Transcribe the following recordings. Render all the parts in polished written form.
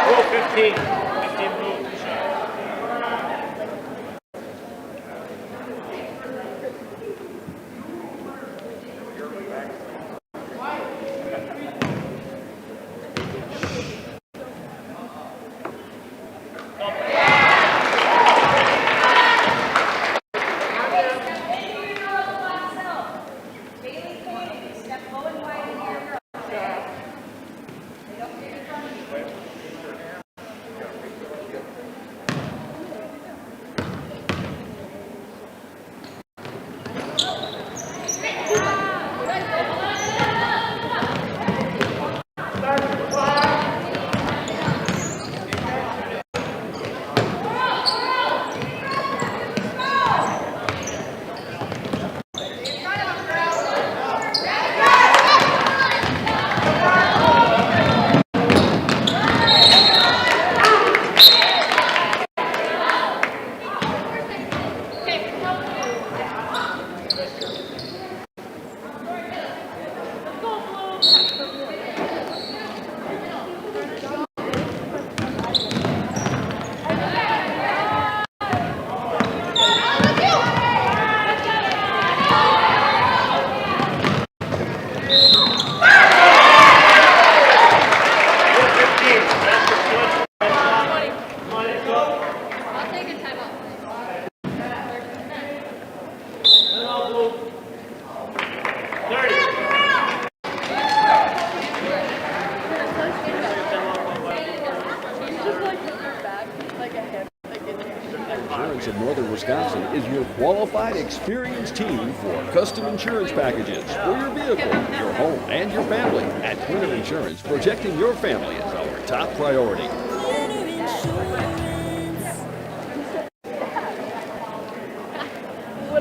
Rule 15. 15 rules. Insurance of Northern Wisconsin is your qualified, experienced team for custom insurance packages for your vehicle, your home, and your family. At Winter Insurance, protecting your family is our top priority.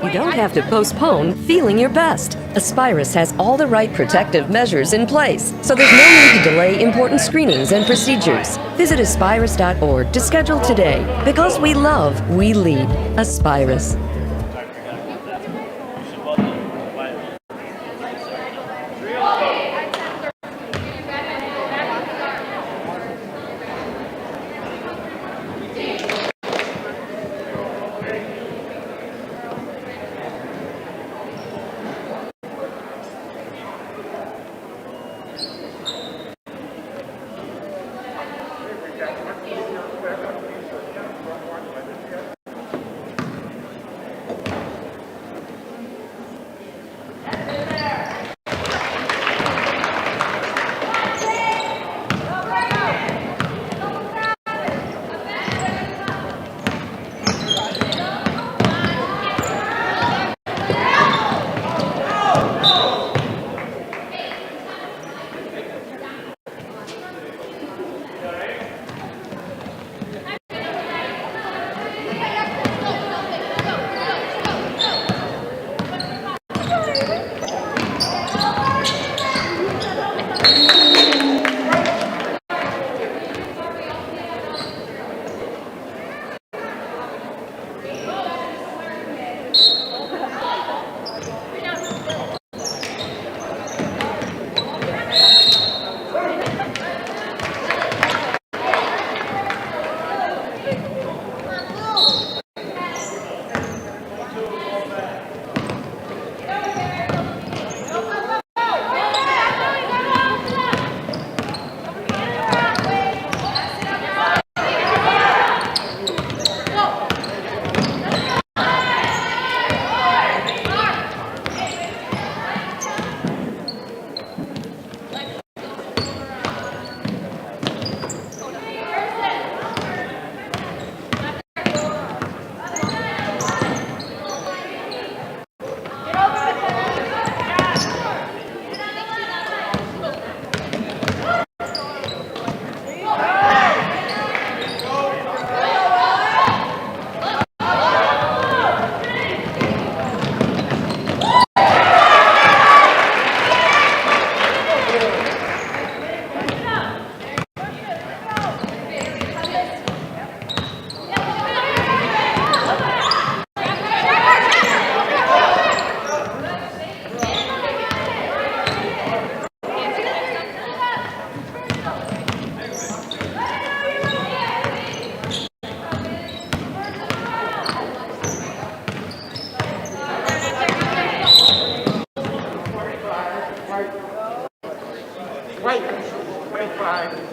You don't have to postpone feeling your best. Aspirus has all the right protective measures in place, so there's no need to delay important screenings and procedures. Visit aspirus.org to schedule today. Because we love, we lead. Aspirus. Wait. Wait, 5.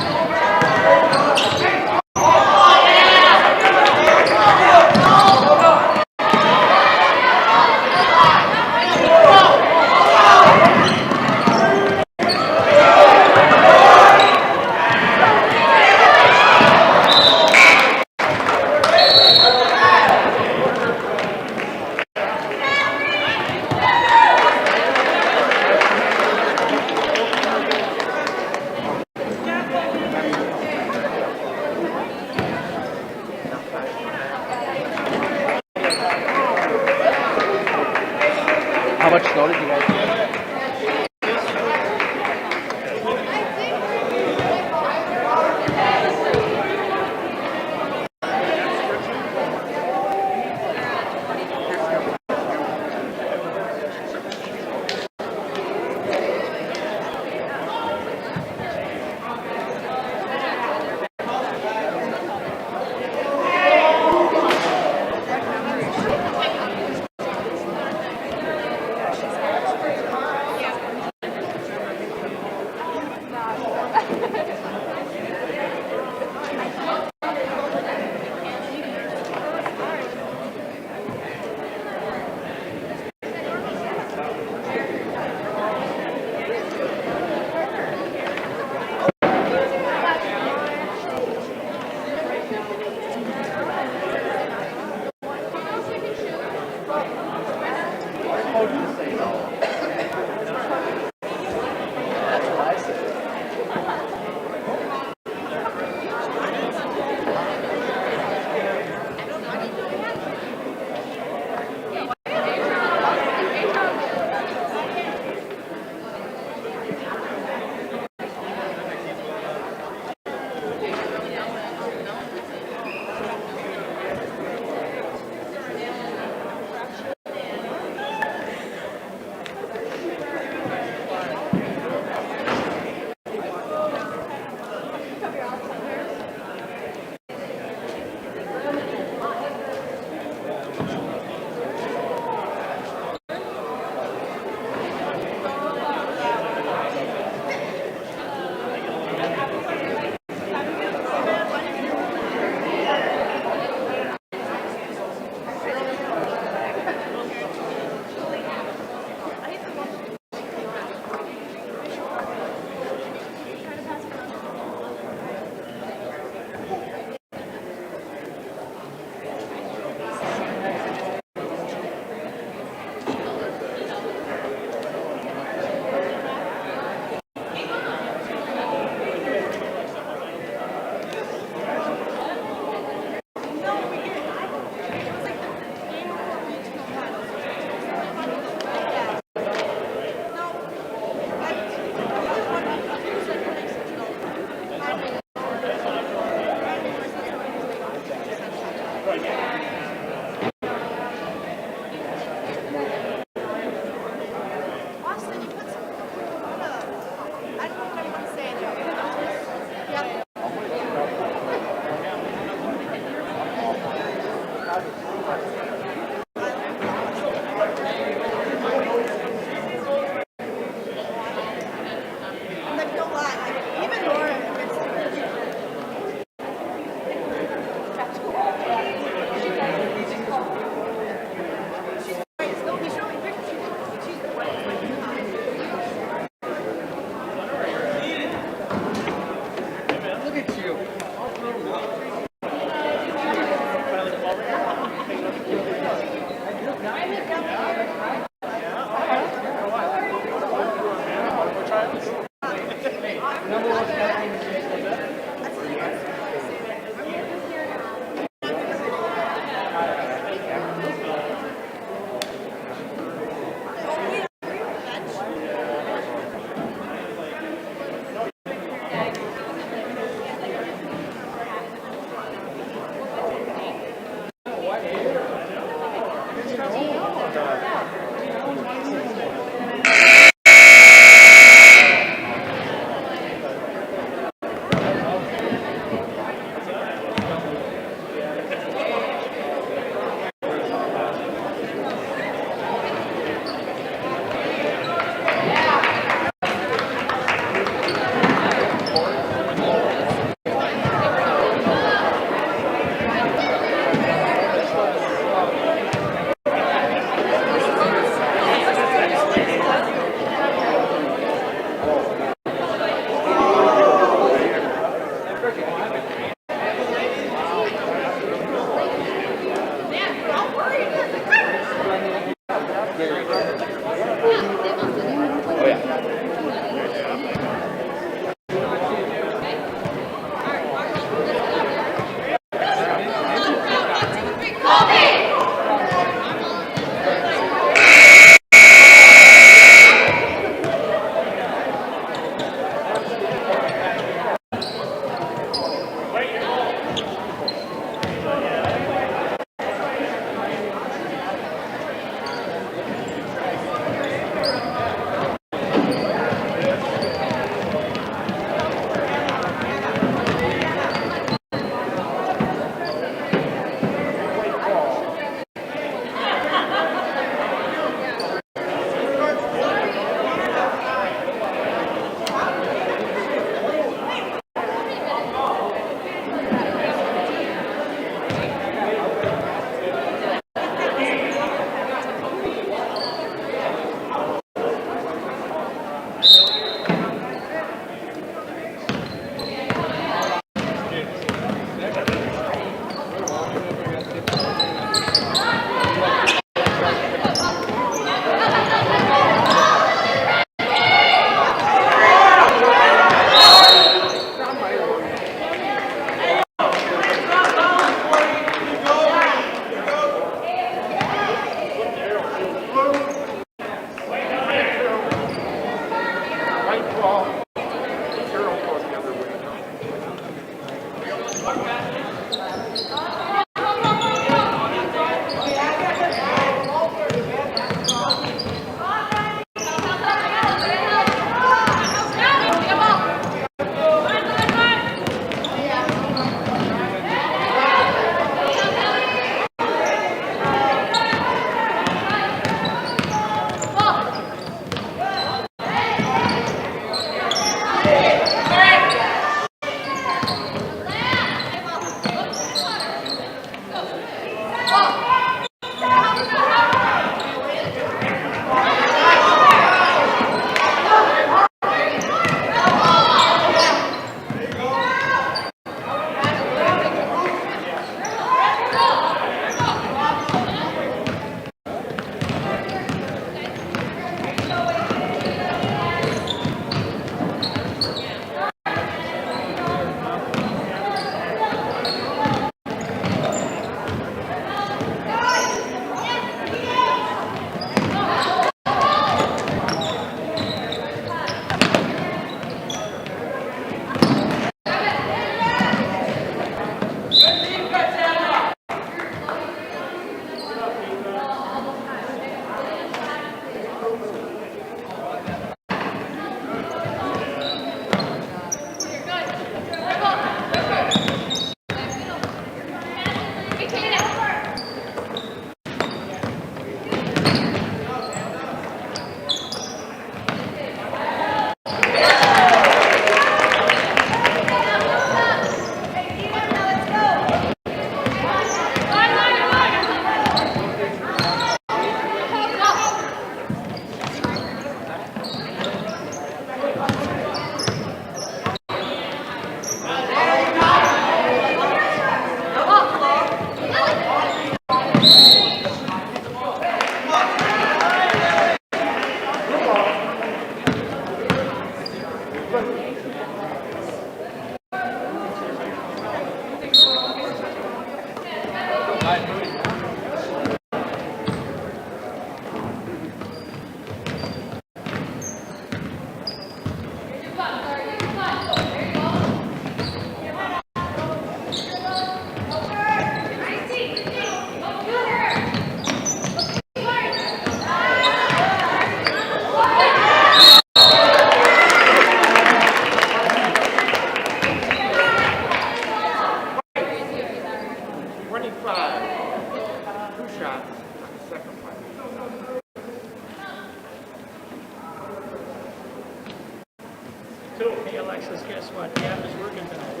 Hey Alexis, guess what? The app is working tonight.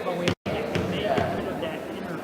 But we get rid of that inner.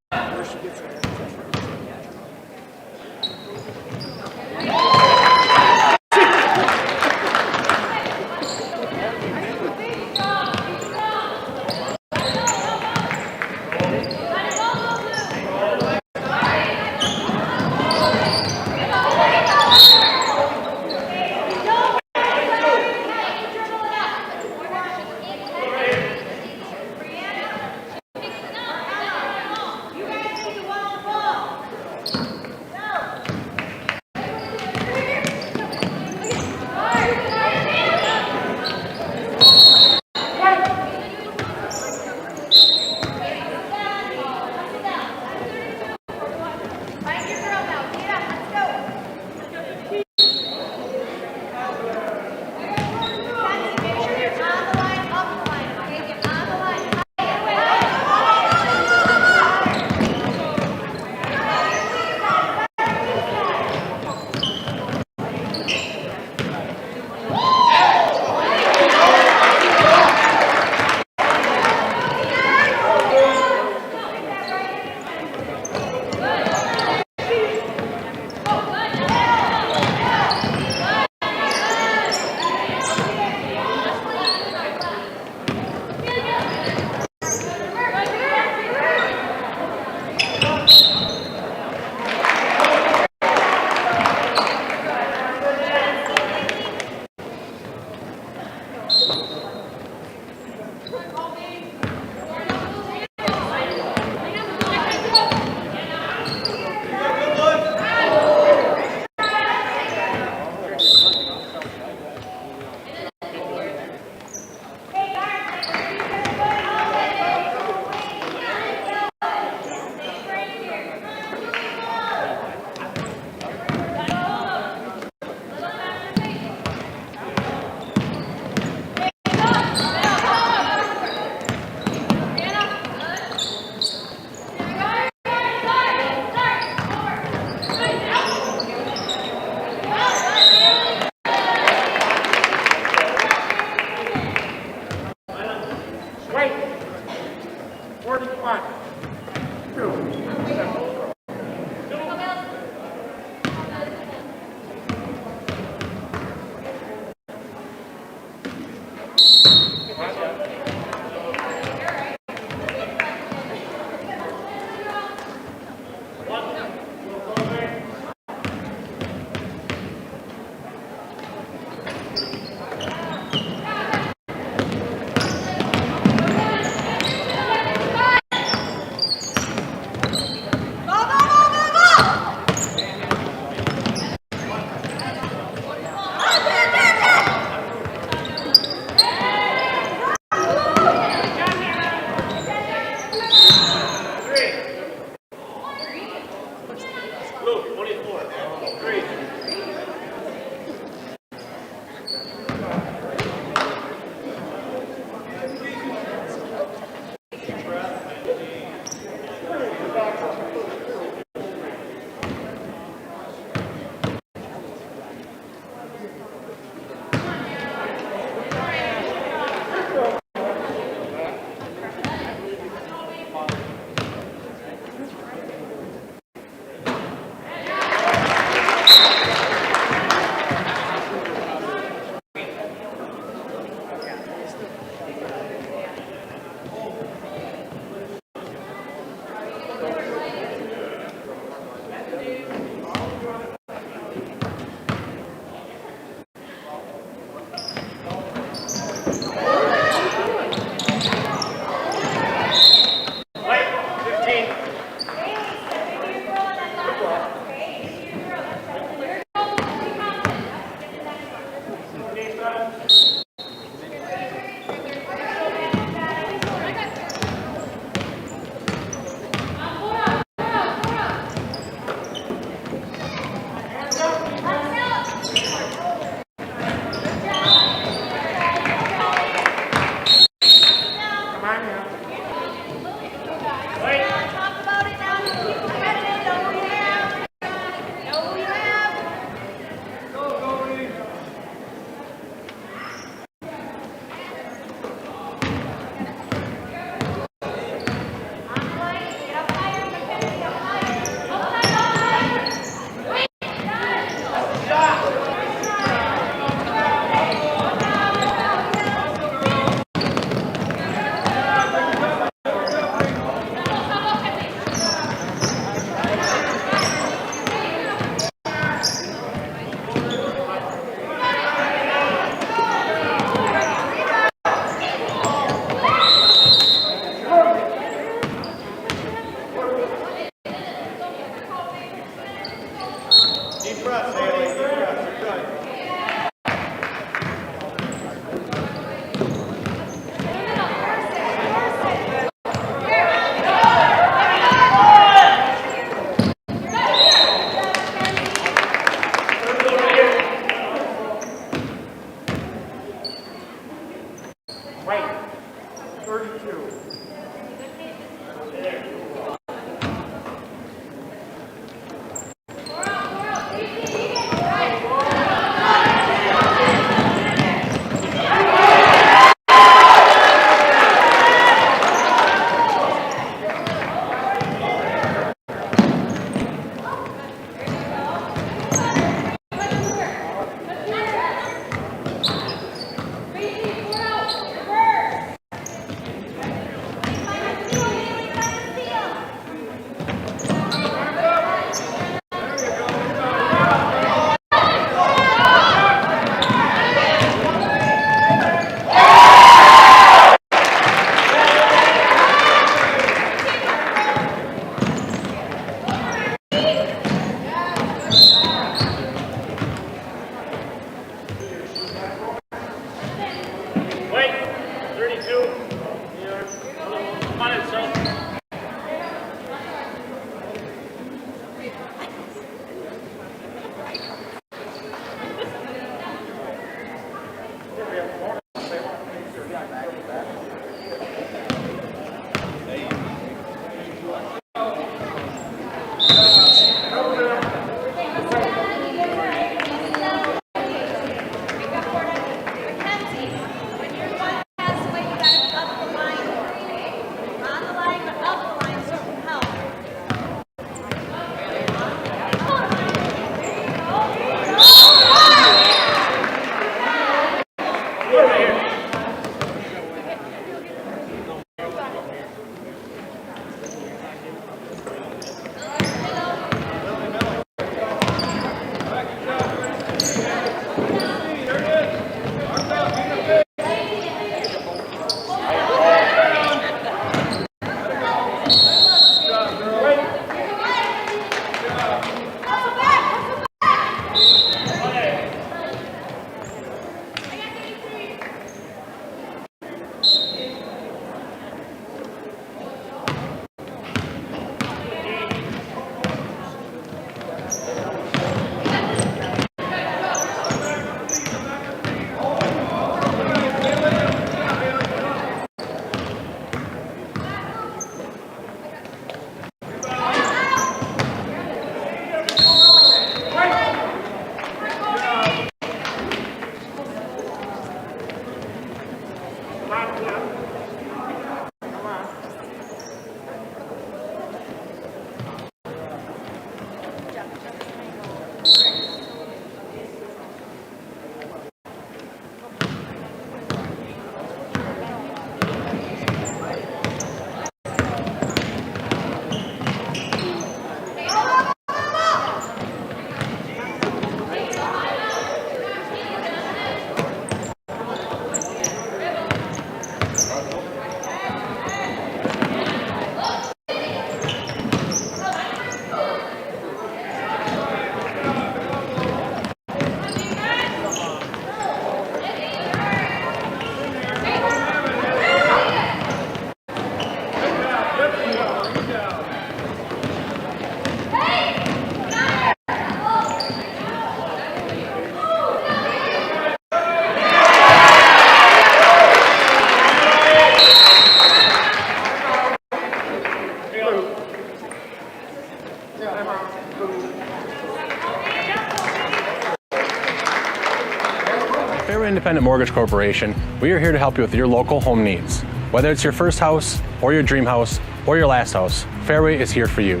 Fairway Independent Mortgage Corporation, we are here to help you with your local home needs. Whether it's your first house, or your dream house, or your last house, Fairway is here for you.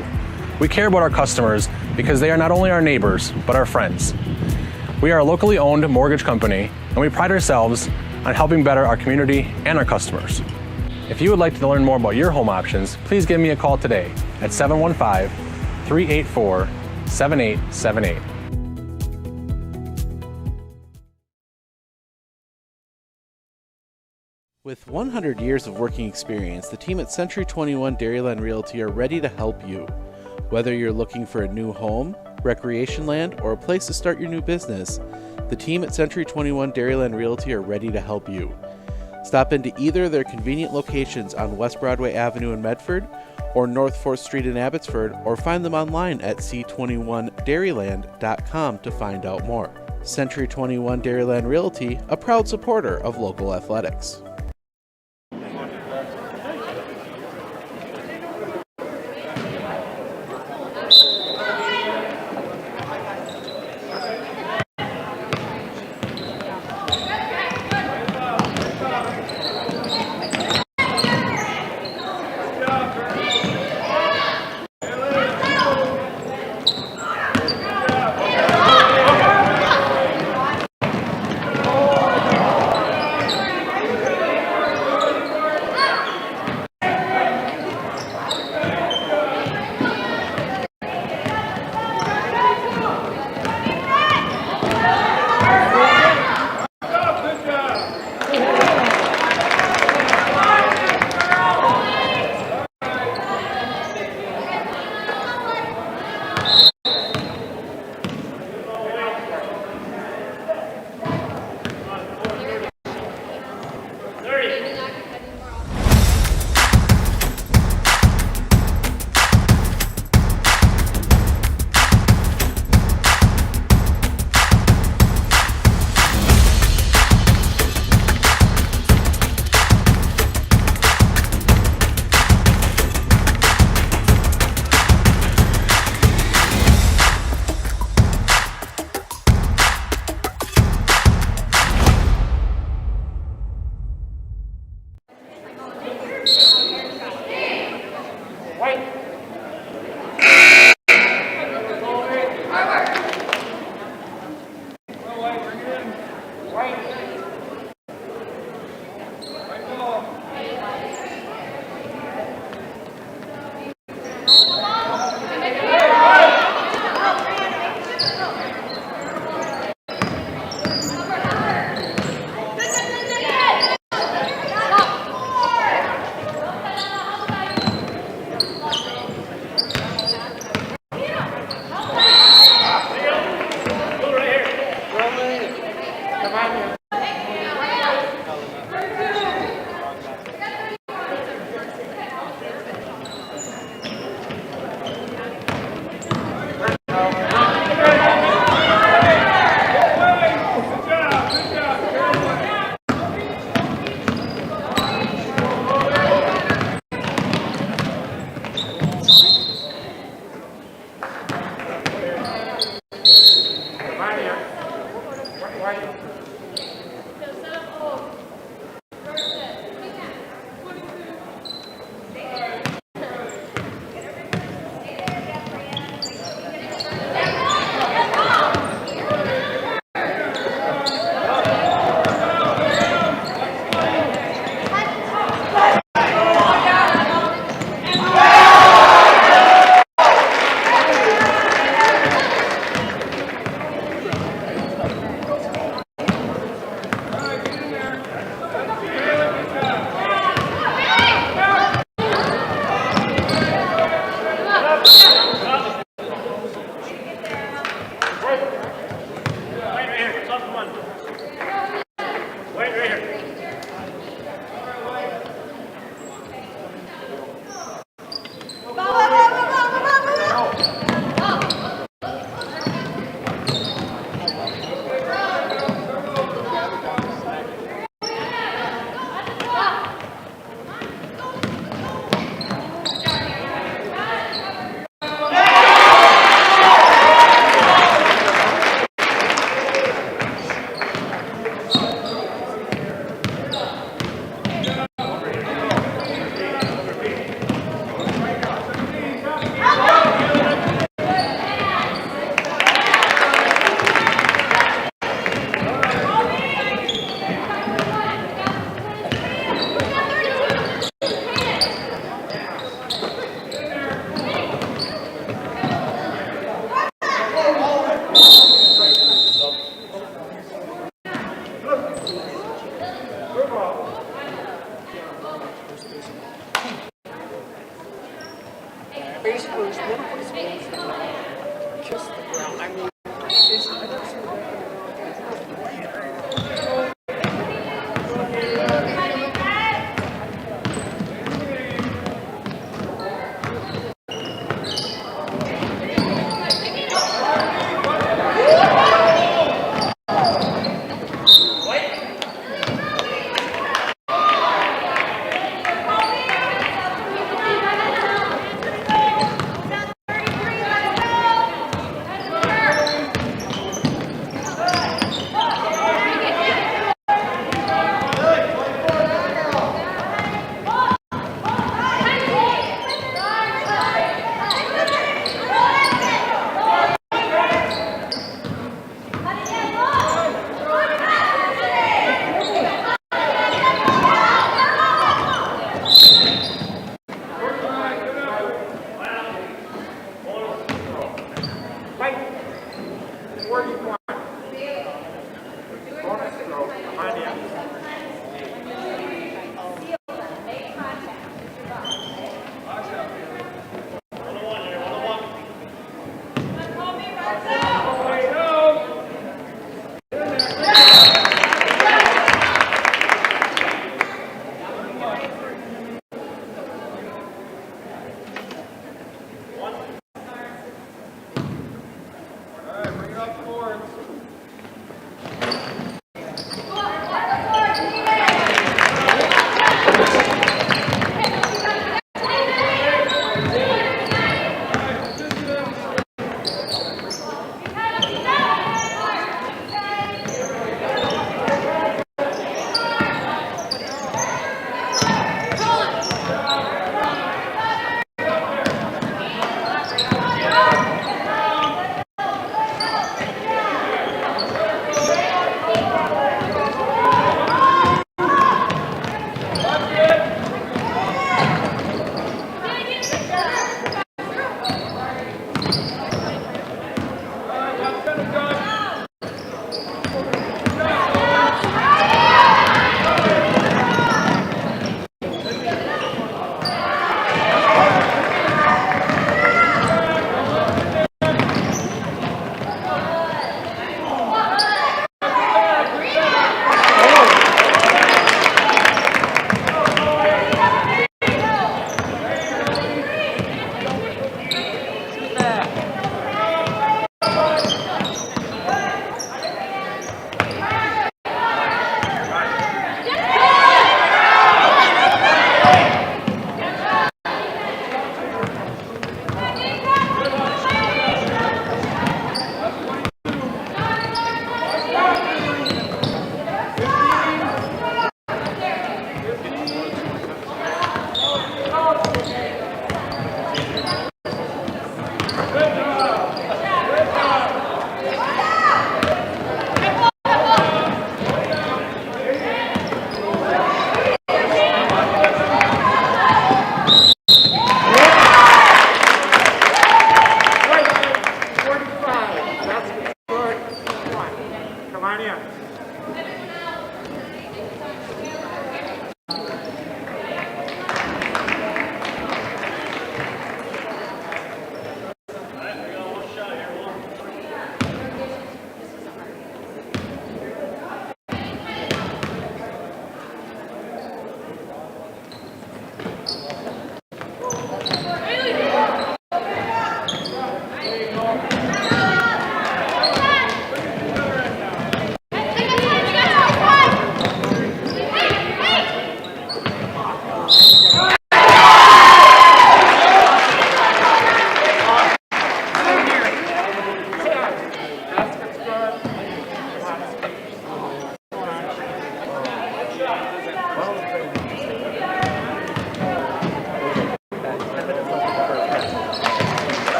We care about our customers because they are not only our neighbors, but our friends. We are a locally owned mortgage company, and we pride ourselves on helping better our community and our customers. If you would like to learn more about your home options, please give me a call today at 715-384-7878. With 100 years of working experience, the team at Century 21 Dairyland Realty are ready to help you. Whether you're looking for a new home, recreation land, or a place to start your new business, the team at Century 21 Dairyland Realty are ready to help you. Stop into either of their convenient locations on West Broadway Avenue in Medford or North 4th Street in Abbotsford, or find them online at c21dairyland.com to find out more. Century 21 Dairyland Realty, a proud supporter of local athletics. Basically, it's one of those things that kiss the ground. I mean, it's, I don't see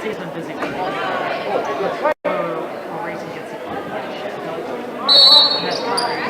He's been busy. We're racing against each other. And that's going on.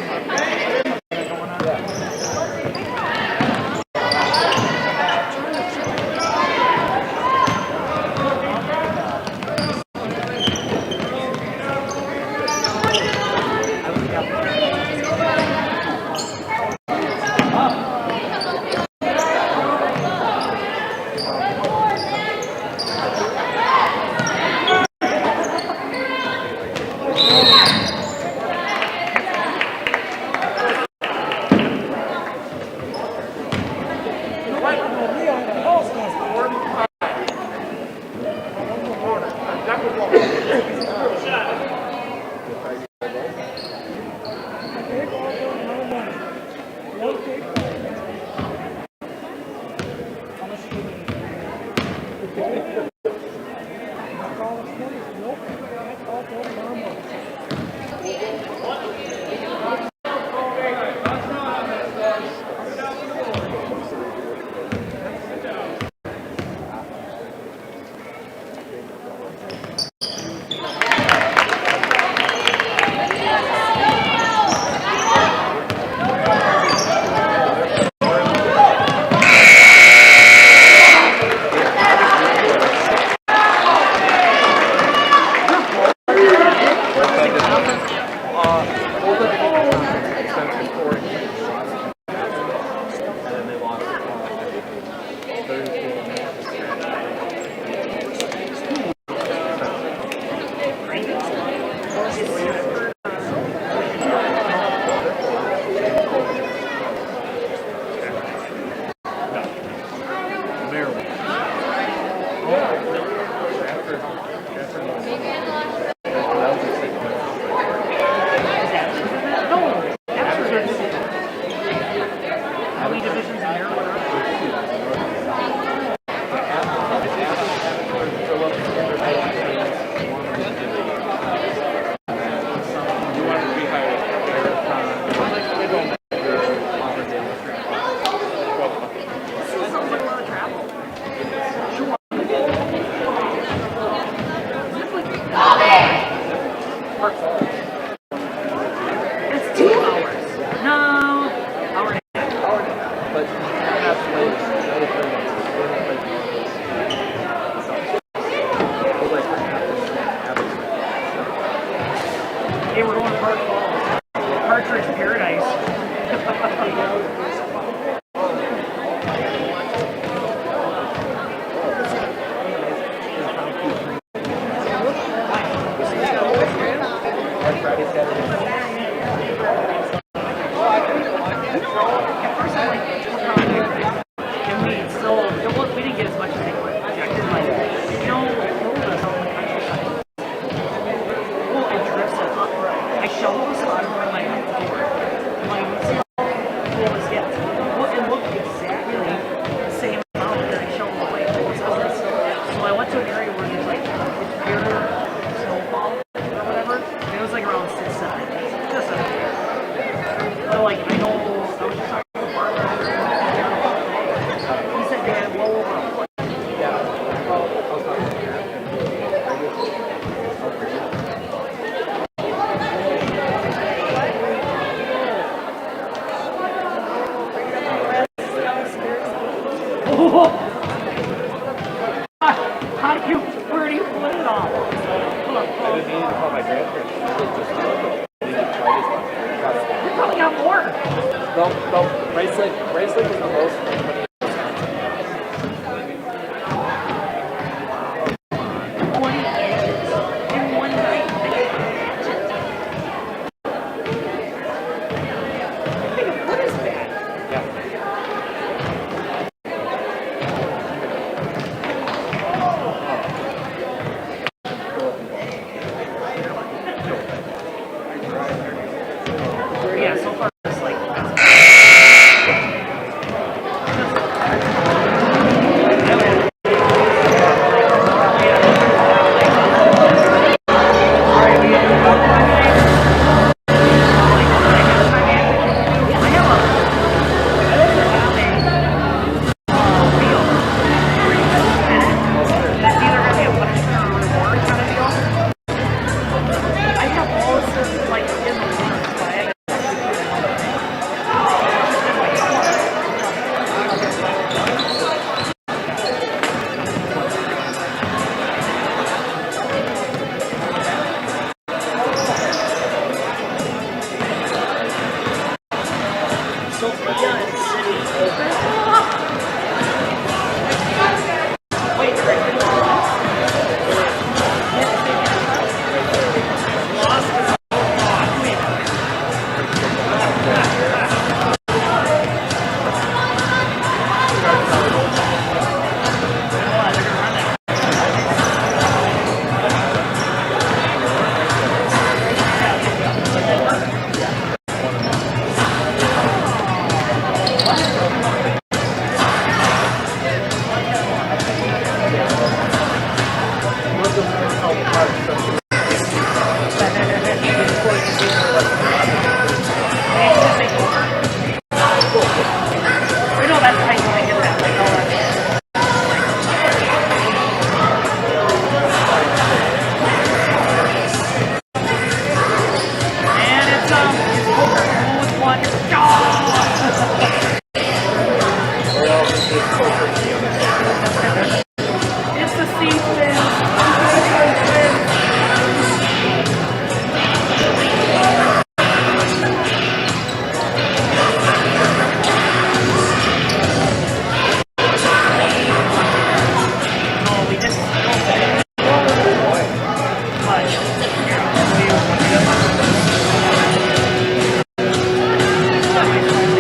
How do you, where do you put it all? I just needed to call my grandparents. You probably got more. No, Bracelet was the most money. 20 inches in one night. What is that? Yeah. Yeah, so far it's like Sophia and City. Wait, it's the sequence. No, we didn't. But,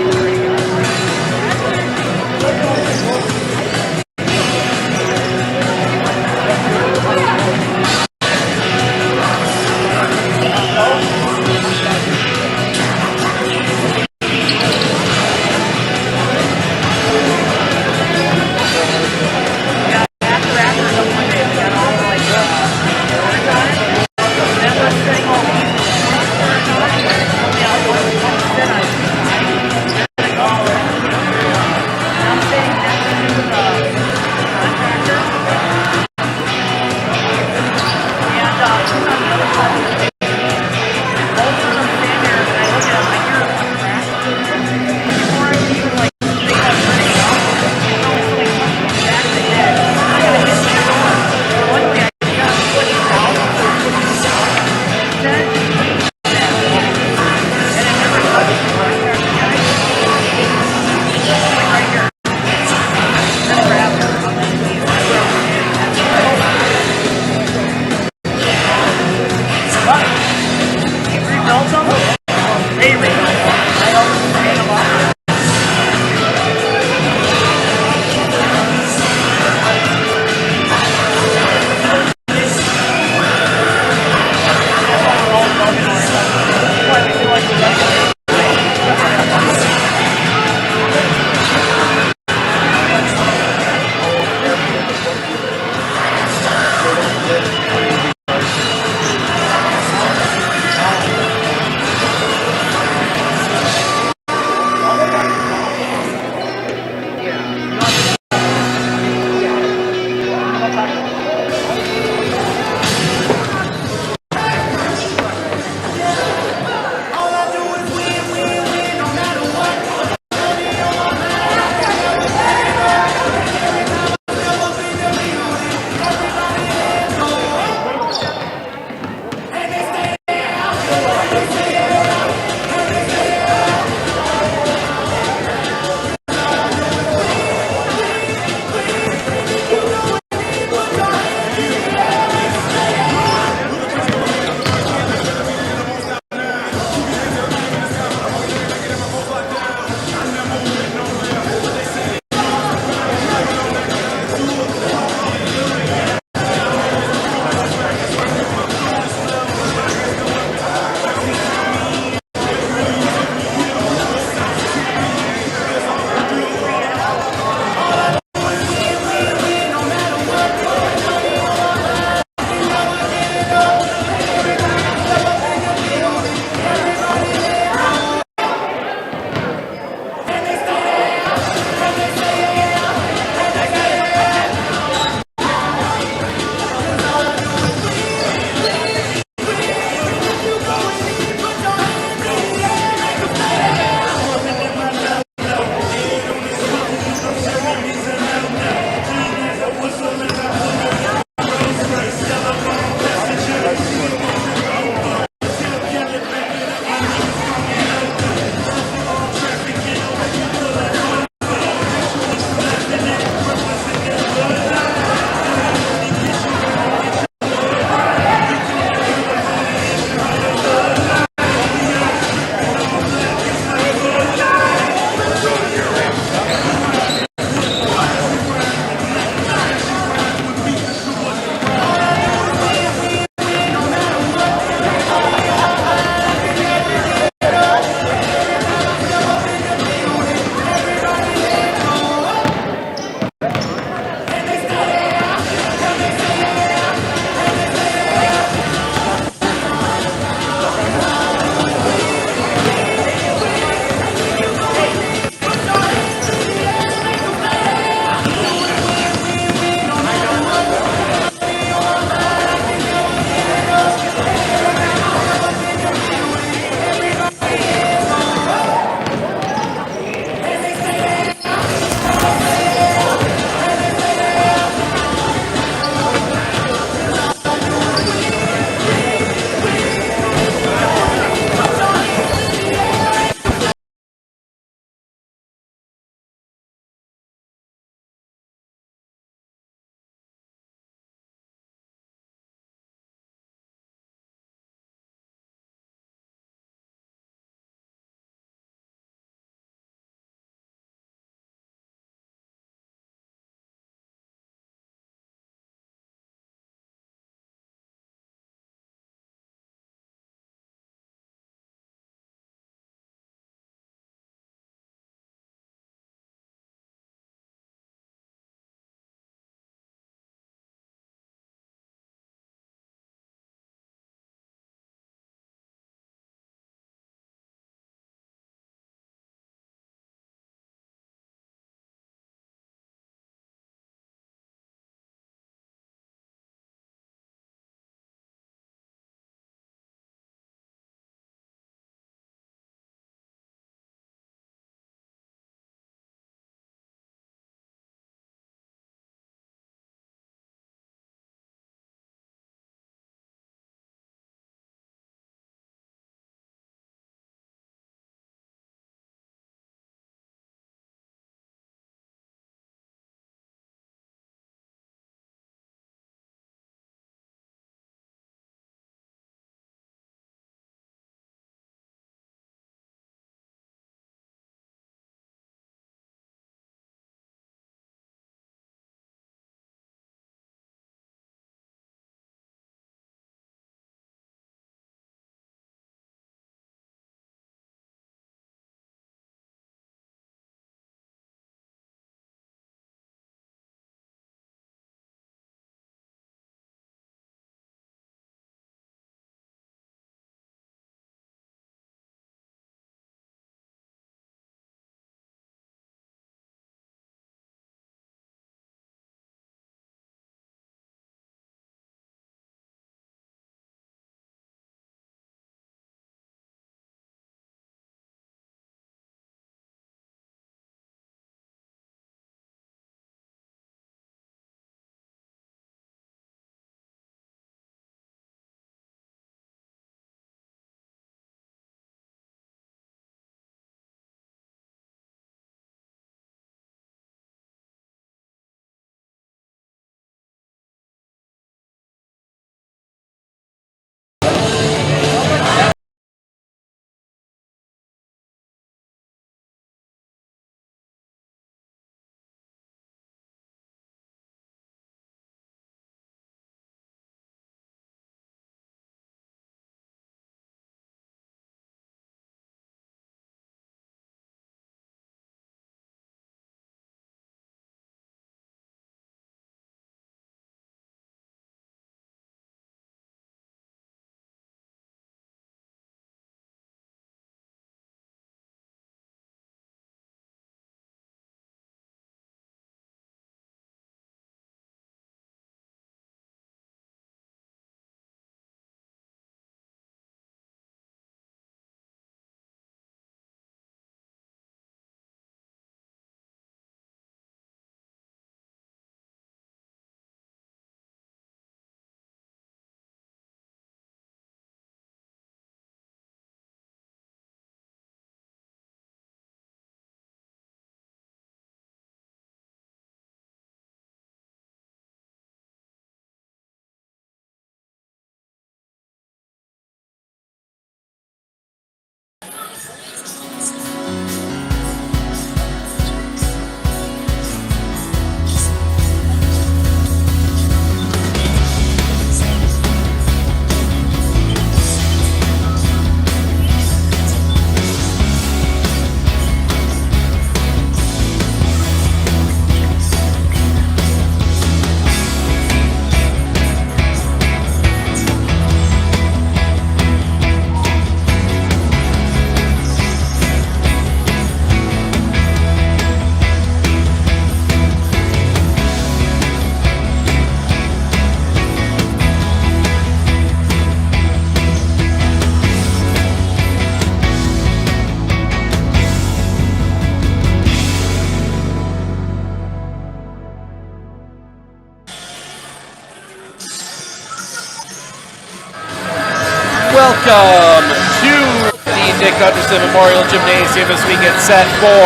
Dickinson Memorial Gymnasium as we get set for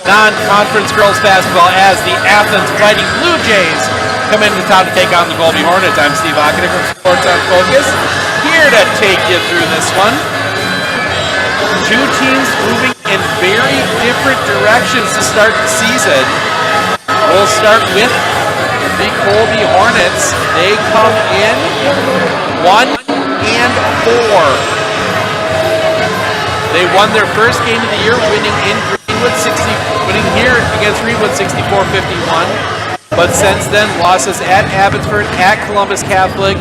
non-conference girls basketball as the Athens Fighting Blue Jays come into town to take on the Colby Hornets. I'm Steve Ockner from Sports on Focus, here to take you through this one. Two teams moving in very different directions to start the season. We'll start with the Colby Hornets. They come in 1-4. They won their first game of the year, winning here against Greenwood 64-51. But since then, losses at Abbotsford, at Columbus Catholic,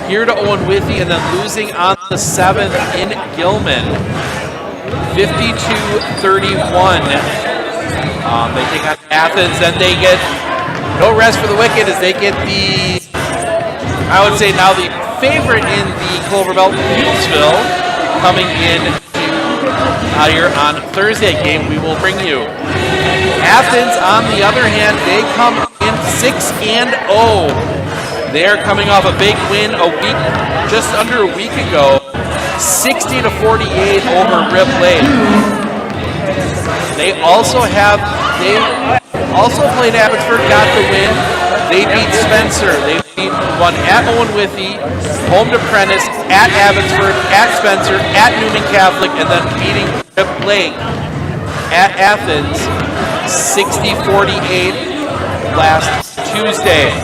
here to Owen Withy, and then losing on the 7th in Gilman, 52-31. They take on Athens, and they get no rest for the wicked as they get the, I would say now the favorite in the Clover Belt, Healdsville, coming in out here on Thursday game we will bring you. Athens, on the other hand, they come in 6-0. They are coming off a big win just under a week ago, 60-48 over Rip Lake. They also played Abbotsford, got the win. They beat Spencer. They won at Owen Withy, home to Prentice, at Abbotsford, at Spencer, at Newman Catholic, and then beating Rip Lake at Athens 60-48 last Tuesday.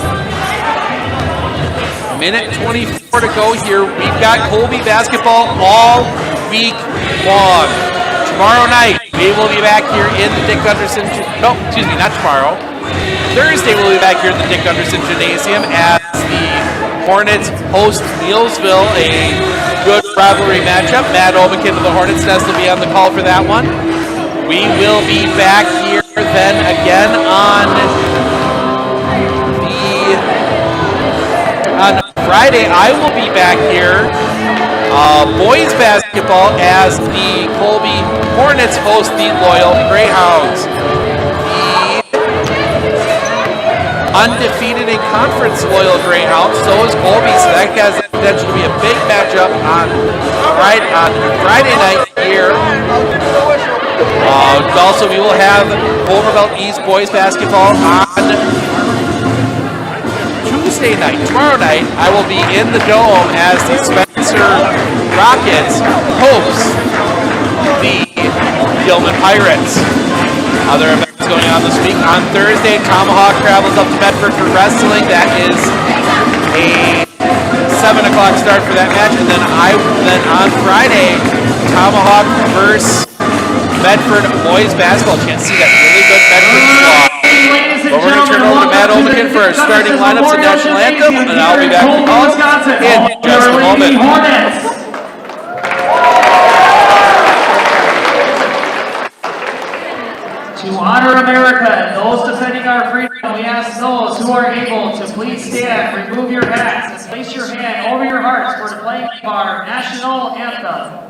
Minute 24 to go here. We've got Colby basketball all week long. Tomorrow night, we will be back here in the Dick Gunderson, not tomorrow. Thursday, we'll be back here in the Dick Gunderson Gymnasium as the Hornets host Neilsville, a good rivalry matchup. Matt Obekin of the Hornets Nest will be on the call for that one. We will be back here then again on Friday. I will be back here. Boys basketball as the Colby Hornets host the Loyal Greyhounds. Undefeated in conference Loyal Greyhounds, so is Colby, so that has the potential to be a big matchup on Friday night here. Also, we will have Clover Belt East boys basketball on Tuesday night. Tomorrow night, I will be in the Dome as the Spencer Rockets host the Gilman Pirates. Other events going on this week. On Thursday, Tomahawk travels up to Bedford for wrestling. That is a 7 o'clock start for that match. And then on Friday, Tomahawk versus Bedford boys basketball. Chance to see that really good Bedford squad. But we're going to turn over to Matt Obekin for our starting lineups and national anthem. And I'll be back to call in just a moment. To honor America and those defending our freedom, we ask those who are able to please stand, remove your hats, and place your hand over your hearts for the playing of our national anthem.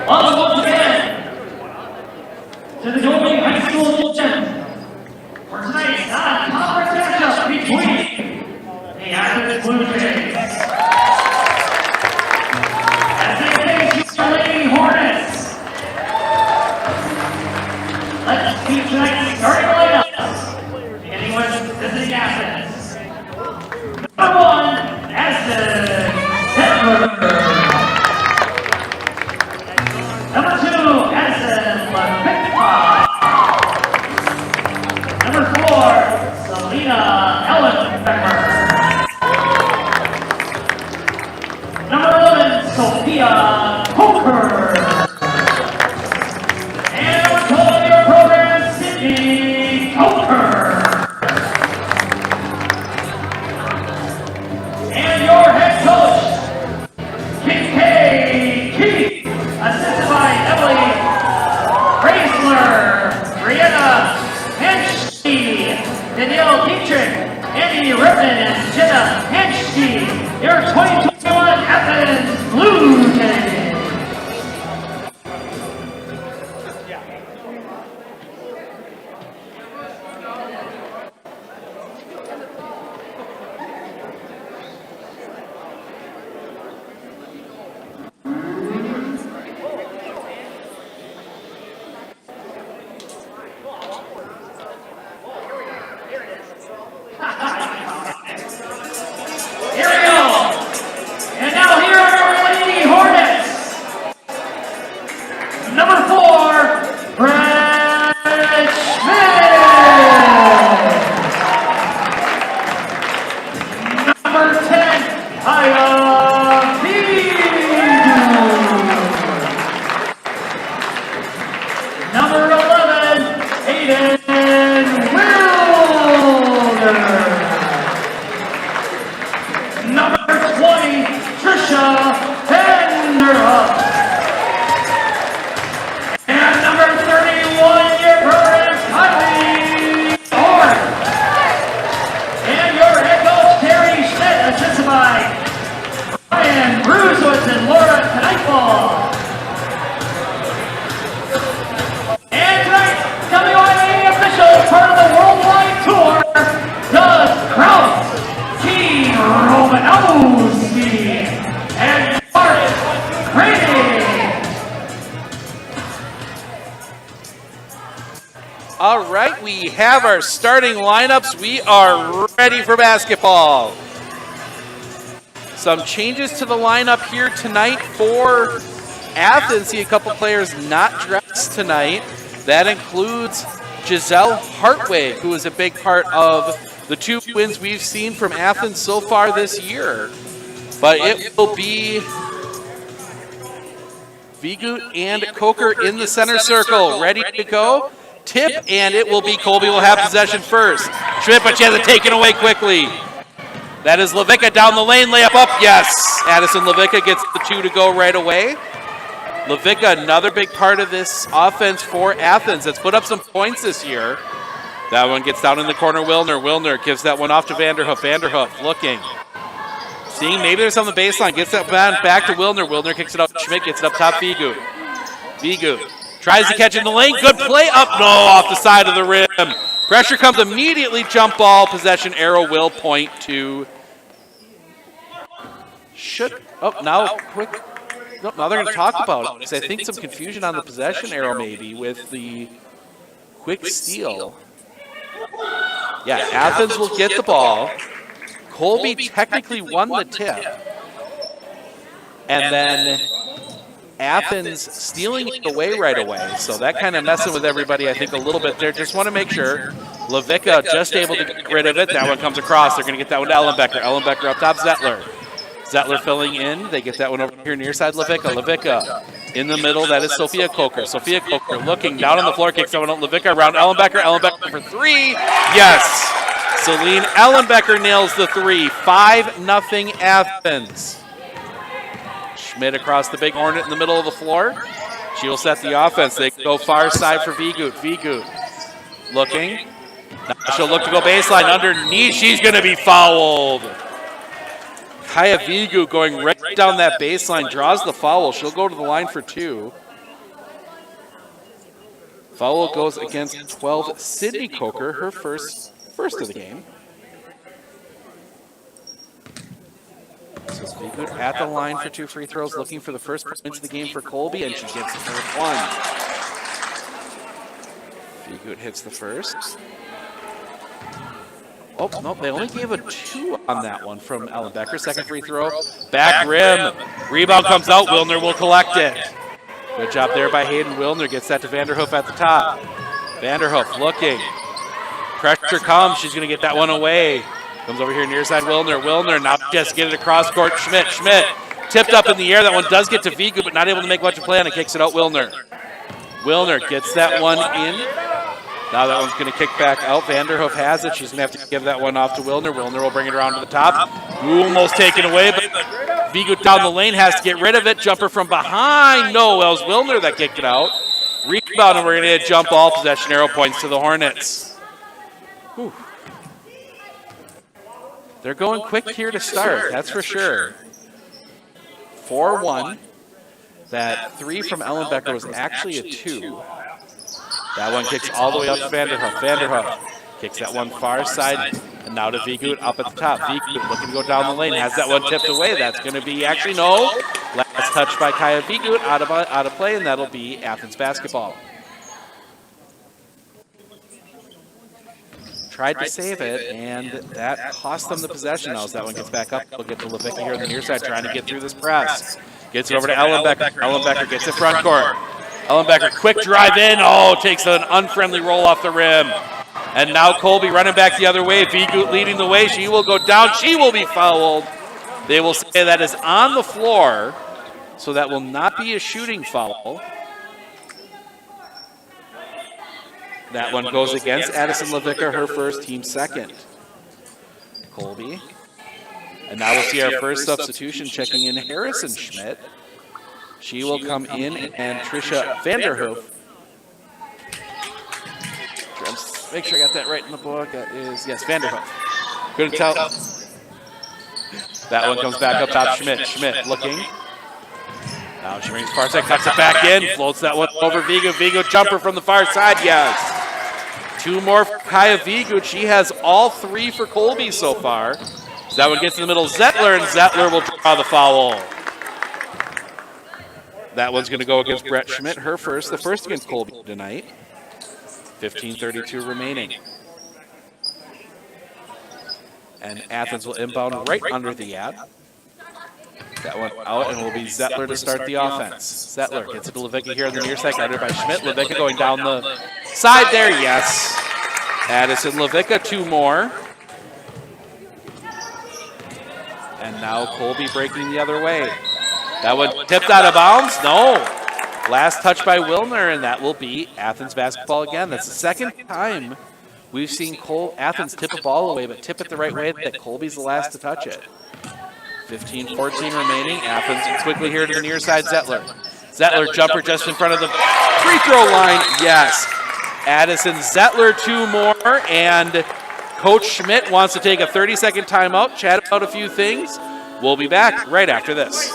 Once again, to the Colby High School gym for tonight's non-conference matchup between the Athens Blue Jays Number 11, Sophia Coker. And our total of your program, Sydney Coker. And your head coach, Kincaid Keith, assisted by Emily Chrysler, Brianna Henschke, Danielle Dietrich, Andy Rippin, and Jenna Henschke, your 2021 Athens Blue Jays. Here we go. And now here are your Lady Hornets. Number 4, Brad Schmidt. Number 10, Aya Number 11, Aiden Wilder. Number 20, Trisha Vanderhook. And number 31, your program, Kylie Orr. And your head coach, Terry Schmidt, assisted by Brian Brusowitz and Laura Kneiffel. And tonight, WIA officials, part of the worldwide tour, Doug Kraus, T. Romanowski, and Mark Brady. All right, we have our starting lineups. We are ready for basketball. Some changes to the lineup here tonight for Athens. See a couple players not dressed tonight. That includes Giselle Hartwig, who is a big part of the 2 wins we've seen from Athens so far this year. But it will be Vigut and Coker in the center circle, ready to go. Tip, and it will be Colby will have possession first. Schmidt, but she has it taken away quickly. That is Levica down the lane, layup up, yes. Addison Levica gets the 2 to go right away. Levica, another big part of this offense for Athens. That's put up some points this year. That one gets down in the corner, Wilner. Wilner gives that one off to Vanderhoof. Vanderhoof looking. Seeing maybe there's on the baseline. Gets that back to Wilner. Wilner kicks it up. Schmidt gets it up top. Vigut. Vigut tries to catch in the lane. Good play up. No, off the side of the rim. Pressure comes immediately. Jump ball. Possession arrow will point to. Now quick. No, now they're going to talk about it. Because I think some confusion on the possession arrow maybe with the quick steal. Yeah, Athens will get the ball. Colby technically won the tip. And then Athens stealing it away right away. So that kind of messing with everybody, I think, a little bit there. Just want to make sure. Levica just able to get rid of it. That one comes across. They're going to get that one to Ellenbecker. Ellenbecker up top, Zettler. Zettler filling in. They get that one over here near side Levica. Levica in the middle. That is Sophia Coker. Sophia Coker looking down on the floor. Kicks someone up. Levica around Ellenbecker. Ellenbecker for 3. Yes. Celine Ellenbecker nails the 3. 5-0 Athens. Schmidt across the big Hornet in the middle of the floor. She will set the offense. They go far side for Vigut. Vigut looking. Now she'll look to go baseline. Underneath, she's going to be fouled. Kaya Vigut going right down that baseline, draws the foul. She'll go to the line for 2. Foul goes against 12, Sydney Coker, her first of the game. So Vigut at the line for 2 free throws, looking for the first points of the game for Colby, and she gets the first one. Vigut hits the first. Oh, no, they only gave a 2 on that one from Ellenbecker. Second free throw, back rim. Rebound comes out, Wilner will collect it. Good job there by Hayden Wilner, gets that to Vanderhoof at the top. Vanderhoof looking. Pressure comes, she's gonna get that one away. Comes over here near side Wilner. Wilner now just get it across court. Schmidt tipped up in the air. That one does get to Vigu, but not able to make much of a play on it. Kicks it out Wilner. Wilner gets that one in. Now that one's going to kick back out. Vanderhoof has it. She's going to have to give that one off to Wilner. Wilner will bring it around to the top. Almost taken away, but Vigu down the lane has to get rid of it. Jumper from behind. No, it was Wilner that kicked it out. Rebound, and we're going to get jump ball possession. Arrow points to the Hornets. Whew. They're going quick here to start, that's for sure. 4-1. That 3 from Ellenbecker was actually a 2. That one kicks all the way up to Vanderhoof. Vanderhoof kicks that one far side, and now to Vigut up at the top. Vigut looking to go down the lane, has that one tipped away. That's going to be, actually no. Last touch by Kaya Vigut out of play, and that'll be Athens basketball. Tried to save it, and that cost them the possession. Now as that one gets back up, we'll get to Levicki here on the near side trying to get through this press. Gets it over to Ellenbecker. Ellenbecker gets it front court. Ellenbecker, quick drive in. Oh, takes an unfriendly roll off the rim. And now Colby running back the other way. Vigut leading the way. She will go down. She will be fouled. They will say that is on the floor, so that will not be a shooting foul. That one goes against Addison Levicka, her first, team second. Colby. And now we'll see our first substitution checking in Harrison Schmidt. She will come in, and Trisha Vanderhoof. Make sure I got that right in the book. That is, yes, Vanderhoof. Couldn't tell. That one comes back up top. Schmidt. Schmidt looking. Now she brings far side, cuts it back in, floats that one over Vigu. Vigu jumper from the far side, yes. 2 more for Kaya Vigu. She has all 3 for Colby so far. That one gets in the middle, Zettler, and Zettler will draw the foul. That one's going to go against Brett Schmidt, her first, the first against Colby tonight. 15:32 remaining. And Athens will inbound right under the ad. That one out, and will be Zettler to start the offense. Zettler gets it to Levicka here on the near side, guarded by Schmidt. Levicka going down the side there, yes. Addison Levicka, 2 more. And now Colby breaking the other way. That one tipped out of bounds? No. Last touch by Wilner, and that will be Athens basketball again. That's the second time we've seen Athens tip a ball away, but tip it the right way, that Colby's the last to touch it. 15:14 remaining. Athens quickly here to the near side, Zettler. Zettler jumper just in front of the free throw line. Yes. Addison Zettler, 2 more, and Coach Schmidt wants to take a 30-second timeout, chat about a few things. We'll be back right after this.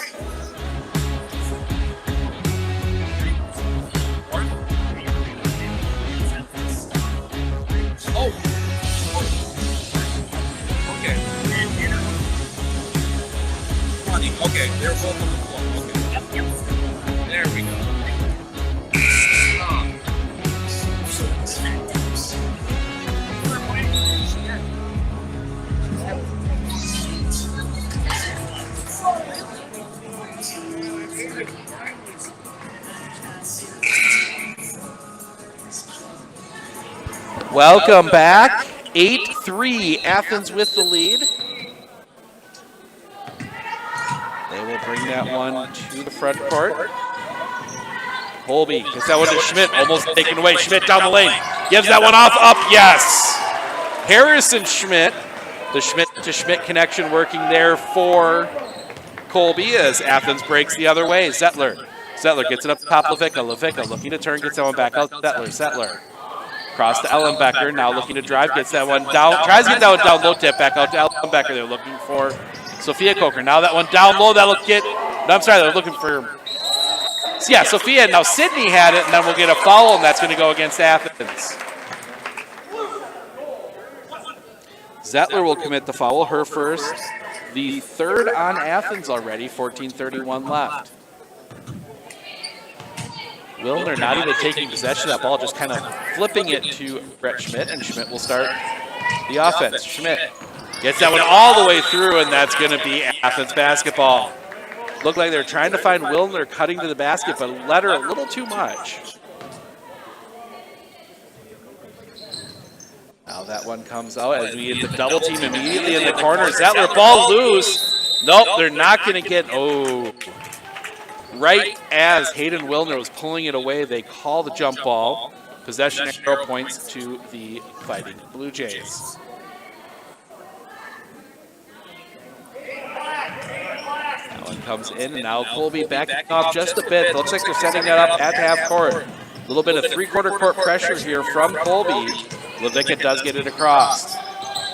Okay, they're both on the floor. Okay. There we go. Welcome back. 8-3, Athens with the lead. They will bring that one to the front court. Colby gets that one to Schmidt, almost taken away. Schmidt down the lane, gives that one off, up, yes. Harrison Schmidt, the Schmidt to Schmidt connection working there for Colby as Athens breaks the other way. Zettler gets it up the top, Levicka looking to turn, gets that one back out. Zettler. Across to Ellenbecker, now looking to drive, gets that one down, tries to get that one down low, tip back out to Ellenbecker. They're looking for Sophia Coker. Now that one down low, that'll get, no, I'm sorry, they're looking for, yeah, Sophia. Now Sydney had it, and then we'll get a foul, and that's going to go against Athens. Zettler will commit the foul, her first, the 3rd on Athens already, 14:31 left. Wilner not even taking possession of that ball, just kind of flipping it to Brett Schmidt, and Schmidt will start the offense. Schmidt gets that one all the way through, and that's going to be Athens basketball. Looked like they're trying to find Wilner cutting to the basket, but let her a little too much. Now that one comes out as we get the double team immediately in the corner. Zettler ball loose. Nope, they're not going to get, oh. Right as Hayden Wilner was pulling it away, they call the jump ball. Possession arrow points to the Fighting Blue Jays. That one comes in, and now Colby backing off just a bit. Looks like they're setting that up at half court. A little bit of three-quarter court pressure here from Colby. Levicka does get it across.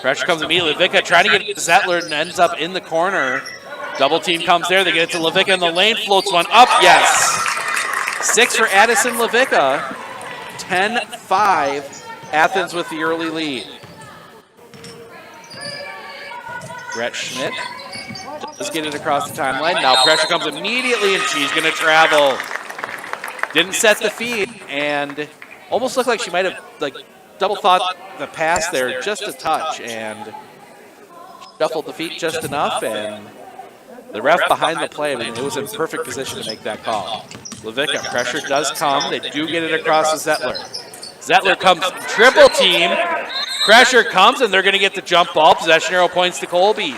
Pressure comes immediately. Levicka trying to get it to Zettler and ends up in the corner. Double team comes there. They get it to Levicka in the lane. Floats one up. Yes. 6 for Addison Levicka. 10-5. Athens with the early lead. Brett Schmidt does get it across the timeline. Now pressure comes immediately, and she's going to travel. Didn't set the feed, and almost looked like she might have double thought the pass there just a touch, and shuffled the feet just enough, and the ref behind the play, I mean, it was in perfect position to make that call. Levicka, pressure does come. They do get it across to Zettler. Zettler comes triple team. Pressure comes, and they're going to get the jump ball. Possession arrow points to Colby.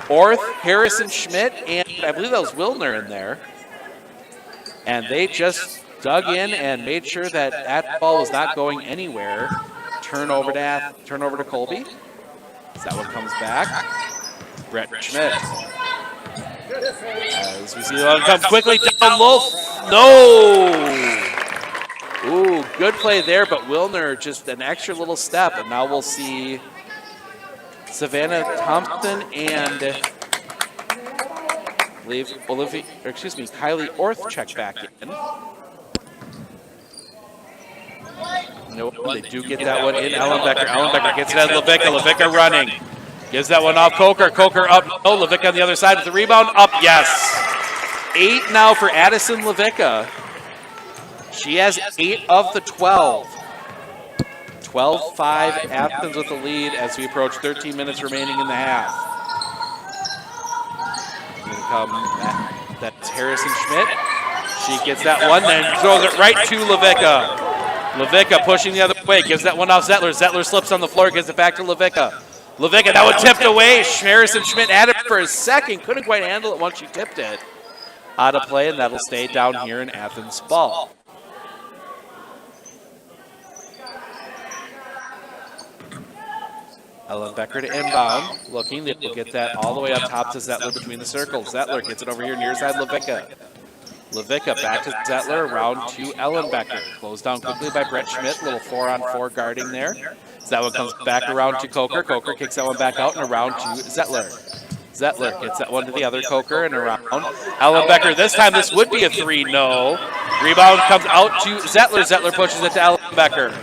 Orth, Harrison Schmidt, and I believe that was Wilner in there. And they just dug in and made sure that that ball was not going anywhere. Turnover to Colby. That one comes back. Brett Schmidt. As we see the one come quickly down low. No! Ooh, good play there, but Wilner just an extra little step, and now we'll see Savannah Thompson and Kylie Orth check back in. No, they do get that one in. Ellenbecker. Ellenbecker gets it at Levicka. Levicka running. Gives that one off Coker. Coker up. No, Levicka on the other side with the rebound. Up, yes. 8 now for Addison Levicka. She has 8 of the 12. 12-5 Athens with the lead as we approach 13 minutes remaining in the half. Here come, that's Harrison Schmidt. She gets that one, then throws it right to Levicka. Levicka pushing the other way, gives that one off Zettler. Zettler slips on the floor, gives it back to Levicka. Levicka, that one tipped away. Harrison Schmidt had it for a second, couldn't quite handle it once she tipped it. Out of play, and that'll stay down here in Athens ball. Ellenbecker to inbound, looking, they'll get that all the way up top to Zettler between the circles. Zettler gets it over here near side Levicka. Levicka back to Zettler, around to Ellenbecker. Closed down quickly by Brett Schmidt, little 4-on-4 guarding there. So that one comes back around to Coker. Coker kicks that one back out and around to Zettler. Zettler gets that one to the other Coker and around. Ellenbecker, this time this would be a 3, no. Rebound comes out to Zettler. Zettler pushes it to Ellenbecker.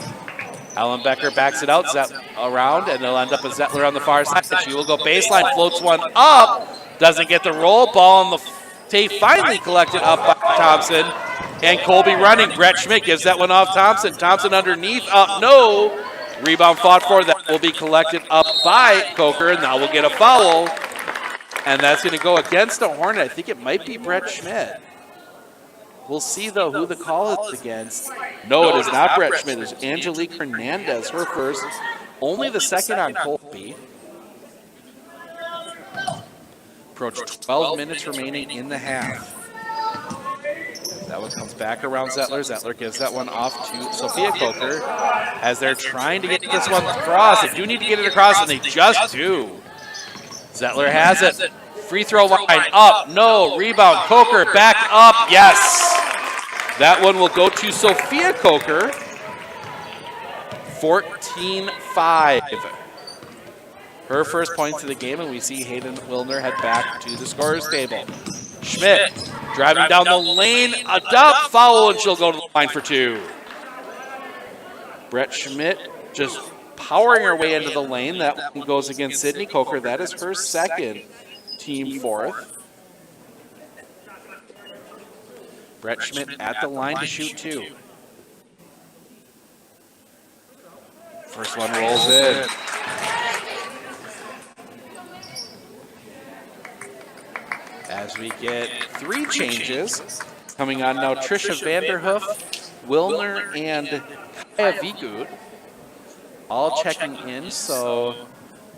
Ellenbecker backs it out, around, and they'll end up with Zettler on the far side. She will go baseline, floats one up, doesn't get the roll. Ball on the tape, finally collected up by Thompson. And Colby running. Brett Schmidt gives that one off Thompson. Thompson underneath, up, no. Rebound fought for, that will be collected up by Coker, and now we'll get a foul. And that's going to go against the Hornet. I think it might be Brett Schmidt. We'll see, though, who the call is against. No, it is not Brett Schmidt. It's Angelique Hernandez, her first. Only the second on Colby. Approach 12 minutes remaining in the half. That one comes back around Zettler. Zettler gives that one off to Sophia Coker as they're trying to get this one across. They do need to get it across, and they just do. Zettler has it. Free throw line up, no. Rebound, Coker back up, yes. That one will go to Sophia Coker. 14-5. Her first points of the game, and we see Hayden Wilner head back to the scorer's table. Schmidt driving down the lane, a dump, foul, and she'll go to the line for 2. Brett Schmidt just powering her way into the lane. That one goes against Sydney Coker. That is her second, team 4th. Brett Schmidt at the line to shoot 2. First one rolls in. As we get 3 changes coming on now, Trisha Vanderhoof, Wilner, and Kaya Vigut all checking in. So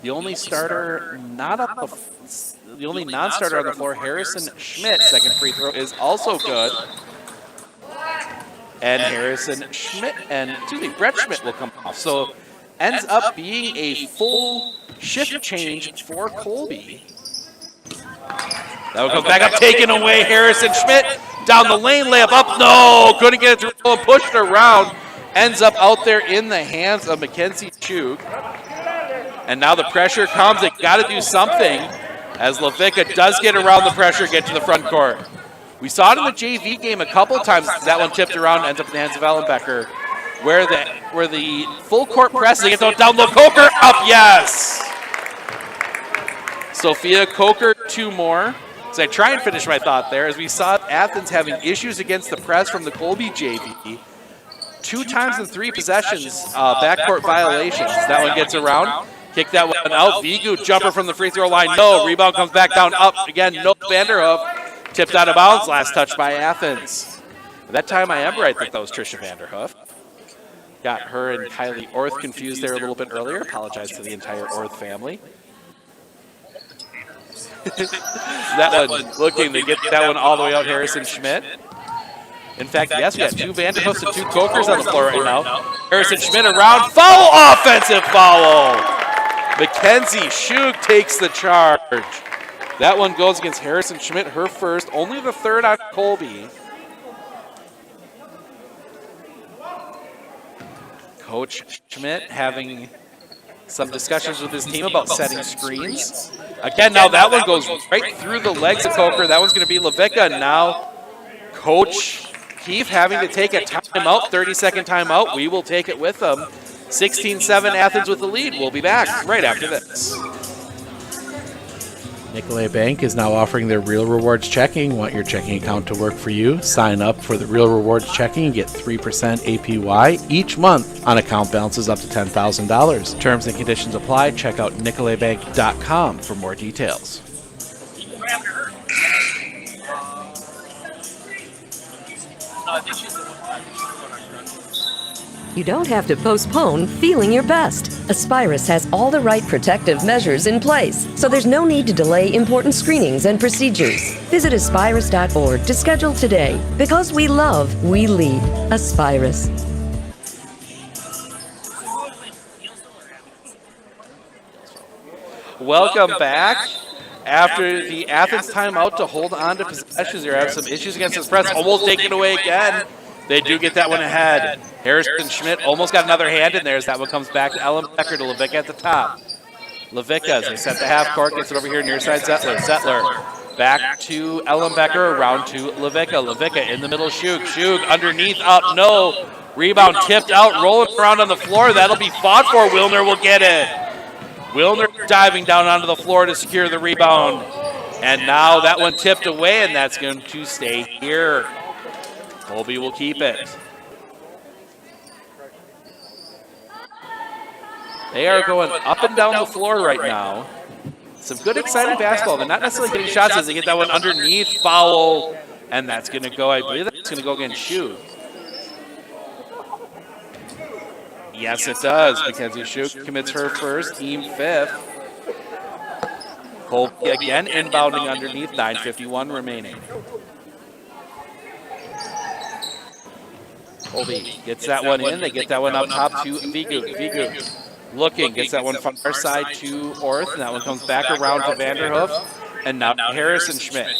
The only starter not on the only non-starter on the floor, Harrison Schmidt. Second free throw is also good. And Brett Schmidt will come off. So ends up being a full shift change for Colby. That will come back up, taken away. Harrison Schmidt down the lane, layup up. No, couldn't get it through, pushed it around. Ends up out there in the hands of Mackenzie Shug. And now the pressure comes. They got to do something as Levica does get around the pressure, get to the front court. We saw it in the JV game a couple times. That one tipped around, ends up in the hands of Ellenbecker. Where the full court press, they get down low. Coker up, yes. Sophia Coker, 2 more. So I try and finish my thought there, as we saw Athens having issues against the press from the Colby JV. 2 times in 3 possessions, backcourt violations. That one gets around. Kick that one out. Vigu, jumper from the free throw line. No. Rebound comes back down, up again. No. Vanderhoof. Tipped out of bounds. Last touch by Athens. That time I am right that that was Trisha Vanderhoof. Got her and Kylie Orth confused there a little bit earlier. Apologize to the entire Orth family. That one looking to get that one all the way out, Harrison Schmidt. In fact, yes, we got 2 Vanderhoofs and 2 Cokers on the floor right now. Harrison Schmidt around, foul, offensive foul. Mackenzie Shug takes the charge. That one goes against Harrison Schmidt, her first, only the 3rd on Colby. Coach Schmidt having some discussions with his team about setting screens. Again, now that one goes right through the legs of Coker. That one's going to be Levica. Now Coach Keefe having to take a timeout, 30-second timeout. We will take it with them. 16-7 Athens with the lead. We'll be back right after this. Nicolay Bank is now offering their Real Rewards checking. Want your checking account to work for you? Sign up for the Real Rewards checking and get 3% APY each month on account balances up to $10,000. Terms and conditions apply. Check out nicolaybank.com for more details. You don't have to postpone feeling your best. Aspirus has all the right protective measures in place, so there's no need to delay important screenings and procedures. Visit aspirus.org to schedule today. Because we love, we lead. Aspirus. Welcome back. After the Athens timeout to hold on to possessions, they have some issues against this press. Almost taken away again. They do get that one ahead. Harrison Schmidt almost got another hand in there as that one comes back to Ellen Becker to Levica at the top. Levica, as they set the half court, gets it over here near side Zettler. Zettler back to Ellen Becker, around to Levica. Levica in the middle, Shug. Shug underneath, up, no. Rebound tipped out, rolling around on the floor. That'll be fought for. Wilner will get it. Wilner diving down onto the floor to secure the rebound. And now that one tipped away, and that's going to stay here. Colby will keep it. They are going up and down the floor right now. Some good, exciting basketball. They're not necessarily getting shots as they get that one underneath, foul, and that's going to go, I believe that's going to go against Shug. Yes, it does. Mackenzie Shug commits her first, team 5th. Colby again inbounding underneath, 9:51 remaining. Colby gets that one in. They get that one up top to Vigu. Vigu looking, gets that one from our side to Orth, and that one comes back around to Vanderhoof, and now Harrison Schmidt.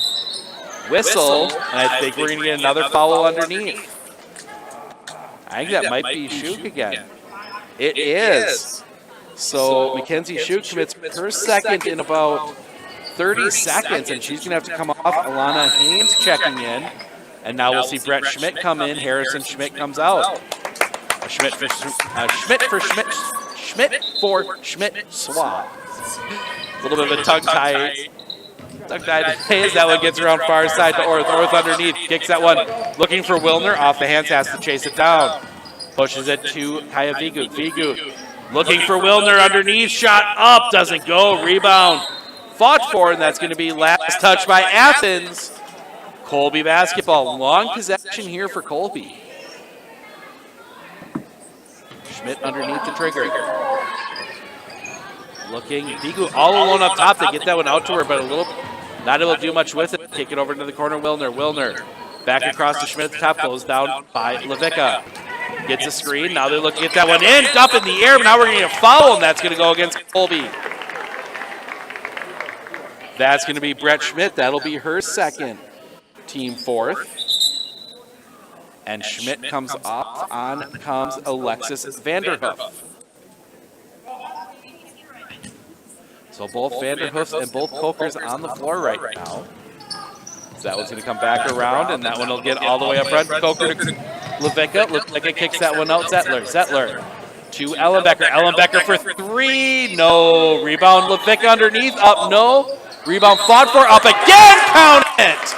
Whistle, and I think we're going to get another foul underneath. I think that might be Shug again. It is. So Mackenzie Shug commits her second in about 30 seconds, and she's going to have to come off. Alana Haynes checking in. And now we'll see Brett Schmidt come in. Harrison Schmidt comes out. Schmidt for Schmidt swap. A little bit of a tongue-tie as that one gets around far side to Orth. Orth underneath, kicks that one. Looking for Wilner, off the hands, has to chase it down. Pushes it to Kaya Vigu. Vigu looking for Wilner underneath, shot up, doesn't go. Rebound fought for, and that's going to be last touch by Athens. Colby basketball. Long possession here for Colby. Schmidt underneath the trigger. Looking, Vigu all alone up top. They get that one out to her, but not able to do much with it. Kick it over into the corner. Wilner back across to Schmidt. Top goes down by Levica. Gets a screen. Now they're looking at that one in. Up in the air. Now we're going to get a foul, and that's going to go against Colby. That's going to be Brett Schmidt. That'll be her second, team fourth. And Schmidt comes off. On comes Alexis Vanderhoof. So both Vanderhoofs and both Kokers on the floor right now. So that one's going to come back around, and that one will get all the way up front. Coker to Levica. Levica kicks that one out. Zettler to Ellenbecker. Ellenbecker for three. No. Rebound Levica underneath. Up. No. Rebound fought for. Up again. Count it.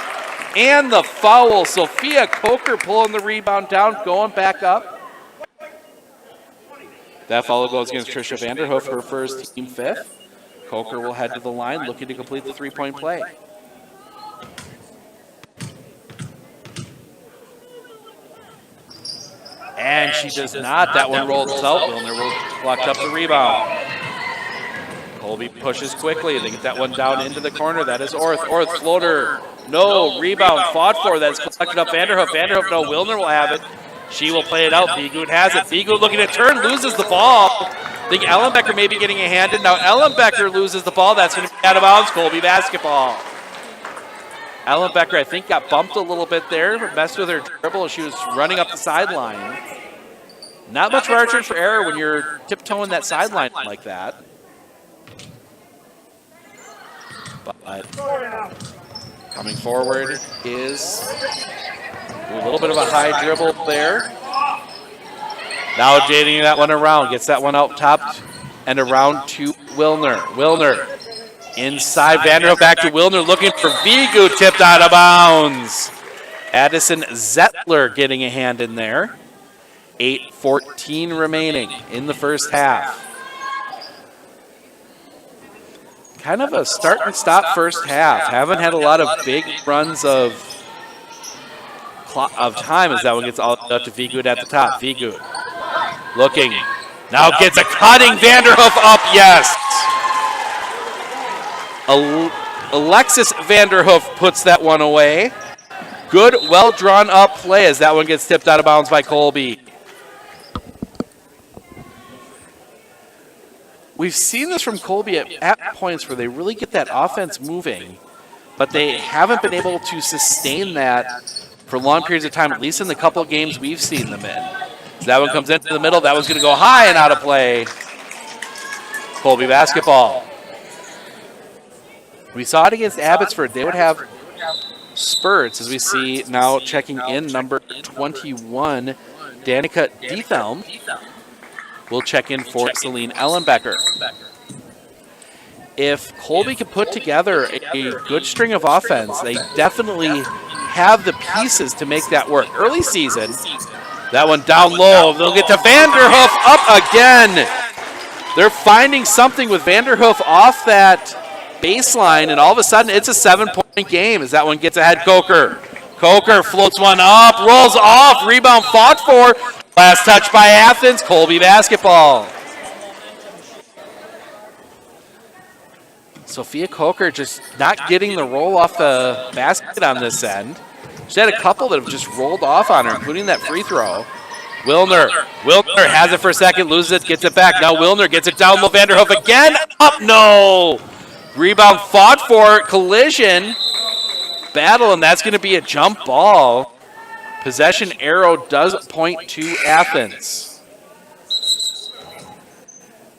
And the foul. Sophia Coker pulling the rebound down. Going back up. That foul goes against Trisha Vanderhoof, her first, team fifth. Coker will head to the line looking to complete the three-point play. And she does not. That one rolls out. Wilner will clutch up the rebound. Colby pushes quickly. They get that one down into the corner. That is Orth. Orth floater. No. Rebound fought for. That's collected up Vanderhoof. Vanderhoof, no. Wilner will have it. She will play it out. Vigut has it. Vigut looking to turn, loses the ball. I think Ellenbecker may be getting a hand in. Now Ellenbecker loses the ball. That's going to be out of bounds. Colby basketball. Ellenbecker, I think, got bumped a little bit there, messed with her dribble as she was running up the sideline. Not much margin for error when you're tiptoeing that sideline like that. But coming forward is a little bit of a high dribble there. Now dating that one around, gets that one out top and around to Wilner. Wilner inside Vanderhoof, back to Wilner, looking for Vigu, tipped out of bounds. Addison Zettler getting a hand in there. 8:14 remaining in the first half. Kind of a start and stop first half. Haven't had a lot of big runs of time as that one gets all up to Vigut at the top. Vigut looking. Now gets a cutting Vanderhoof up, yes. Alexis Vanderhoof puts that one away. Good, well drawn up play as that one gets tipped out of bounds by Colby. We've seen this from Colby at points where they really get that offense moving, but they haven't been able to sustain that for long periods of time, at least in the couple of games we've seen them in. So that one comes into the middle. That one's going to go high and out of play. Colby basketball. We saw it against Abbotsford. They would have spurts, as we see now checking in number 21, Danica Diethelm. Will check in for Celine Ellenbecker. If Colby can put together a good string of offense, they definitely have the pieces to make that work. Early season, that one down low. They'll get to Vanderhoof up again. They're finding something with Vanderhoof off that baseline, and all of a sudden it's a 7-point game as that one gets ahead. Coker. Coker floats one up, rolls off, rebound fought for. Last touch by Athens, Colby basketball. Sophia Coker just not getting the roll off the basket on this end. She had a couple that have just rolled off on her, including that free throw. Wilner has it for a second, loses it, gets it back. Now Wilner gets it down low, Vanderhoof again, up, no! Rebound fought for, collision, battle, and that's gonna be a jump ball. Possession arrow does point to Athens.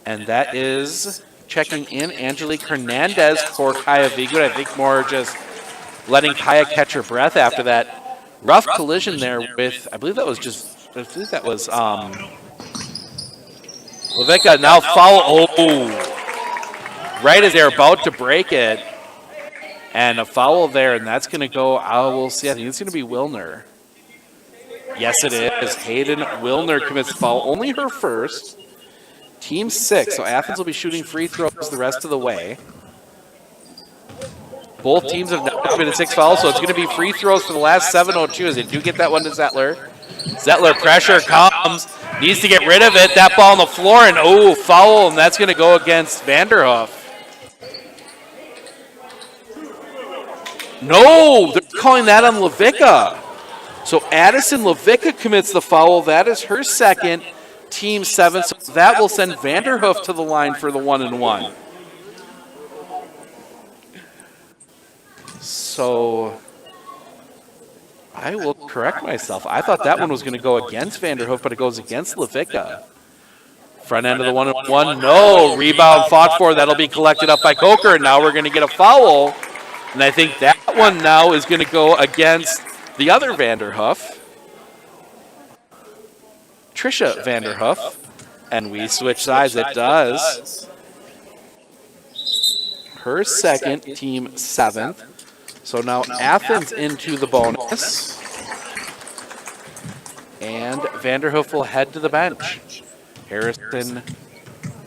And that is checking in Angelique Hernandez for Kaya Vigut. I think more just letting Kaya catch her breath after that rough collision there with, I believe that was Levica. Now foul, right as they're about to break it. And a foul there, and that's going to go, we'll see, I think it's going to be Wilner. Yes, it is. Hayden Wilner commits foul. Only her first. Team 6. So Athens will be shooting free throws the rest of the way. Both teams have now committed 6 fouls, so it's going to be free throws for the last 7:02 as they do get that one to Zettler. Zettler, pressure comes. Needs to get rid of it. That ball on the floor, and oh, foul, and that's going to go against Vanderhoof. No, they're calling that on Levica. So Addison Levica commits the foul. That is her second, team 7. So that will send Vanderhoof to the line for the 1-and-1. So I will correct myself. I thought that one was going to go against Vanderhoof, but it goes against Levica. Front end of the 1-and-1. No, rebound fought for. That'll be collected up by Coker. And now we're going to get a foul. And I think that one now is going to go against the other Vanderhoof, Trisha Vanderhoof. And we switch sides. It does. Her second, team 7th. So now Athens into the bonus. And Vanderhoof will head to the bench. Harrison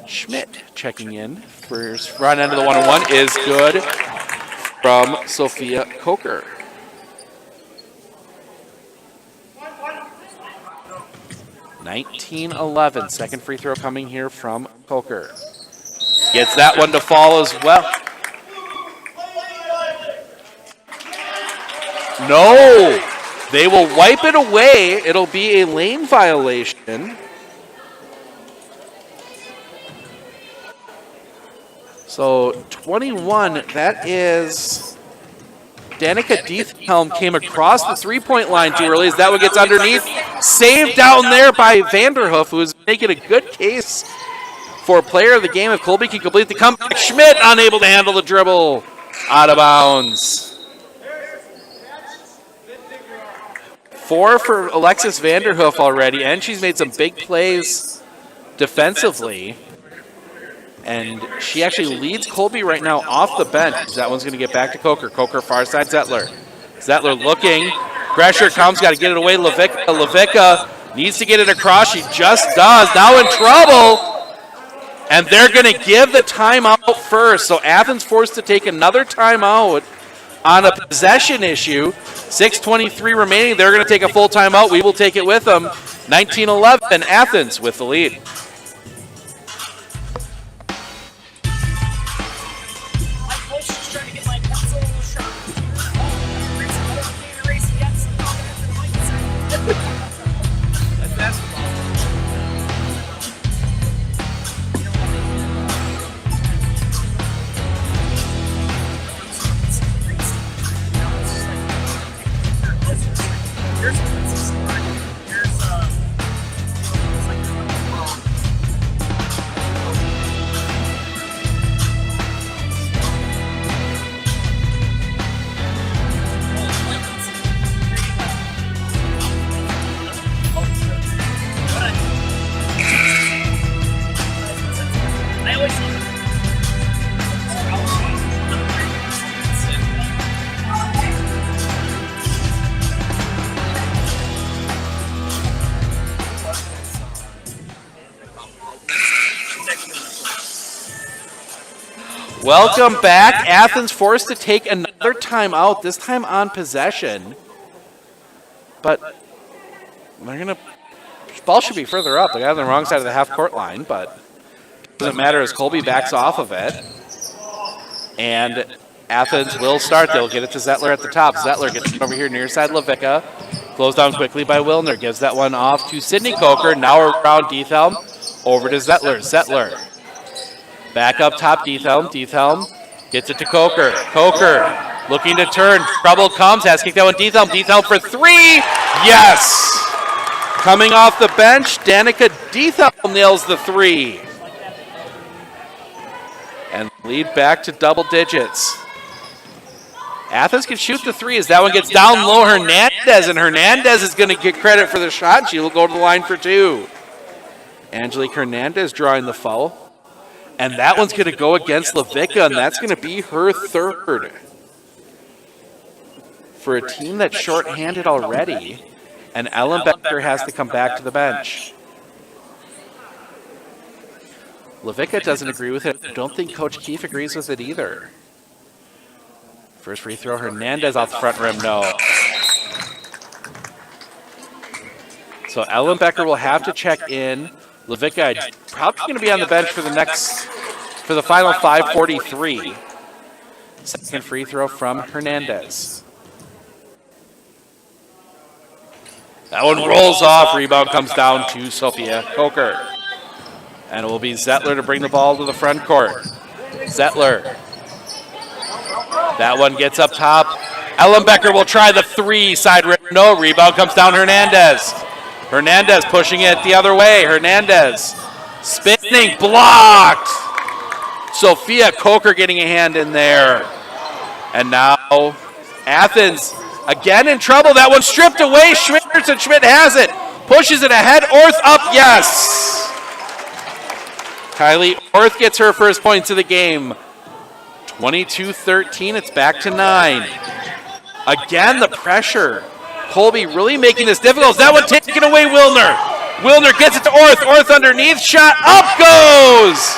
Schmidt checking in. First front end of the 1-and-1 is good from Sophia Coker. (19-11). Second free throw coming here from Coker. Gets that one to fall as well. No, they will wipe it away. It'll be a lane violation. So 21, that is Danica Diethelm came across the three-point line too early as that one gets underneath. Saved down there by Vanderhoof, who is making a good case for player of the game if Colby can complete the comeback. Schmidt unable to handle the dribble. Out of bounds. 4 for Alexis Vanderhoof already, and she's made some big plays defensively. And she actually leads Colby right now off the bench. That one's going to get back to Coker. Coker far side Zettler. Zettler looking. Pressure comes, got to get it away. Levica. Levica needs to get it across. She just does. Now in trouble. And they're going to give the timeout first. So Athens forced to take another timeout on a possession issue. 6:23 remaining. They're going to take a full timeout. We will take it with them. 19-11, Athens with the lead. Welcome back. Athens forced to take another timeout, this time on possession. But they're going to, ball should be further up. They're on the wrong side of the half-court line, but it doesn't matter as Colby backs off of it. And Athens will start. They'll get it to Zettler at the top. Zettler gets it over here near side Levica. Closed down quickly by Wilner. Gives that one off to Sydney Coker. Now around Diethelm. Over to Zettler. Zettler. Back up top, Diethelm. Diethelm gets it to Coker. Coker looking to turn. Trouble comes. Has to kick that one. Diethelm. Diethelm for 3. Yes! Coming off the bench, Danica Diethelm nails the 3. And lead back to double digits. Athens can shoot the 3 as that one gets down low. Hernandez, and Hernandez is going to get credit for the shot. She will go to the line for 2. Angelique Hernandez drawing the foul. And that one's going to go against Levica, and that's going to be her 3rd. For a team that's shorthanded already, and Ellen Becker has to come back to the bench. Levica doesn't agree with it. I don't think Coach Keefe agrees with it either. First free throw, Hernandez off the front rim, no. So Ellen Becker will have to check in. Levicka probably going to be on the bench for the final 5:43. Second free throw from Hernandez. That one rolls off. Rebound comes down to Sophia Coker. And it will be Zettler to bring the ball to the front court. Zettler. That one gets up top. Ellenbecker will try the three. Side no. Rebound comes down Hernandez. Hernandez pushing it the other way. Hernandez spinning. Blocked. Sophia Coker getting a hand in there. And now Athens again in trouble. That one stripped away. Schmitterson. Schmidt has it. Pushes it ahead. Orth up. Yes. Kylie Orth gets her first points of the game. 22-13. It's back to 9. Again, the pressure. Colby really making this difficult. That one taken away, Wilner. Wilner gets it to Orth. Orth underneath. Shot up goes.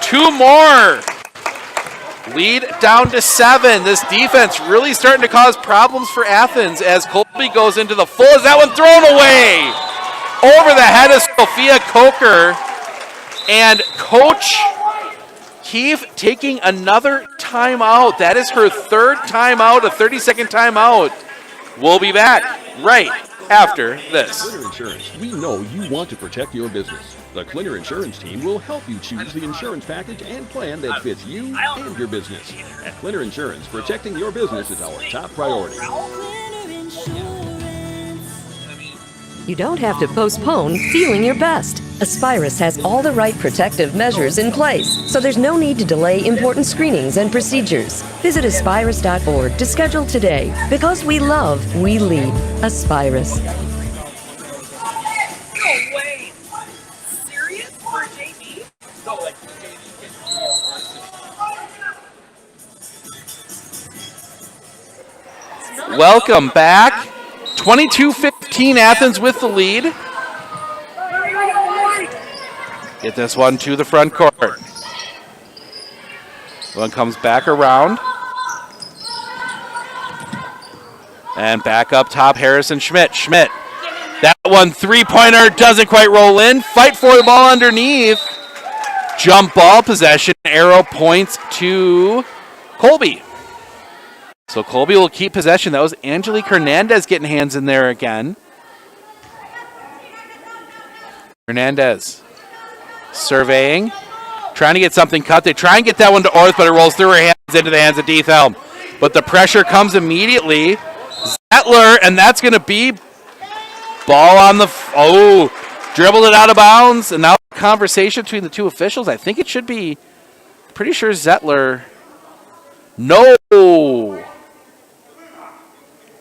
2 more. Lead down to 7. This defense really starting to cause problems for Athens as Colby goes into the full. Is that one thrown away? Over the head of Sophia Coker. And Coach Keefe taking another timeout. That is her third timeout, a 30-second timeout. We'll be back right after this. Klinger Insurance, we know you want to protect your business. The Klinger Insurance team will help you choose the insurance package and plan that fits you and your business. At Klinger Insurance, protecting your business is our top priority. You don't have to postpone feeling your best. Aspirus has all the right protective measures in place, so there's no need to delay important screenings and procedures. Visit aspirus.org to schedule today. Because we love, we lead. Aspirus. No way. Serious? For JV? No, like JV. Welcome back. 22-15, Athens with the lead. Get this one to the front court. One comes back around. And back up top, Harrison Schmidt. Schmidt. That one three-pointer doesn't quite roll in. Fight for the ball underneath. Jump ball possession. Arrow points to Colby. So Colby will keep possession. That was Angelique Hernandez getting hands in there again. Hernandez surveying, trying to get something cut. They try and get that one to Orth, but it rolls through her hands into the hands of Diethelm. But the pressure comes immediately. Zettler, and that's going to be ball on the... dribbled it out of bounds. And now conversation between the two officials. I think it should be... Pretty sure Zettler...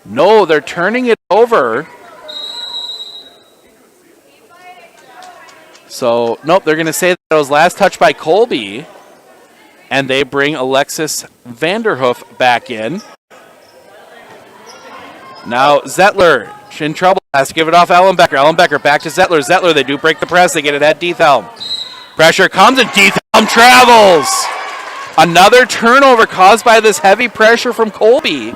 No, they're turning it over. So, nope, they're going to say that it was last touched by Colby. And they bring Alexis Vanderhoof back in. Now, Zettler in trouble. Has to give it off Ellenbecker. Ellenbecker back to Zettler. Zettler, they do break the press. They get it at Diethelm. Pressure comes and Diethelm travels. Another turnover caused by this heavy pressure from Colby.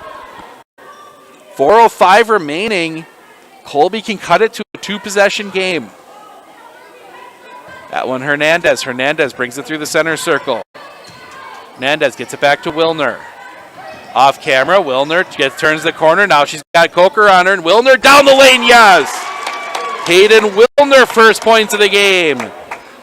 4:05 remaining. Colby can cut it to a 2-possession game. That one, Hernandez. Hernandez brings it through the center circle. Hernandez gets it back to Wilner. Off camera, Wilner turns the corner. Now she's got Coker on her, and Wilner down the lane, yes! Hayden Wilner, first points of the game.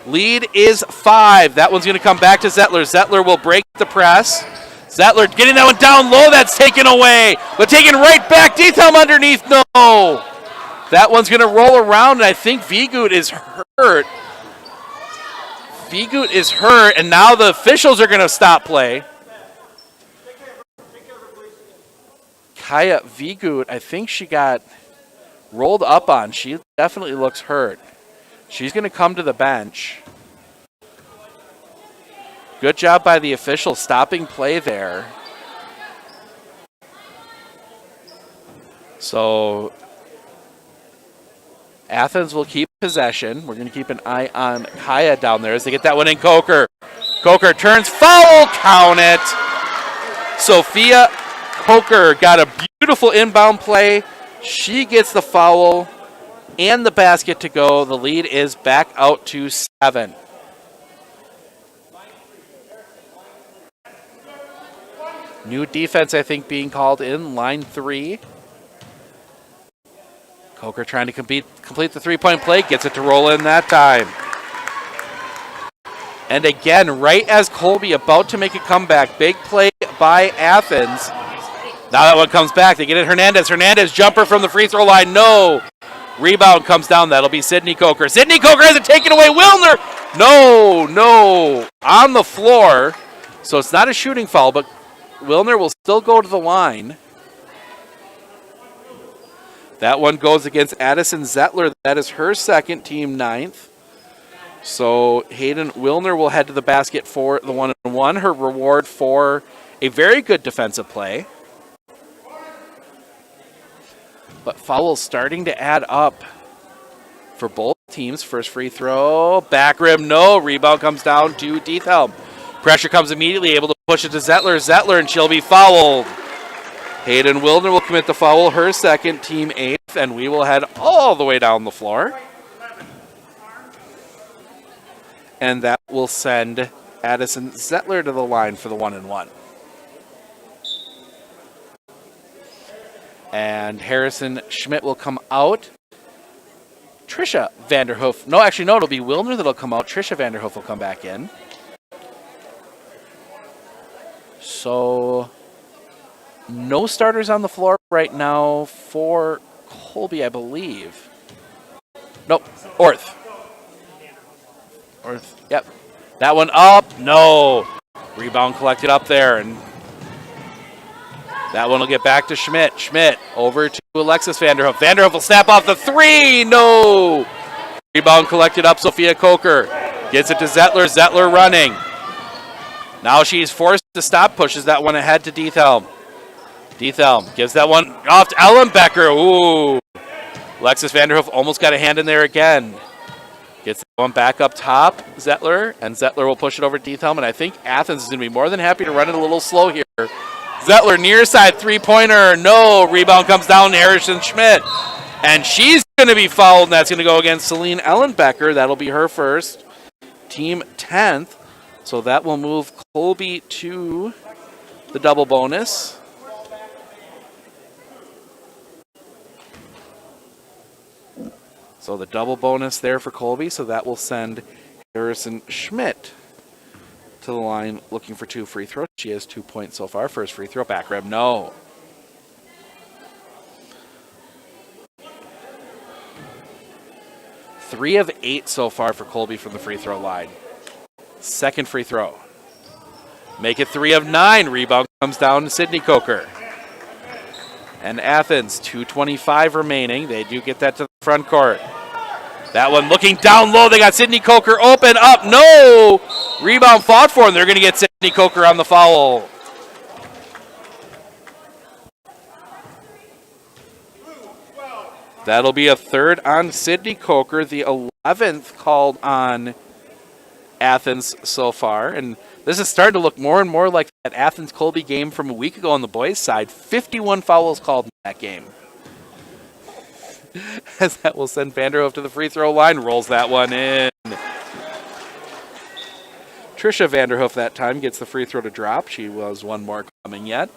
Lead is 5. That one's going to come back to Zettler. Zettler will break the press. Zettler getting that one down low. That's taken away. But taken right back. Diethelm underneath. No. That one's going to roll around, and I think Vigut is hurt. Vigut is hurt, and now the officials are going to stop play. Kaya Vigut, I think she got rolled up on. She definitely looks hurt. She's going to come to the bench. Good job by the official stopping play there. So Athens will keep possession. We're going to keep an eye on Kaya down there as they get that one in. Coker. Coker turns, foul, count it. Sophia Coker got a beautiful inbound play. She gets the foul. and the basket to go. The lead is back out to 7. New defense, I think, being called in, line 3. Coker trying to complete the three-point play, gets it to roll in that time. And again, right as Colby about to make a comeback, big play by Athens. Now that one comes back, they get it Hernandez. Hernandez, jumper from the free throw line, no. Rebound comes down, that'll be Sydney Coker. Sydney Coker has it taken away, Wilner! No, on the floor. So it's not a shooting foul, but Wilner will still go to the line. That one goes against Addison Zettler. That is her second, team 9th. So Hayden Wilner will head to the basket for the 1-and-1. Her reward for a very good defensive play. But fouls starting to add up for both teams. First free throw, back rim, no. Rebound comes down to Diethelm. Pressure comes immediately, able to push it to Zettler. Zettler, and she'll be fouled. Hayden Wilner will commit the foul, her second, team 8th, and we will head all the way down the floor. And that will send Addison Zettler to the line for the 1-and-1. And Harrison Schmidt will come out. Trisha Vanderhoof. No, it'll be Wilner that'll come out. Trisha Vanderhoof will come back in. So, no starters on the floor right now for Colby, I believe. Nope, Orth, yep. That one up, no. Rebound collected up there, and that one will get back to Schmidt. Schmidt over to Alexis Vanderhoof. Vanderhoof will snap off the 3, no. Rebound collected up, Sophia Coker. Gets it to Zettler, Zettler running. Now she's forced to stop, pushes that one ahead to Diethelm. Diethelm gives that one off to Ellenbecker. Ooh. Alexis Vanderhoof almost got a hand in there again. Gets that one back up top, Zettler, and Zettler will push it over to Diethelm, and I think Athens is going to be more than happy to run it a little slow here. Zettler near side three-pointer, no. Rebound comes down to Harrison Schmidt, and she's going to be fouled, and that's going to go against Celine Ellenbecker. That'll be her first, team 10th. So that will move Colby to the double bonus. So the double bonus there for Colby. So that will send Harrison Schmidt to the line looking for 2 free throws. She has 2 points so far. First free throw, back rim, no. Three of 8 so far for Colby from the free throw line. Second free throw. Make it 3 of 9. Rebound comes down to Sydney Coker. And Athens, 2:25 remaining. They do get that to the front court. That one looking down low. They got Sydney Coker open up. No! Rebound fought for, and they're going to get Sydney Coker on the foul. That'll be a third on Sydney Coker, the 11th called on Athens so far. And this is starting to look more and more like that Athens-Colby game from a week ago on the boys' side. 51 fouls called in that game. As that will send Vanderhoof to the free throw line, rolls that one in. Trisha Vanderhoof that time gets the free throw to drop. She was one more coming yet.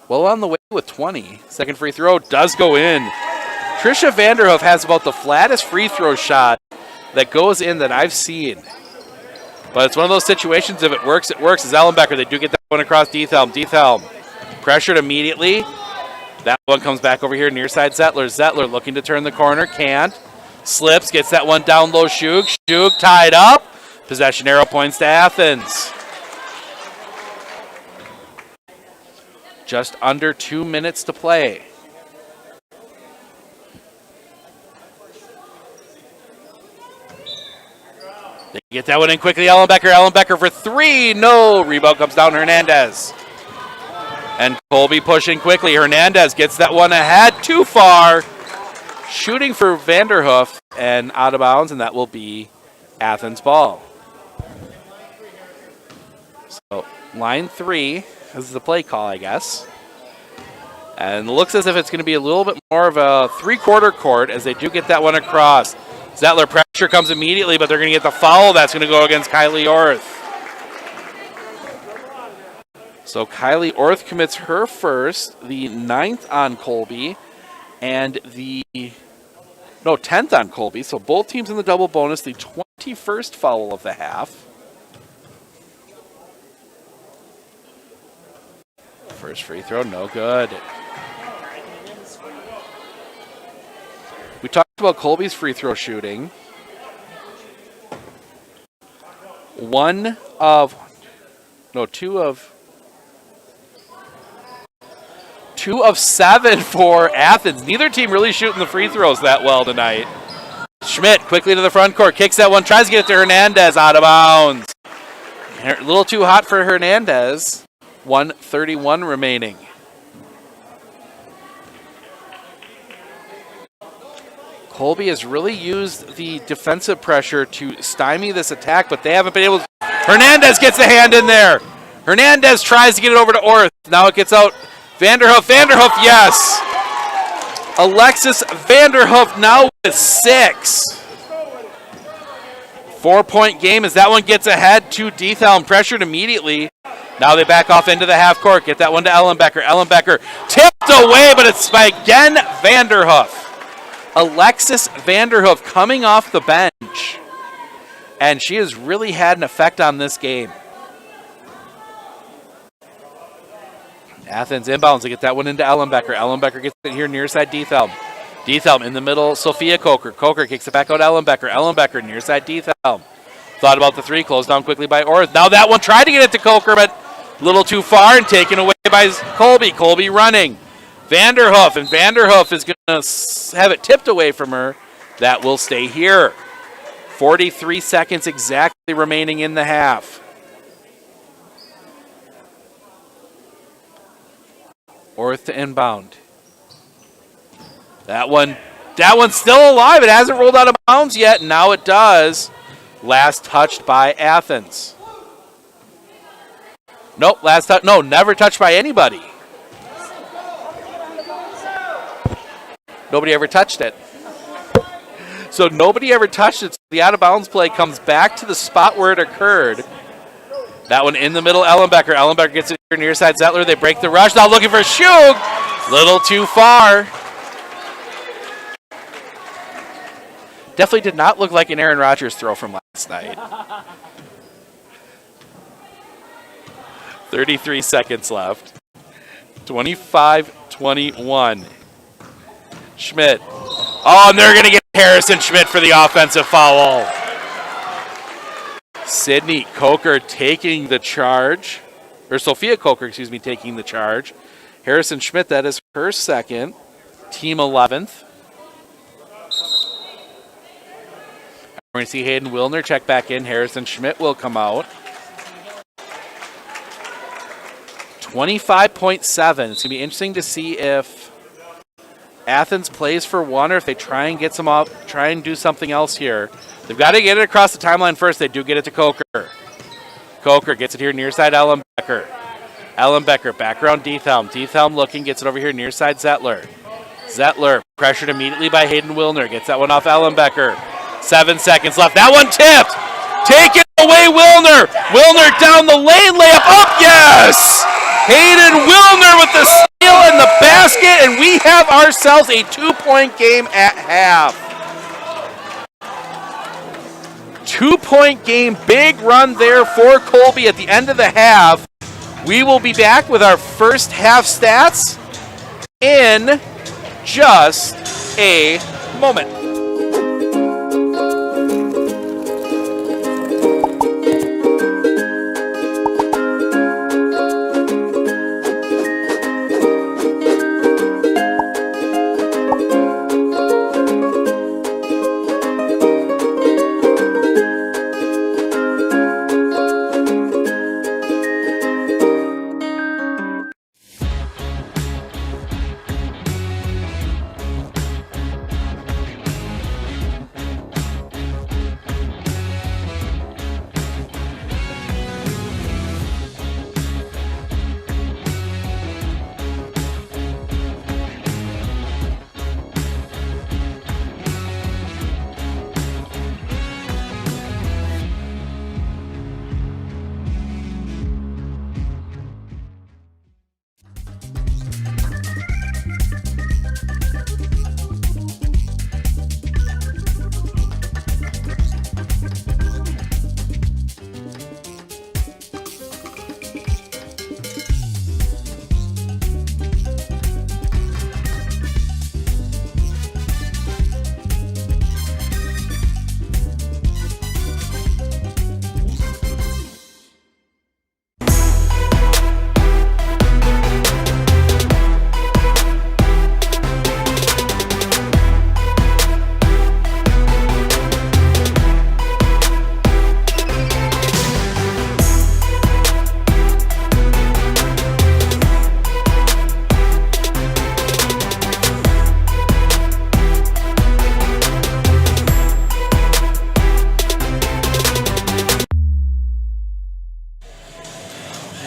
Well on the way with 20. Second free throw does go in. Trisha Vanderhoof has about the flattest free throw shot that goes in that I've seen. But it's one of those situations, if it works, it works. As Ellenbecker, they do get that one across Diethelm. Diethelm pressured immediately. That one comes back over here near side Zettler. Zettler looking to turn the corner, can't. Slips, gets that one down low, Shug. Shug tied up. Possession arrow points to Athens. Just under 2 minutes to play. They get that one in quickly. Ellenbecker for 3. No. Rebound comes down Hernandez. And Colby pushing quickly. Hernandez gets that one ahead. Too far. Shooting for Vanderhoof and out of bounds, and that will be Athens ball. So line 3 is the play call, I guess. And it looks as if it's going to be a little bit more of a three-quarter court as they do get that one across. Zettler pressure comes immediately, but they're going to get the foul. That's going to go against Kylie Orth. So Kylie Orth commits her first, the 9th on Colby, and the 10th on Colby. So both teams in the double bonus, the 21st foul of the half. First free throw, no good. We talked about Colby's free throw shooting. Two of 7 for Athens. Neither team really shooting the free throws that well tonight. Schmidt quickly to the front court, kicks that one, tries to get it to Hernandez, out of bounds. A little too hot for Hernandez. 1:31 remaining. Colby has really used the defensive pressure to stymie this attack, but they haven't been able to. Hernandez gets the hand in there. Hernandez tries to get it over to Orth. Now it gets out. Vanderhoof, yes. Alexis Vanderhoof now with 6. 4-point game as that one gets ahead to Dethelm. Pressured immediately. Now they back off into the half court. Get that one to Ellenbecker. Ellenbecker tipped away, but it's by again Vanderhoof. Alexis Vanderhoof coming off the bench. And she has really had an effect on this game. Athens inbounds to get that one into Ellenbecker. Ellenbecker gets it here near side Dethelm. Dethelm in the middle, Sophia Coker. Coker kicks it back out to Ellenbecker. Ellenbecker near side Dethelm. Thought about the three, closed down quickly by Orth. Now that one tried to get it to Coker, but a little too far and taken away by Colby. Colby running. Vanderhoof, and Vanderhoof is going to have it tipped away from her. That will stay here. 43 seconds exactly remaining in the half. Orth to inbound. That one's still alive. It hasn't rolled out of bounds yet. Now it does. Last touched by Athens. Nope, never touched by anybody. Nobody ever touched it. So nobody ever touched it. So the out of bounds play comes back to the spot where it occurred. That one in the middle, Ellenbecker. Ellenbecker gets it here near side Zettler. They break the rush. Now looking for Shug. Little too far. Definitely did not look like an Aaron Rodgers throw from last night. 33 seconds left. 25-21. Schmidt. Oh, and they're going to get Harrison Schmidt for the offensive foul. Sydney Coker taking the charge. Or Sophia Coker, taking the charge. Harrison Schmidt, that is her second. Team 11th. We're going to see Hayden Wilner check back in. Harrison Schmidt will come out. 25.7. It's going to be interesting to see if Athens plays for one or if they try and get some up, try and do something else here. They've got to get it across the timeline first. They do get it to Coker. Coker gets it here near side Ellenbecker. Ellenbecker, background Dethelm. Dethelm looking, gets it over here near side Zettler. Zettler pressured immediately by Hayden Wilner. Gets that one off Ellenbecker. 7 seconds left. That one tipped. Taken away, Wilner. Wilner down the lane. Layup up. Yes! Hayden Wilner with the steal in the basket, and we have ourselves a 2-point game at half. 2-point game. Big run there for Colby at the end of the half. We will be back with our first half stats in just a moment.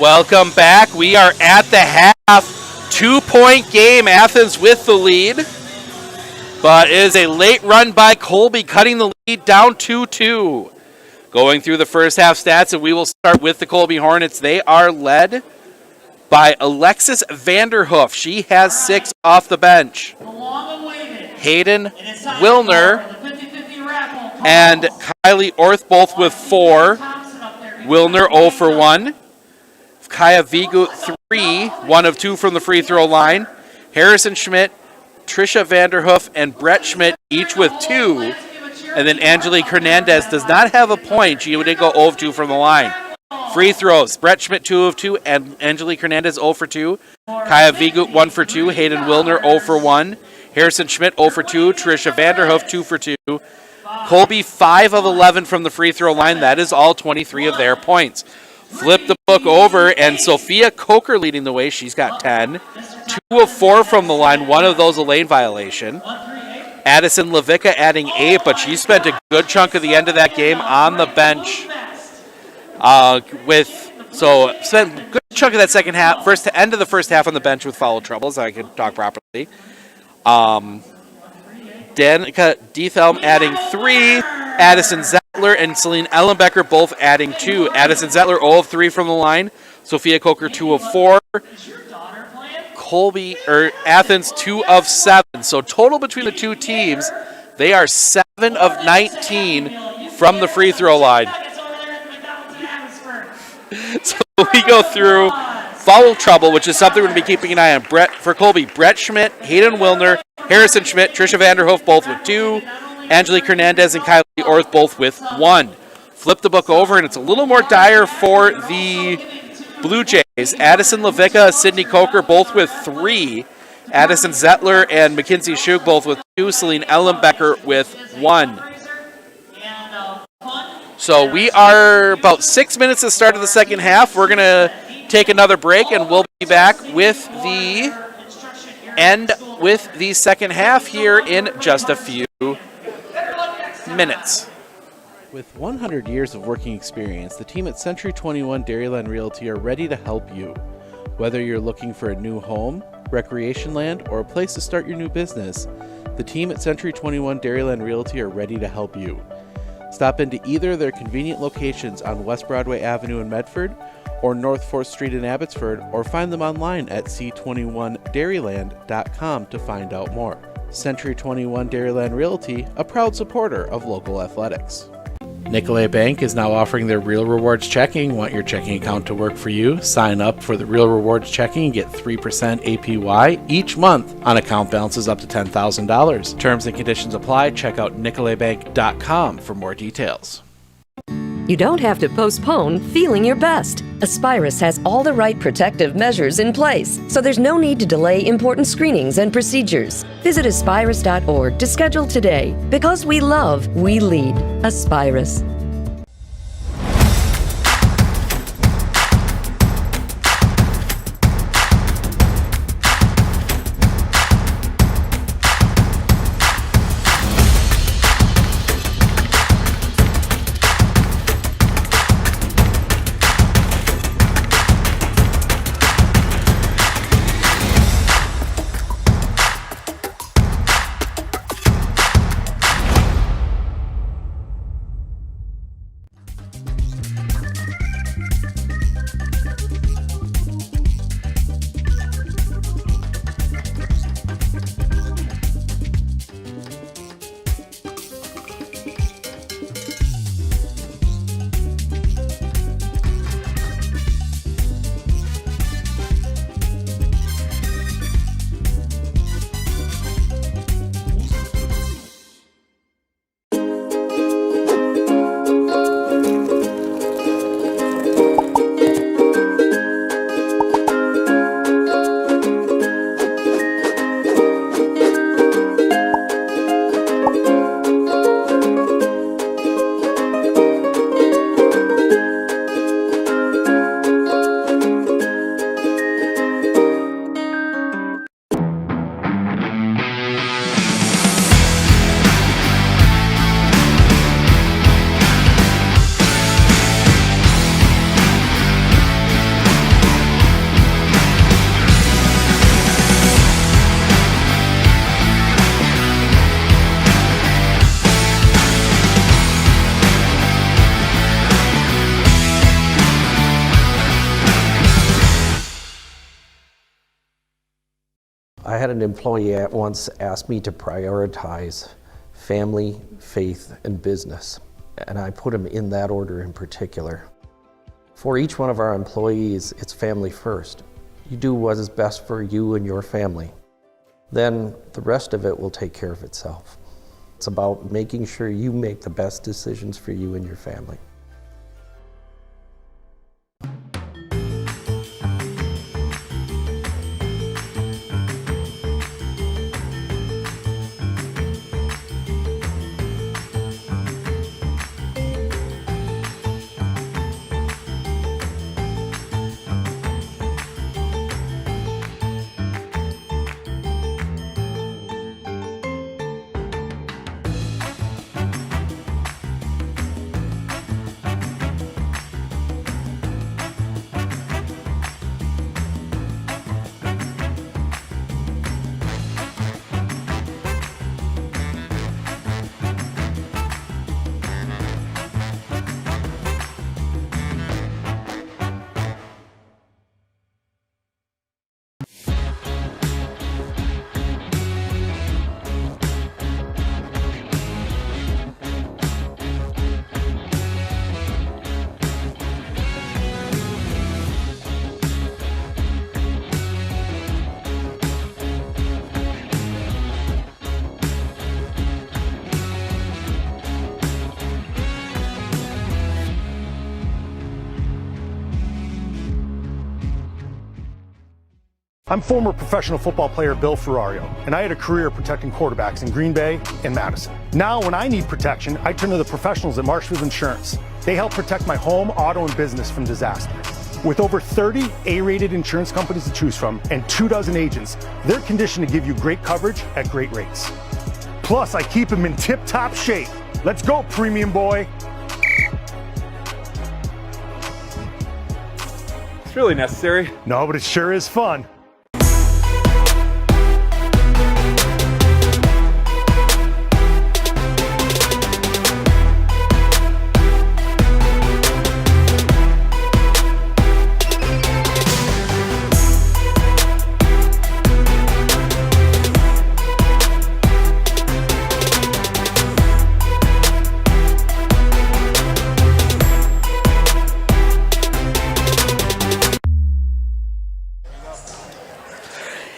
Welcome back. We are at the half. 2-point game. Athens with the lead. But it is a late run by Colby, cutting the lead down 2-2. Going through the first half stats, and we will start with the Colby Hornets. They are led by Alexis Vanderhoof. She has 6 off the bench. Hayden Wilner and Kylie Orth both with 4. Wilner 0 for 1. Kaya Vigu 3, 1 of 2 from the free throw line. Harrison Schmidt, Trisha Vanderhoof, and Brett Schmidt each with 2. And then Angelique Hernandez does not have a point. She did go 0 of 2 from the line. Free throws, Brett Schmidt 2 of 2, and Angelique Hernandez 0 for 2. Kaya Vigu 1 for 2. Hayden Wilner 0 for 1. Harrison Schmidt 0 for 2. Trisha Vanderhoof 2 for 2. Colby 5 of 11 from the free throw line. That is all 23 of their points. Flip the book over, and Sophia Coker leading the way. She's got 10. 2 of 4 from the line, 1 of those a lane violation. Addison Levica adding 8, but she spent a good chunk of the end of that game on the bench. Spent a good chunk of that second half, end of the first half on the bench with foul troubles. I can talk properly. Danica Diethelm adding 3. Addison Zettler and Celine Ellenbecker both adding 2. Addison Zettler 0 of 3 from the line. Sophia Coker 2 of 4. Athens 2 of 7. So total between the two teams, they are 7 of 19 from the free throw line. So we go through foul trouble, which is something we're going to be keeping an eye on. For Colby, Brett Schmidt, Hayden Wilner, Harrison Schmidt, Trisha Vanderhoof both with 2. Angelique Hernandez and Kylie Orth both with 1. Flip the book over, and it's a little more dire for the Blue Jays. Addison Levica, Sydney Coker both with 3. Addison Zettler and Mackenzie Shug both with 2. Celine Ellenbecker with 1. So we are about 6 minutes to the start of the second half. We're going to take another break, and we'll be back with the second half here in just a few minutes. With 100 years of working experience, the team at Century 21 Dairyland Realty are ready to help you. Whether you're looking for a new home, recreation land, or a place to start your new business, the team at Century 21 Dairyland Realty are ready to help you. Stop into either of their convenient locations on West Broadway Avenue in Medford or North 4th Street in Abbotsford, or find them online at c21dairyland.com to find out more. Century 21 Dairyland Realty, a proud supporter of local athletics. Nicolet Bank is now offering their Real Rewards Checking. Want your checking account to work for you? Sign up for the Real Rewards Checking and get 3% APY each month on account balances up to $10,000. Terms and conditions apply. Check out nicoletbank.com for more details. You don't have to postpone feeling your best. Aspirus has all the right protective measures in place, so there's no need to delay important screenings and procedures. Visit aspirus.org to schedule today. Because we love, we lead. Aspirus. had an employee at once ask me to prioritize family, faith, and business, and I put them in that order in particular. For each one of our employees, it's family first. You do what is best for you and your family. Then the rest of it will take care of itself. It's about making sure you make the best decisions for you and your family. I'm former professional football player Bill Ferrario, and I had a career protecting quarterbacks in Green Bay and Madison. Now, when I need protection, I turn to the professionals at Marshfield Insurance. They help protect my home, auto, and business from disaster. With over 30 A-rated insurance companies to choose from and 24 agents, they're conditioned to give you great coverage at great rates. Plus, I keep them in tip-top shape. Let's go, premium boy. It's really necessary. No, but it sure is fun.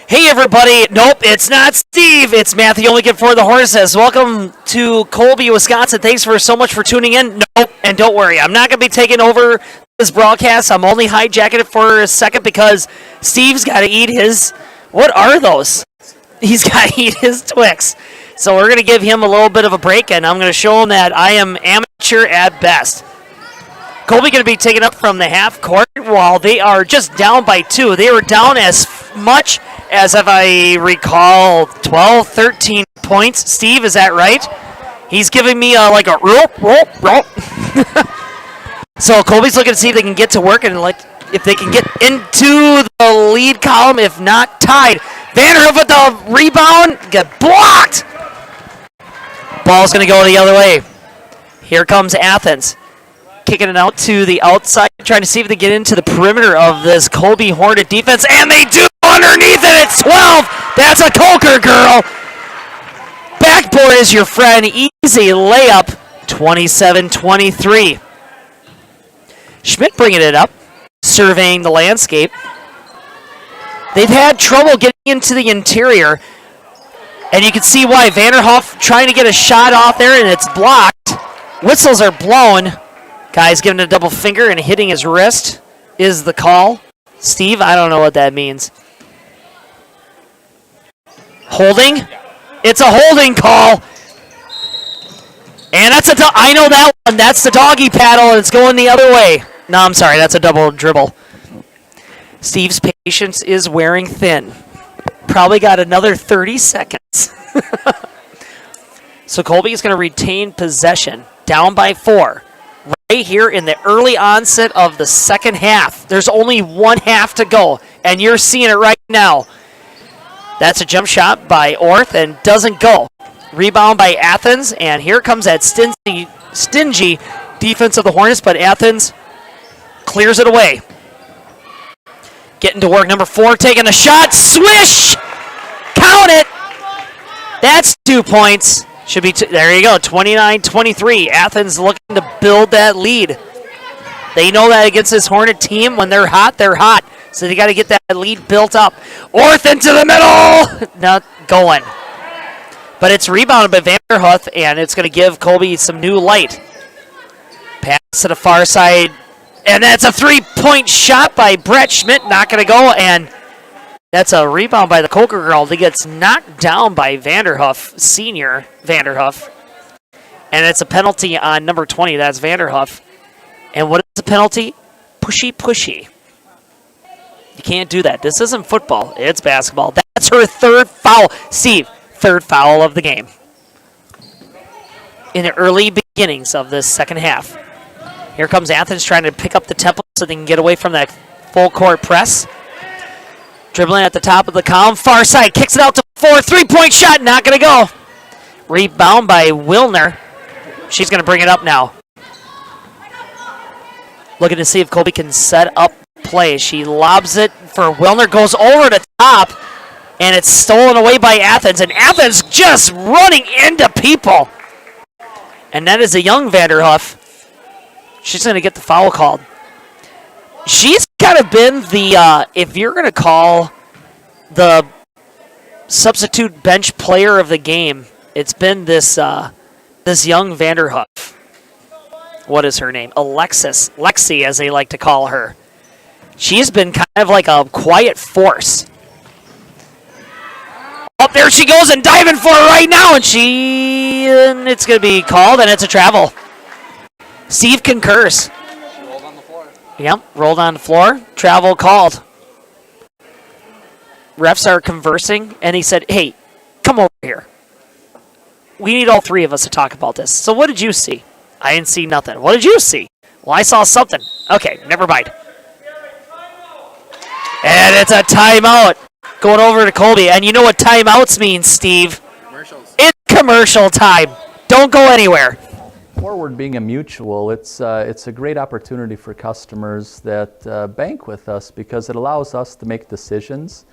Hey everybody, nope, it's not Steve, it's Matthew Onlykin for the Horses. Welcome to Colby, Wisconsin. Thanks so much for tuning in. Nope, and don't worry, I'm not going to be taking over this broadcast. I'm only hijacking it for a second because Steve's got to eat his, what are those? He's got to eat his Twix. So we're going to give him a little bit of a break, and I'm going to show him that I am amateur at best. Colby going to be taken up from the half court while they are just down by 2. They were down as much as, if I recall, 12, 13 points. Steve, is that right? He's giving me like a rope. So Colby's looking to see if they can get to work and if they can get into the lead column, if not tied. Vanderhoof with the rebound, get blocked. Ball's going to go the other way. Here comes Athens. Kicking it out to the outside, trying to see if they get into the perimeter of this Colby Hornet defense, and they do underneath it. It's 12. That's a Colker girl. Backboard is your friend. Easy layup, 27-23. Schmidt bringing it up, surveying the landscape. They've had trouble getting into the interior, and you can see why. Vanderhoff trying to get a shot off there, and it's blocked. Whistles are blown. Guy's giving a double finger and hitting his wrist is the call. Steve, I don't know what that means. Holding? It's a holding call. And that's I know that one. That's the doggy paddle, and it's going the other way. No, I'm sorry. That's a double dribble. Steve's patience is wearing thin. Probably got another 30 seconds. So Colby is going to retain possession. Down by 4. Right here in the early onset of the second half. There's only one half to go, and you're seeing it right now. That's a jump shot by Orth and doesn't go. Rebound by Athens, and here comes that stingy defense of the Hornets, but Athens clears it away. Getting to work, number 4 taking a shot. Swish! That's 2 points. Should be there you go, 29-23. Athens looking to build that lead. They know that against this Hornet team, when they're hot, they're hot. So they got to get that lead built up. Orth into the middle! Not going. But it's rebounded by Vanderhoof, and it's going to give Colby some new light. Pass to the far side, and that's a three-point shot by Brett Schmidt. Not going to go, and that's a rebound by the Coker girl. He gets knocked down by Vanderhoof, senior Vanderhoof. And it's a penalty on number 20. That's Vanderhoof. And what is the penalty? Pushy. You can't do that. This isn't football. It's basketball. That's her third foul. Steve, third foul of the game. In the early beginnings of this second half. Here comes Athens trying to pick up the tempo so they can get away from that full court press. Dribbling at the top of the column. Far side. Kicks it out to 4. 3-point shot. Not going to go. Rebound by Wilner. She's going to bring it up now. Looking to see if Colby can set up play. She lobs it for Wilner. Goes over the top. And it's stolen away by Athens. And Athens just running into people. And that is a young Vanderhoof. She's going to get the foul called. She's kind of been the, if you're going to call the substitute bench player of the game, it's been this this young Vanderhoof. What is her name? Lexi, as they like to call her. She's been kind of like a quiet force. Oh, there she goes and diving for it right now, and it's going to be called, and it's a travel. Steve concurs. Yep, rolled on the floor. Travel called. Refs are conversing, and he said, hey, come over here. We need all three of us to talk about this. So what did you see? I didn't see nothing. What did you see? Well, I saw something. Okay, never mind. And it's a timeout. Going over to Colby. And you know what timeouts mean, Steve? Commercials. It's commercial time. Don't go anywhere. Forward being a mutual, it's a great opportunity for customers that bank with us because it allows us to make decisions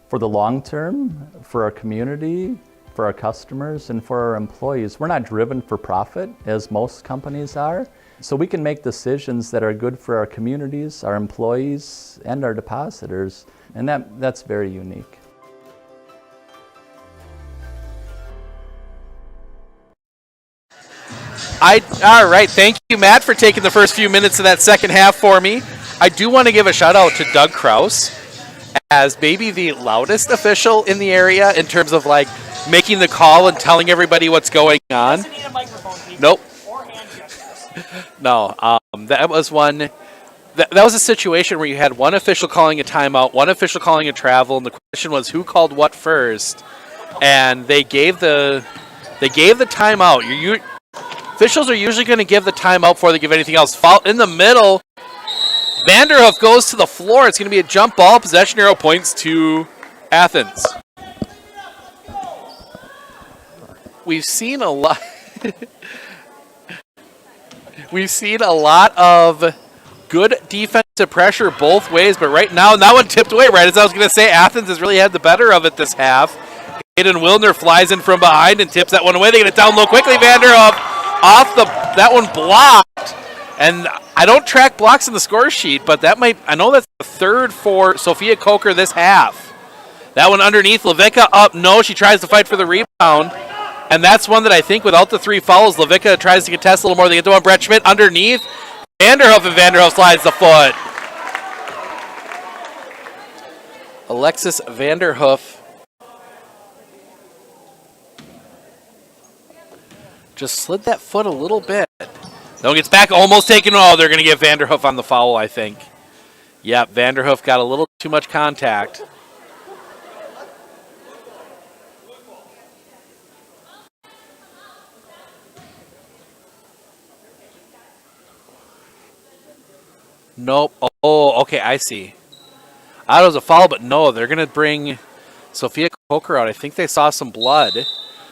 for the long term, for our community, for our customers, and for our employees. We're not driven for profit, as most companies are, so we can make decisions that are good for our communities, our employees, and our depositors, and that's very unique. All right, thank you, Matt, for taking the first few minutes of that second half for me. I do want to give a shout out to Doug Kraus as maybe the loudest official in the area in terms of like making the call and telling everybody what's going on. Nope. No, that was one. That was a situation where you had one official calling a timeout, one official calling a travel, and the question was who called what first, and they gave the timeout. Officials are usually going to give the timeout before they give anything else. Foul in the middle. Vanderhoof goes to the floor. It's going to be a jump ball. Possession arrow points to Athens. We've seen a lot. We've seen a lot of good defensive pressure both ways, but right now, that one tipped away. Right as I was going to say, Athens has really had the better of it this half. Hayden Wilner flies in from behind and tips that one away. They get it down low quickly. Vanderhoof off that one blocked. And I don't track blocks in the score sheet, but I know that's the third for Sophia Coker this half. That one underneath, Levica up. No, she tries to fight for the rebound. And that's one that I think without the three fouls, Levica tries to contest a little more. They get to one. Brett Schmidt underneath. Vanderhoof, and Vanderhoof slides the foot. Alexis Vanderhoof just slid that foot a little bit. No, gets back, almost taken. Oh, they're going to get Vanderhoof on the foul, I think. Yep, Vanderhoof got a little too much contact. Nope. Oh, okay, I see. I thought it was a foul, but no, they're going to bring Sophia Coker out. I think they saw some blood,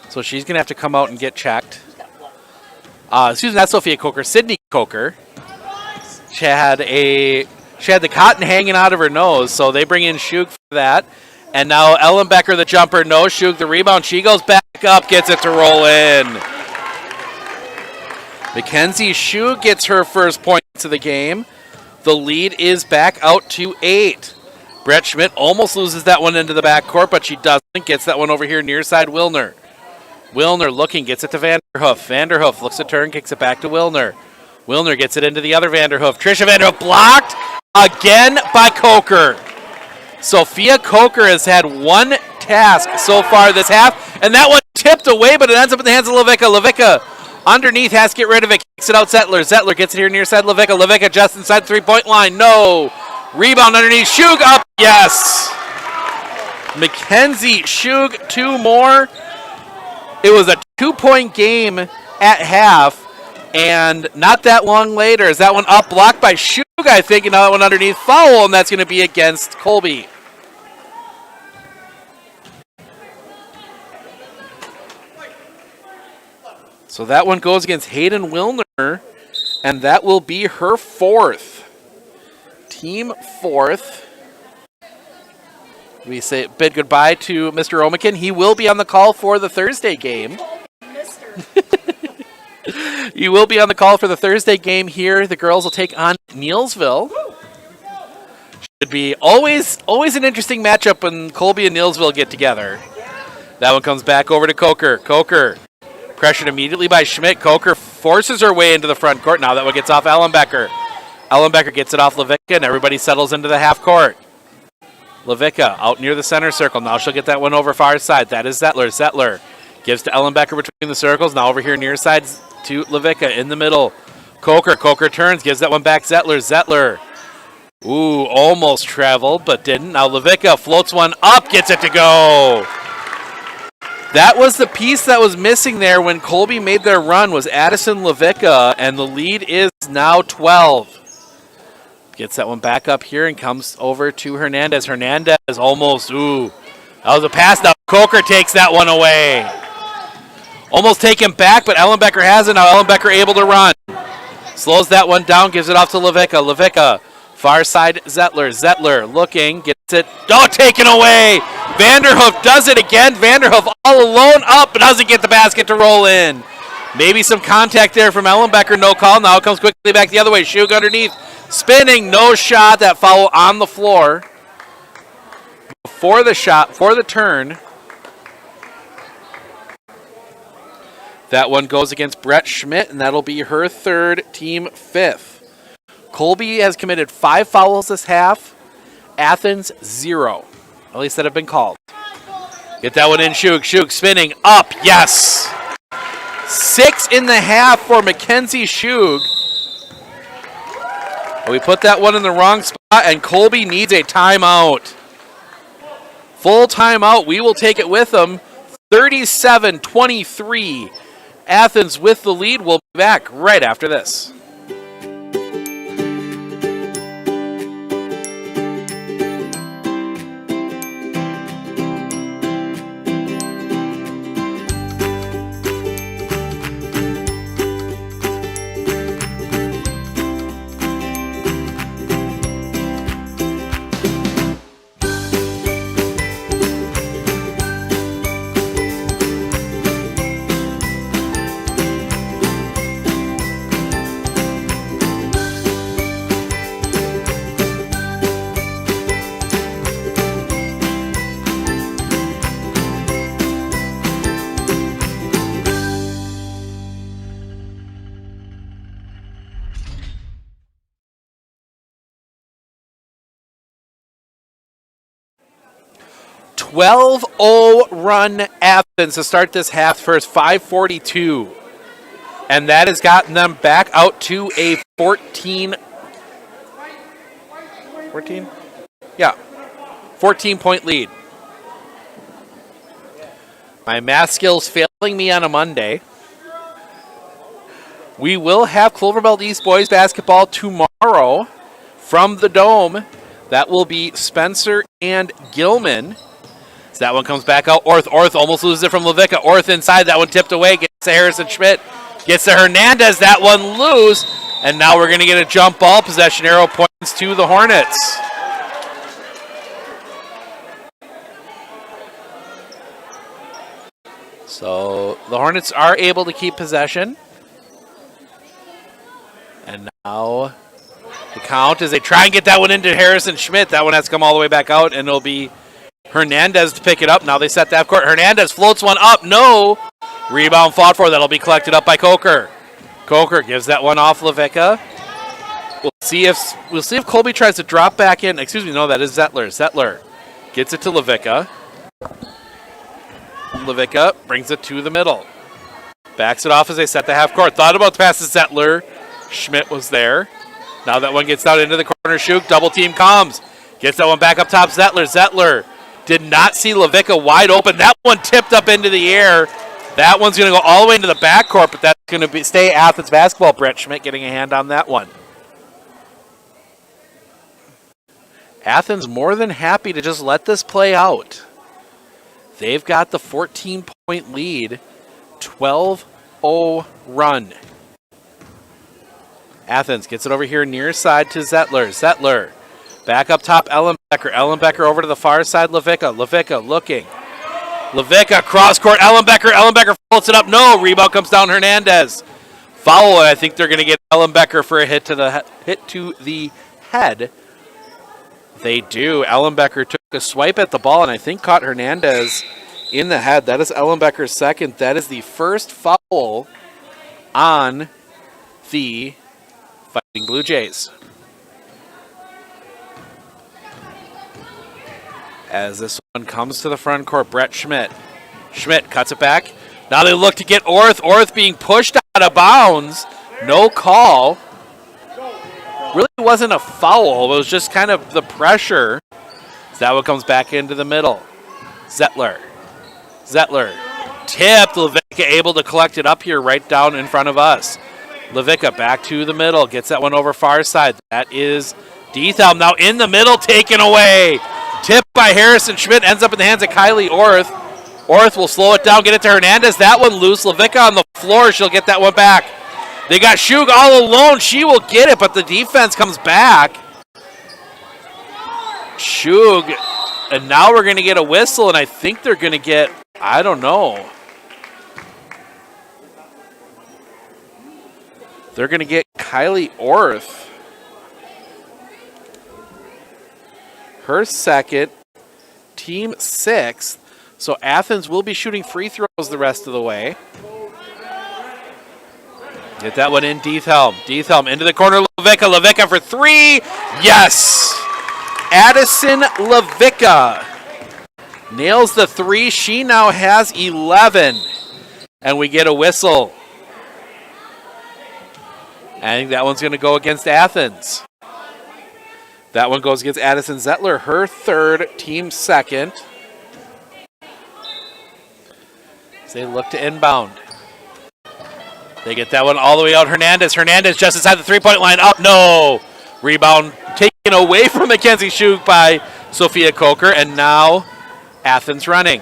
so she's going to have to come out and get checked. Excuse me, not Sophia Coker, Sydney Coker. She had the cotton hanging out of her nose, so they bring in Shug for that. And now Ellen Becker, the jumper, no Shug, the rebound. She goes back up, gets it to roll in. Mackenzie Shug gets her first points of the game. The lead is back out to 8. Brett Schmidt almost loses that one into the backcourt, but she doesn't. Gets that one over here near side Wilner. Wilner looking, gets it to Vanderhoof. Vanderhoof looks a turn, kicks it back to Wilner. Wilner gets it into the other Vanderhoof. Trisha Vanderhoof blocked again by Coker. Sophia Coker has had one task so far this half, and that one tipped away, but it ends up in the hands of Levicka. Levicka underneath has to get rid of it. Kicks it out Zettler. Zettler gets it here near side Levicka. Levicka just inside the three-point line. No. Rebound underneath. Shug up. Yes. Mackenzie Shug, 2 more. It was a 2-point game at half, and not that long later is that one up, blocked by Shug, I think, and now that one underneath, foul, and that's going to be against Colby. So that one goes against Hayden Wilner, and that will be her 4th. Team 4th. We say bid goodbye to Mr. Omican. He will be on the call for the Thursday game. He will be on the call for the Thursday game here. The girls will take on Neelsville. Should be always an interesting matchup when Colby and Neelsville get together. That one comes back over to Coker. Coker pressured immediately by Schmidt. Coker forces her way into the front court. Now that one gets off Ellenbecker. Ellenbecker gets it off Levicka, and everybody settles into the half court. Levicka out near the center circle. Now she'll get that one over far side. That is Zettler. Zettler gives to Ellenbecker between the circles. Now over here near side to Levicka in the middle. Coker. Coker turns, gives that one back Zettler. Zettler. Ooh, almost traveled, but didn't. Now Levicka floats one up, gets it to go. That was the piece that was missing there when Colby made their run, was Addison Levicka, and the lead is now 12. Gets that one back up here and comes over to Hernandez. Hernandez almost, that was a pass. Now Coker takes that one away. Almost taken back, but Ellenbecker has it. Now Ellenbecker able to run. Slows that one down, gives it off to Levicka. Levicka, far side Zettler. Zettler looking, gets it. Oh, taken away. Vanderhoof does it again. Vanderhoof all alone up, but doesn't get the basket to roll in. Maybe some contact there from Ellenbecker, no call. Now it comes quickly back the other way. Shug underneath. Spinning, no shot. That foul on the floor. Before the shot, for the turn. That one goes against Brett Schmidt, and that'll be her 3rd, team 5th. Colby has committed 5 fouls this half. Athens, 0. At least that have been called. Get that one in, Shug. Shug spinning up, yes. 6 in the half for Mackenzie Shug. We put that one in the wrong spot, and Colby needs a timeout. Full timeout. We will take it with them. 37-23. Athens with the lead. We'll be back right after this. Run Athens to start this half first, 5:42. And that has gotten them back out to a 14? Yeah, 14-point lead. My math skills failing me on a Monday. We will have Cloverbelt East boys basketball tomorrow from the Dome. That will be Spencer and Gilman. So that one comes back out. Orth almost loses it from Levicka. Orth inside. That one tipped away. Gets to Harrison Schmidt. Gets to Hernandez. That one loose. And now we're going to get a jump ball possession. Arrow points to the Hornets. So the Hornets are able to keep possession. And now the count as they try and get that one into Harrison Schmidt. That one has to come all the way back out, and it'll be Hernandez to pick it up. Now they set the half court. Hernandez floats one up. No. Rebound fought for. That'll be collected up by Coker. Coker gives that one off Levica. We'll see if Colby tries to drop back in. Excuse me, no, that is Zettler. Zettler gets it to Levica. Levica brings it to the middle. Backs it off as they set the half court. Thought about the pass to Zettler. Schmidt was there. Now that one gets down into the corner. Shuk, double team comes. Gets that one back up top. Zettler. Zettler did not see Levica wide open. That one tipped up into the air. That one's going to go all the way into the backcourt, but that's going to stay Athens basketball. Brett Schmidt getting a hand on that one. Athens more than happy to just let this play out. They've got the 14-point lead, 12-0 run. Athens gets it over here near side to Zettler. Zettler back up top, Ellenbecker. Ellenbecker over to the far side, Levica. Levica looking. Levica cross court, Ellenbecker. Ellenbecker floats it up. No, rebound comes down Hernandez. Foul. I think they're going to get Ellenbecker for a hit to the head. They do. Ellenbecker took a swipe at the ball and I think caught Hernandez in the head. That is Ellenbecker's second. That is the first foul on the Fighting Blue Jays. As this one comes to the front court, Brett Schmidt. Schmidt cuts it back. Now they look to get Orth. Orth being pushed out of bounds. No call. Really wasn't a foul. It was just kind of the pressure. That one comes back into the middle. Zettler. Zettler tipped. Levica able to collect it up here right down in front of us. Levica back to the middle. Gets that one over far side. That is Diethelm now in the middle, taken away. Tipped by Harrison Schmidt. Ends up in the hands of Kylie Orth. Orth will slow it down, get it to Hernandez. That one loose. Levica on the floor. She'll get that one back. They got Shug all alone. She will get it, but the defense comes back. Shug, and now we're going to get a whistle, and I think they're going to get, I don't know. They're going to get Kylie Orth. Her second, team sixth. So Athens will be shooting free throws the rest of the way. Get that one in, Diethelm. Diethelm into the corner, Levica. Levica for three. Yes! Addison Levica nails the three. She now has 11. And we get a whistle. I think that one's going to go against Athens. That one goes against Addison Zettler, her third, team second. As they look to inbound. They get that one all the way out. Hernandez. Hernandez just inside the three-point line. Up. No. Rebound taken away from Mackenzie Shug by Sophia Coker. And now Athens running.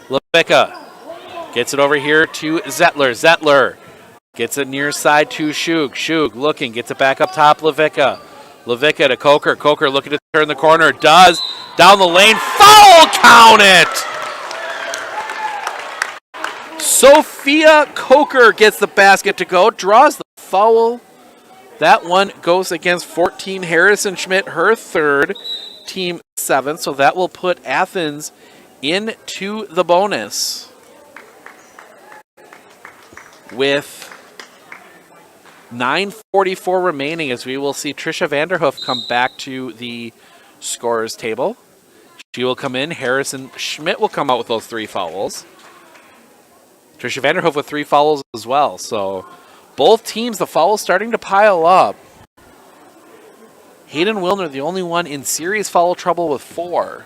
Levica gets it over here to Zettler. Zettler gets it near side to Shug. Shug looking. Gets it back up top. Levica. Levica to Coker. Coker looking to turn the corner. Does. Down the lane. Foul. Count it. Sophia Coker gets the basket to go, draws the foul. That one goes against 14 Harrison Schmidt, her third, team seventh. So that will put Athens into the bonus with 9:44 remaining, as we will see Trisha Vanderhoof come back to the scorer's table. She will come in. Harrison Schmidt will come out with those three fouls. Trisha Vanderhoof with three fouls as well. So both teams, the fouls starting to pile up. Hayden Wilner, the only one in serious foul trouble with 4.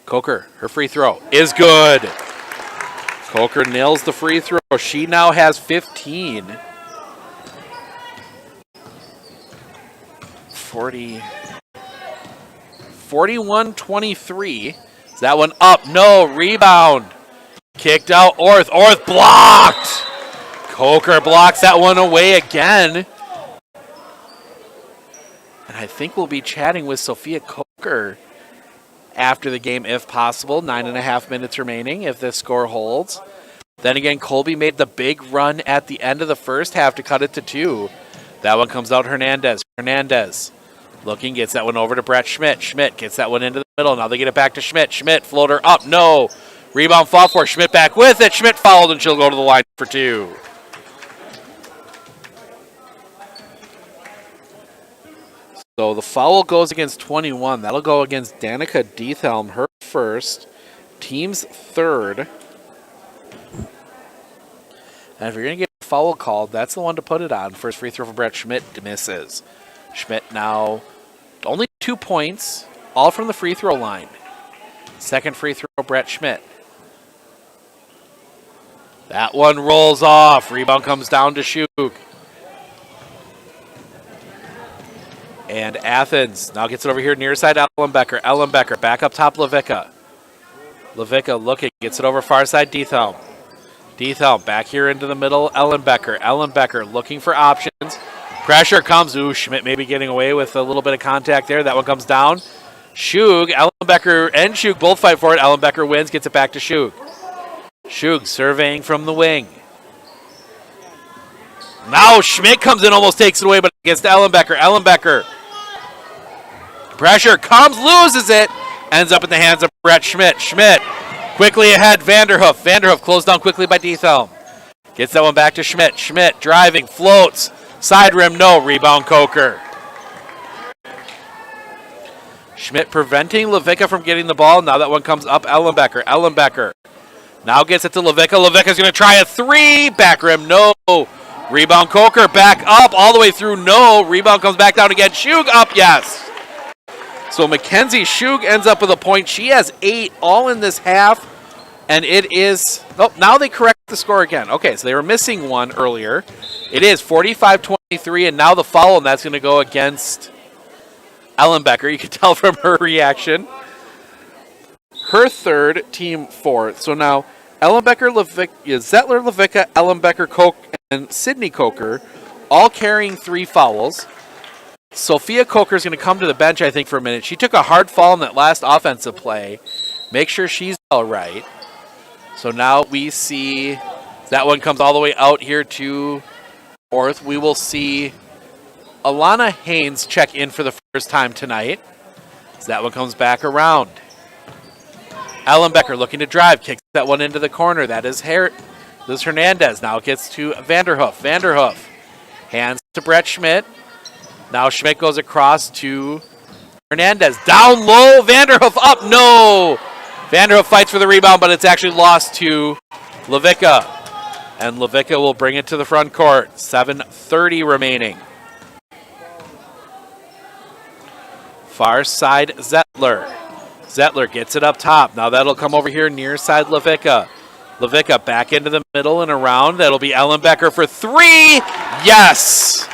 Coker, her free throw is good. Coker nails the free throw. She now has 15. 41-23. Is that one up? No. Rebound. Kicked out. Orth. Orth blocked. Coker blocks that one away again. And I think we'll be chatting with Sophia Coker after the game if possible. 9.5 minutes remaining if this score holds. Then again, Colby made the big run at the end of the first half to cut it to 2. That one comes out Hernandez. Hernandez looking, gets that one over to Brett Schmidt. Schmidt gets that one into the middle. Now they get it back to Schmidt. Schmidt, floater up, no. Rebound fought for. Schmidt back with it. Schmidt fouled, and she'll go to the line for 2. So the foul goes against 21. That'll go against Danica Diethelm, her first, team's third. And if you're going to get a foul called, that's the one to put it on. First free throw for Brett Schmidt misses. Schmidt now only 2 points, all from the free throw line. Second free throw, Brett Schmidt. That one rolls off. Rebound comes down to Shug. And Athens now gets it over here near side Ellenbecker. Ellenbecker back up top Levica. Levica looking, gets it over far side Diethelm. Diethelm back here into the middle. Ellenbecker. Ellenbecker looking for options. Pressure comes. Ooh, Schmidt maybe getting away with a little bit of contact there. That one comes down. Shug, Ellenbecker and Shug both fight for it. Ellenbecker wins, gets it back to Shug. Shug surveying from the wing. Now Schmidt comes in, almost takes it away, but against Ellenbecker. Ellenbecker. Pressure comes, loses it. Ends up in the hands of Brett Schmidt. Schmidt quickly ahead, Vanderhoof. Vanderhoof closed down quickly by Diethelm. Gets that one back to Schmidt. Schmidt driving, floats. Side rim, no. Rebound Coker. Schmidt preventing Levica from getting the ball. Now that one comes up Ellenbecker. Ellenbecker now gets it to Levica. Levica's going to try a 3. Back rim, no. Rebound Coker back up all the way through, no. Rebound comes back down again. Shug up, yes. So Mackenzie Shug ends up with a point. She has 8 all in this half. And it is, oh, now they correct the score again. Okay, so they were missing one earlier. It is 45-23, and now the foul, and that's going to go against Ellenbecker. You can tell from her reaction. Her third, team fourth. So now Ellenbecker, Zettler, Levica, Ellenbecker, Koch, and Sydney Coker all carrying 3 fouls. Sophia Coker is going to come to the bench, I think, for a minute. She took a hard fall in that last offensive play. Make sure she's all right. So now we see that one comes all the way out here to fourth. We will see Alana Haynes check in for the first time tonight. So that one comes back around. Ellenbecker looking to drive, kicks that one into the corner. That is this is Hernandez. Now it gets to Vanderhoof. Vanderhoof hands to Brett Schmidt. Now Schmidt goes across to Hernandez. Down low, Vanderhoof up, no! Vanderhoof fights for the rebound, but it's actually lost to Levica. And Levica will bring it to the front court. 7:30 remaining. Far side, Zettler. Zettler gets it up top. Now that'll come over here near side Levica. Levica back into the middle and around. That'll be Ellenbecker for 3. Yes!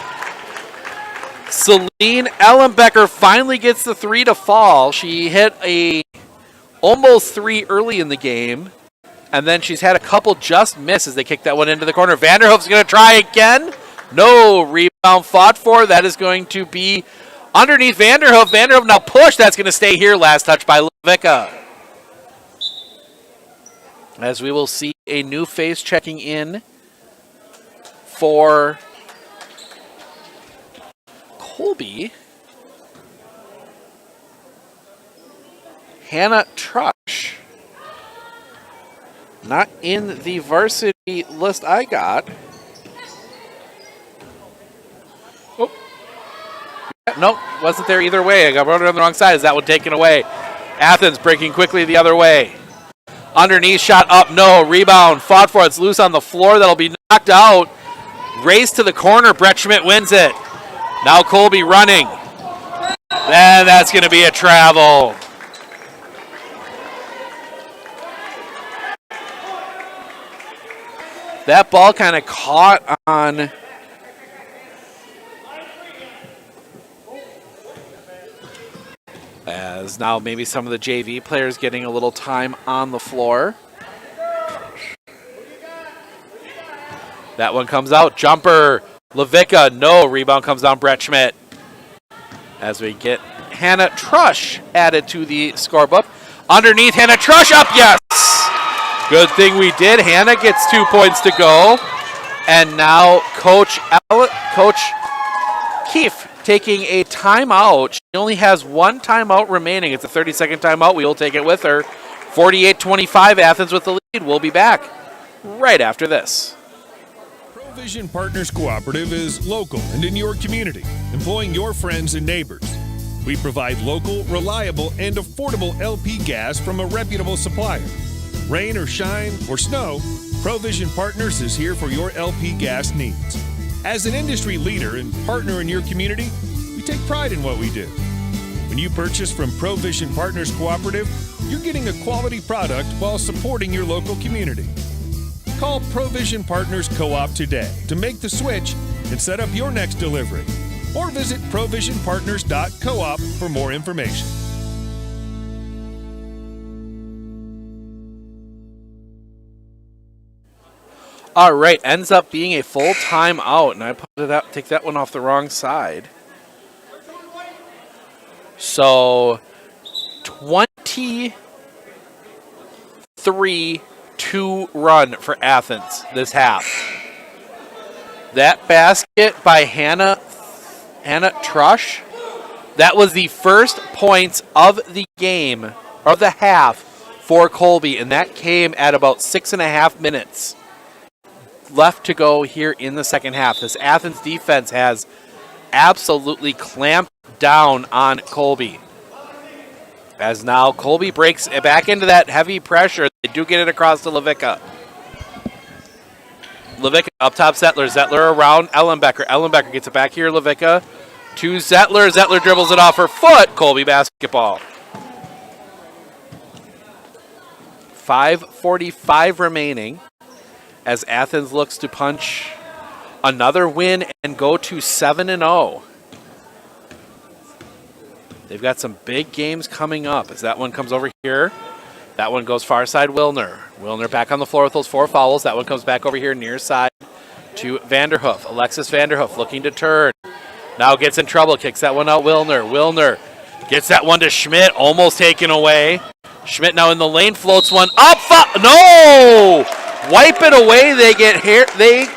Celine Ellenbecker finally gets the 3 to fall. She hit a almost 3 early in the game. And then she's had a couple just misses. They kick that one into the corner. Vanderhoof's going to try again. No, rebound fought for. That is going to be underneath Vanderhoof. Vanderhoof now push. That's going to stay here. Last touch by Levica. As we will see a new face checking in for Colby. Hannah Trush. Not in the varsity list I got. Oh. Nope, wasn't there either way. I got it on the wrong side. Is that one taken away? Athens breaking quickly the other way. Underneath, shot up, no. Rebound, fought for. It's loose on the floor. That'll be knocked out. Race to the corner. Brett Schmidt wins it. Now Colby running. And that's going to be a travel. That ball kind of caught on as now maybe some of the JV players getting a little time on the floor. That one comes out. Jumper. Levica. No. Rebound comes down Brett Schmidt. As we get Hannah Trush added to the scorebook. Underneath, Hannah Trush up, yes! Good thing we did. Hannah gets 2 points to go. And now Coach Keefe taking a timeout. She only has one timeout remaining. It's a 30-second timeout. We will take it with her. 48-25, Athens with the lead. We'll be back right after this. ProVision Partners Cooperative is local and in your community, employing your friends and neighbors. We provide local, reliable, and affordable LP gas from a reputable supplier. Rain or shine or snow, ProVision Partners is here for your LP gas needs. As an industry leader and partner in your community, we take pride in what we do. When you purchase from ProVision Partners Cooperative, you're getting a quality product while supporting your local community. Call ProVision Partners Co-op today to make the switch and set up your next delivery. Or visit provisionpartners.coop for more information. All right, ends up being a full timeout, and I put it out, take that one off the wrong side. So 23-2 run for Athens this half. That basket by Hannah Trush, that was the first points of the game, of the half, for Colby, and that came at about 6.5 minutes left to go here in the second half. This Athens defense has absolutely clamped down on Colby. As now Colby breaks back into that heavy pressure. They do get it across to Levica. Levica up top, Zettler. Zettler around Ellenbecker. Ellenbecker gets it back here, Levica. To Zettler. Zettler dribbles it off her foot. Colby basketball. 5:45 remaining as Athens looks to punch another win and go to 7-0. They've got some big games coming up as that one comes over here. That one goes far side, Wilner. Wilner back on the floor with those 4 fouls. That one comes back over here near side to Vanderhoof. Alexis Vanderhoof looking to turn. Now gets in trouble, kicks that one out, Wilner. Wilner gets that one to Schmidt, almost taken away. Schmidt now in the lane, floats one up. No! Wipe it away. They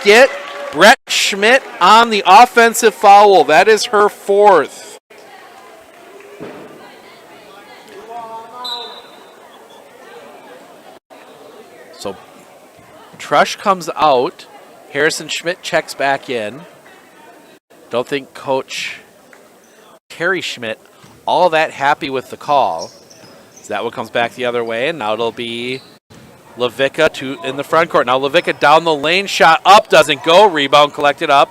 get Brett Schmidt on the offensive foul. That is her 4th. So Trush comes out. Harrison Schmidt checks back in. Don't think Coach Carrie Schmidt all that happy with the call. So that one comes back the other way, and now it'll be Levica in the front court. Now Levica down the lane, shot up, doesn't go. Rebound collected up.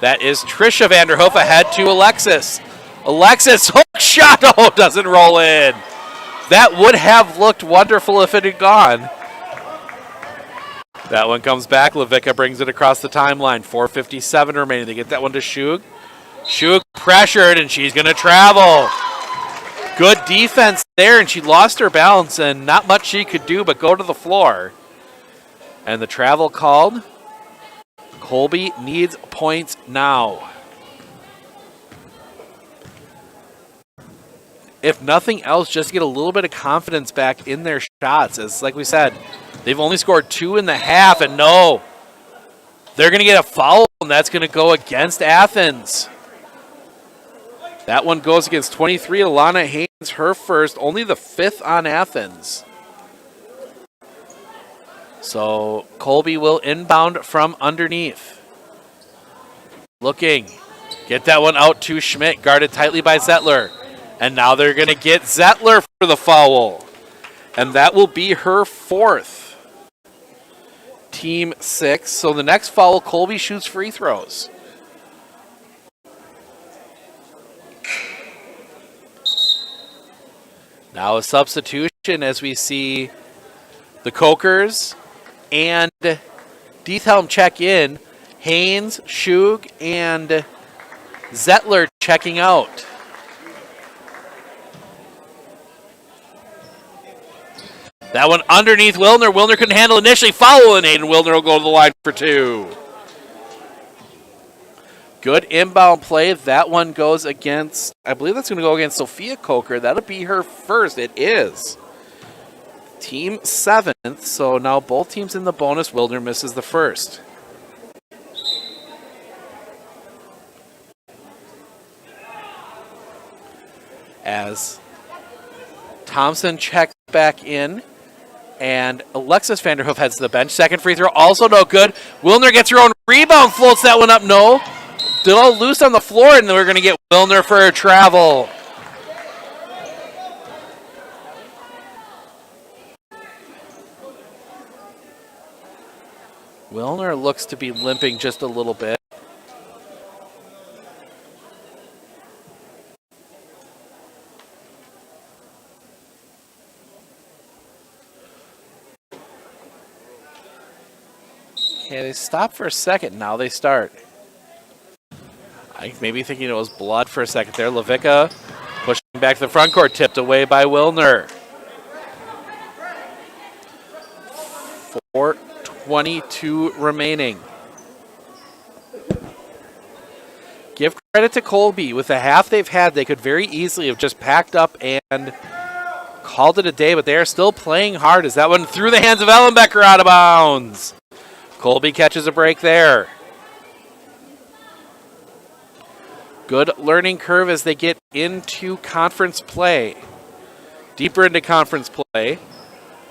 That is Trisha Vanderhoof ahead to Alexis. Alexis, hook shot, oh, doesn't roll in. That would have looked wonderful if it had gone. That one comes back. Levica brings it across the timeline. 4:57 remaining. They get that one to Shug. Shug pressured, and she's going to travel. Good defense there, and she lost her balance, and not much she could do but go to the floor. And the travel called. Colby needs points now. If nothing else, just get a little bit of confidence back in their shots. As like we said, they've only scored 2.5, and no, they're going to get a foul, and that's going to go against Athens. That one goes against 23, Alana Haynes, her first, only the 5th on Athens. So Colby will inbound from underneath. Looking, get that one out to Schmidt, guarded tightly by Zettler. And now they're going to get Zettler for the foul. And that will be her 4th. Team 6. So the next foul, Colby shoots free throws. Now a substitution as we see the Cokers and Diethelm check in. Haynes, Shug, and Zettler checking out. That one underneath Wilner. Wilner couldn't handle initially. Foul, and Aiden Wilner will go to the line for 2. Good inbound play. That one goes against, I believe that's going to go against Sophia Coker. That'll be her first. It is. Team 7th, so now both teams in the bonus. Wilner misses the first. As Thompson checks back in, and Alexis Vanderhoof heads to the bench. Second free throw, also no good. Wilner gets her own rebound, floats that one up, no. Still loose on the floor, and we're going to get Wilner for a travel. Wilner looks to be limping just a little bit. Okay, they stop for a second. Now they start. I maybe thinking it was blood for a second there. Levica pushing back to the front court, tipped away by Wilner. 4:22 remaining. Give credit to Colby. With the half they've had, they could very easily have just packed up and called it a day, but they are still playing hard as that one through the hands of Ellenbecker out of bounds. Colby catches a break there. Good learning curve as they get into conference play. Deeper into conference play.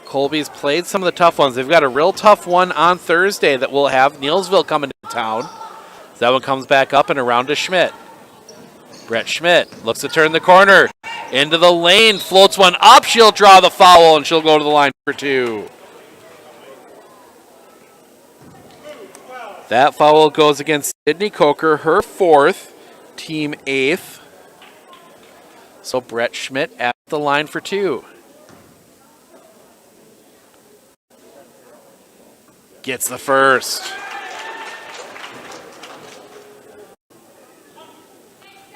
Colby's played some of the tough ones. They've got a real tough one on Thursday that will have Neilsville coming to town. That one comes back up and around to Schmidt. Brett Schmidt looks to turn the corner. Into the lane, floats one up. She'll draw the foul, and she'll go to the line for 2. That foul goes against Sydney Coker, her 4th, team 8th. So Brett Schmidt at the line for 2. Gets the first.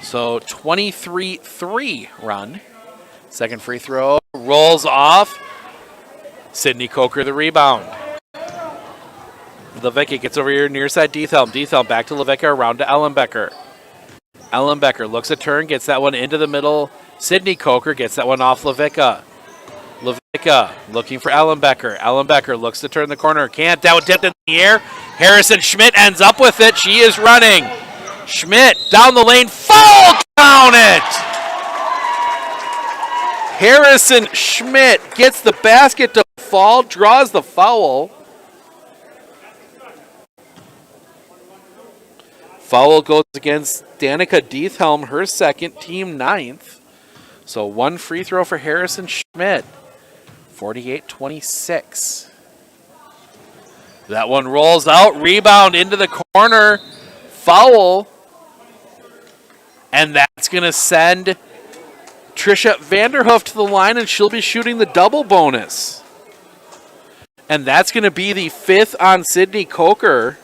So 23-3 run. Second free throw rolls off. Sydney Coker the rebound. Levica gets over here near side Diethelm. Diethelm back to Levica, around to Ellenbecker. Ellenbecker looks a turn, gets that one into the middle. Sydney Coker gets that one off Levica. Levica looking for Ellenbecker. Ellenbecker looks to turn the corner. Can't. That one tipped in the air. Harrison Schmidt ends up with it. She is running. Schmidt down the lane. Foul! Count it! Harrison Schmidt gets the basket to fall, draws the foul. Foul goes against Danica Diethelm, her second, team 9th. So one free throw for Harrison Schmidt. 48-26. That one rolls out, rebound into the corner, foul. And that's going to send Trisha Vanderhoof to the line, and she'll be shooting the double bonus. And that's going to be the 5th on Sydney Coker.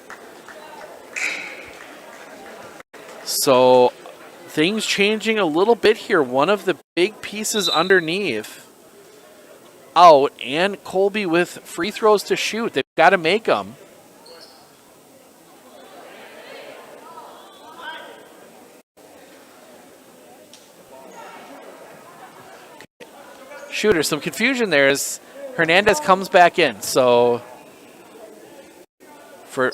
So things changing a little bit here. One of the big pieces underneath out, and Colby with free throws to shoot. They've got to make them. Shooter, some confusion there as Hernandez comes back in. So free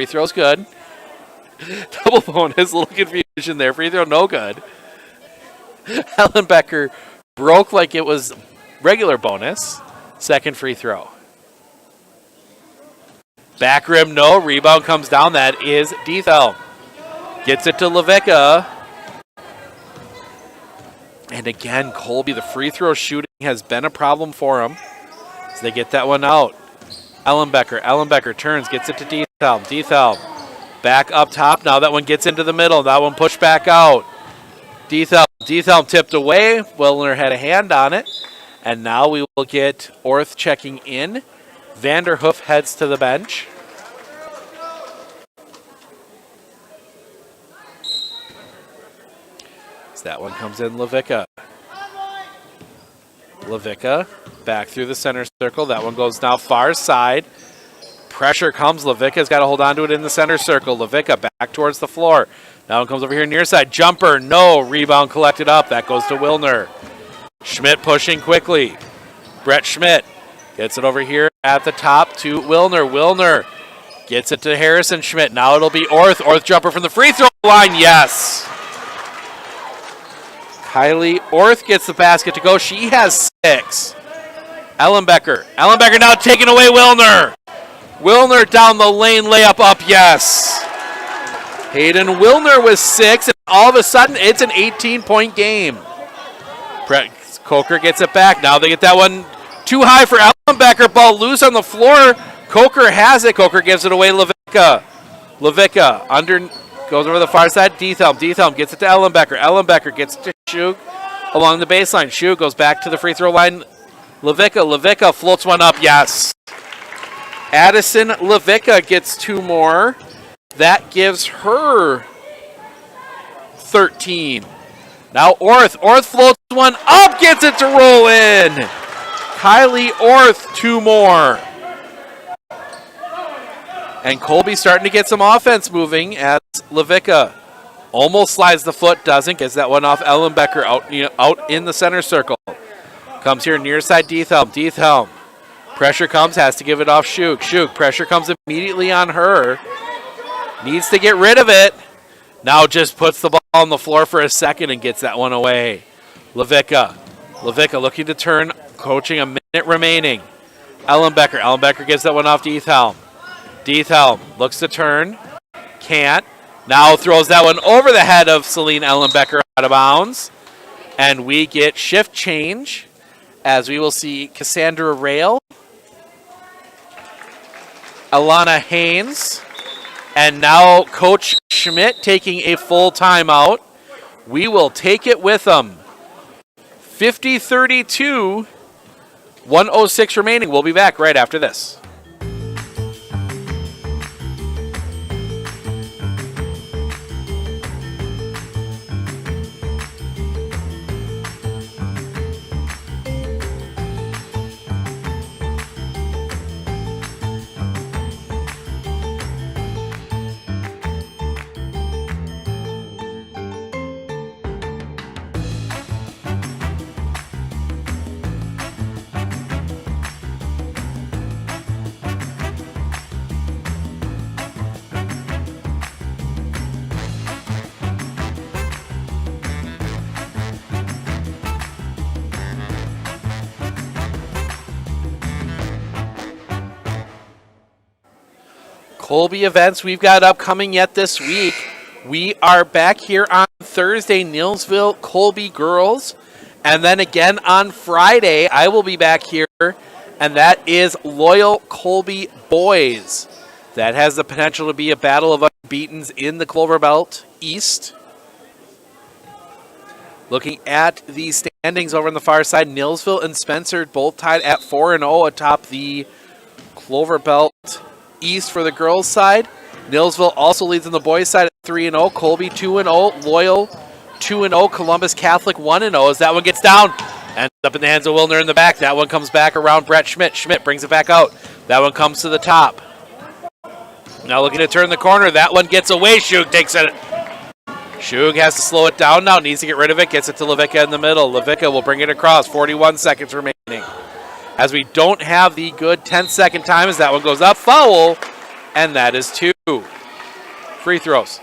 throw's good. Double bonus, a little confusion there. Free throw, no good. Ellenbecker broke like it was regular bonus. Second free throw. Back rim, no. Rebound comes down. That is Diethelm. Gets it to Levica. And again, Colby, the free throw shooting has been a problem for him. So they get that one out. Ellenbecker turns, gets it to Diethelm. Diethelm back up top. Now that one gets into the middle. That one pushed back out. Diethelm tipped away. Wilner had a hand on it. And now we will get Orth checking in. Vanderhoof heads to the bench. So that one comes in Levica. Levica back through the center circle. That one goes now far side. Pressure comes. Levicka's got to hold on to it in the center circle. Levicka back towards the floor. Now it comes over here near side. Jumper, no. Rebound collected up. That goes to Wilner. Schmidt pushing quickly. Brett Schmidt gets it over here at the top to Wilner. Wilner gets it to Harrison Schmidt. Now it'll be Orth. Orth jumper from the free throw line. Yes. Kylie Orth gets the basket to go. She has 6. Ellenbecker. Ellenbecker now taking away Wilner. Wilner down the lane, layup up, yes. Hayden Wilner with 6, and all of a sudden it's an 18-point game. Brett Coker gets it back. Now they get that one too high for Ellenbecker. Ball loose on the floor. Coker has it. Coker gives it away to Levicka. Levicka goes over the far side. Diethelm. Diethelm gets it to Ellenbecker. Ellenbecker gets it to Shug along the baseline. Shug goes back to the free throw line. Levicka. Levicka floats one up, yes. Addison Levicka gets 2 more. That gives her 13. Now Orth. Orth floats one up, gets it to roll in. Kylie Orth, 2 more. And Colby starting to get some offense moving as Levicka almost slides the foot, doesn't. Gets that one off Ellenbecker out in the center circle. Comes here near side Diethelm. Diethelm. Pressure comes, has to give it off Shug. Shug, pressure comes immediately on her. Needs to get rid of it. Now just puts the ball on the floor for a second and gets that one away. Levicka. Levicka looking to turn, coaching a minute remaining. Ellenbecker. Ellenbecker gives that one off Diethelm. Diethelm looks to turn. Can't. Now throws that one over the head of Celine Ellenbecker out of bounds. And we get shift change as we will see Cassandra Rail, Alana Haynes, and now Coach Schmidt taking a full timeout. We will take it with them. 50-32, 1:06 remaining. We'll be back right after this. Colby events we've got upcoming yet this week. We are back here on Thursday, Neillsville Colby girls. And then again on Friday, I will be back here, and that is Loyal Colby boys. That has the potential to be a battle of unbeatens in the Clover Belt East. Looking at the standings over on the far side, Neillsville and Spencer both tied at 4-0 atop the Clover Belt East for the girls' side. Neillsville also leads on the boys' side at 3-0. Colby 2-0. Loyal 2-0. Columbus Catholic 1-0 as that one gets down. Ends up in the hands of Wilner in the back. That one comes back around Brett Schmidt. Schmidt brings it back out. That one comes to the top. Now looking to turn the corner. That one gets away. Shug takes it. Shug has to slow it down now. Needs to get rid of it. Gets it to Levicka in the middle. Levicka will bring it across. 41 seconds remaining. As we don't have the good 10-second time as that one goes up. Foul. And that is 2 free throws.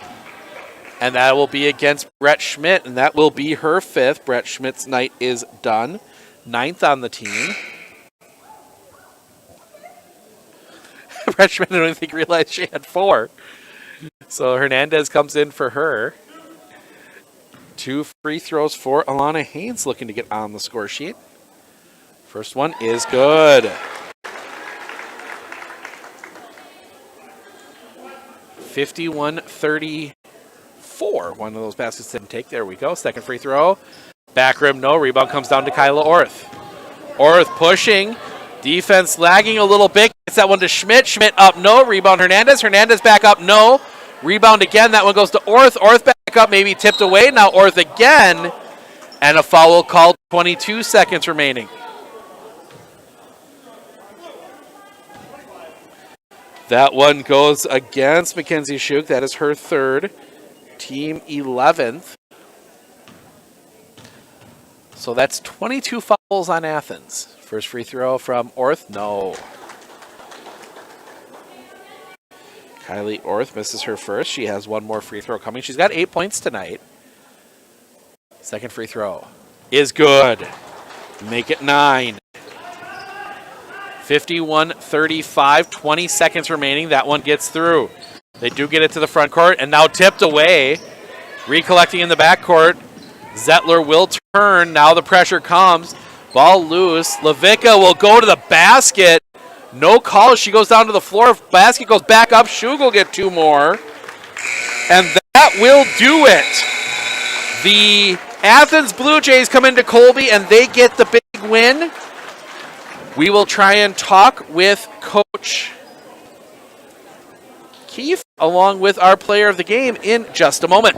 And that will be against Brett Schmidt. And that will be her 5th. Brett Schmidt's night is done. 9th on the team. Brett Schmidt, I don't think realized she had 4. So Hernandez comes in for her. 2 free throws for Alana Haynes looking to get on the score sheet. First one is good. 51-34. One of those baskets didn't take. There we go. Second free throw. Back rim, no. Rebound comes down to Kyla Orth. Orth pushing. Defense lagging a little bit. Gets that one to Schmidt. Schmidt up, no. Rebound Hernandez. Hernandez back up, no. Rebound again. That one goes to Orth. Orth back up, maybe tipped away. Now Orth again. And a foul called. 22 seconds remaining. That one goes against Mackenzie Shuk. That is her third, team 11th. So that's 22 fouls on Athens. First free throw from Orth, no. Kylie Orth misses her first. She has one more free throw coming. She's got 8 points tonight. Second free throw is good. Make it 9. 51-35, 20 seconds remaining. That one gets through. They do get it to the front court, and now tipped away. Recollecting in the backcourt. Zettler will turn. Now the pressure comes. Ball loose. Levica will go to the basket. No call. She goes down to the floor. Basket goes back up. Shug will get 2 more. And that will do it. The Athens Blue Jays come into Colby, and they get the big win. We will try and talk with Coach Keefe along with our player of the game in just a moment.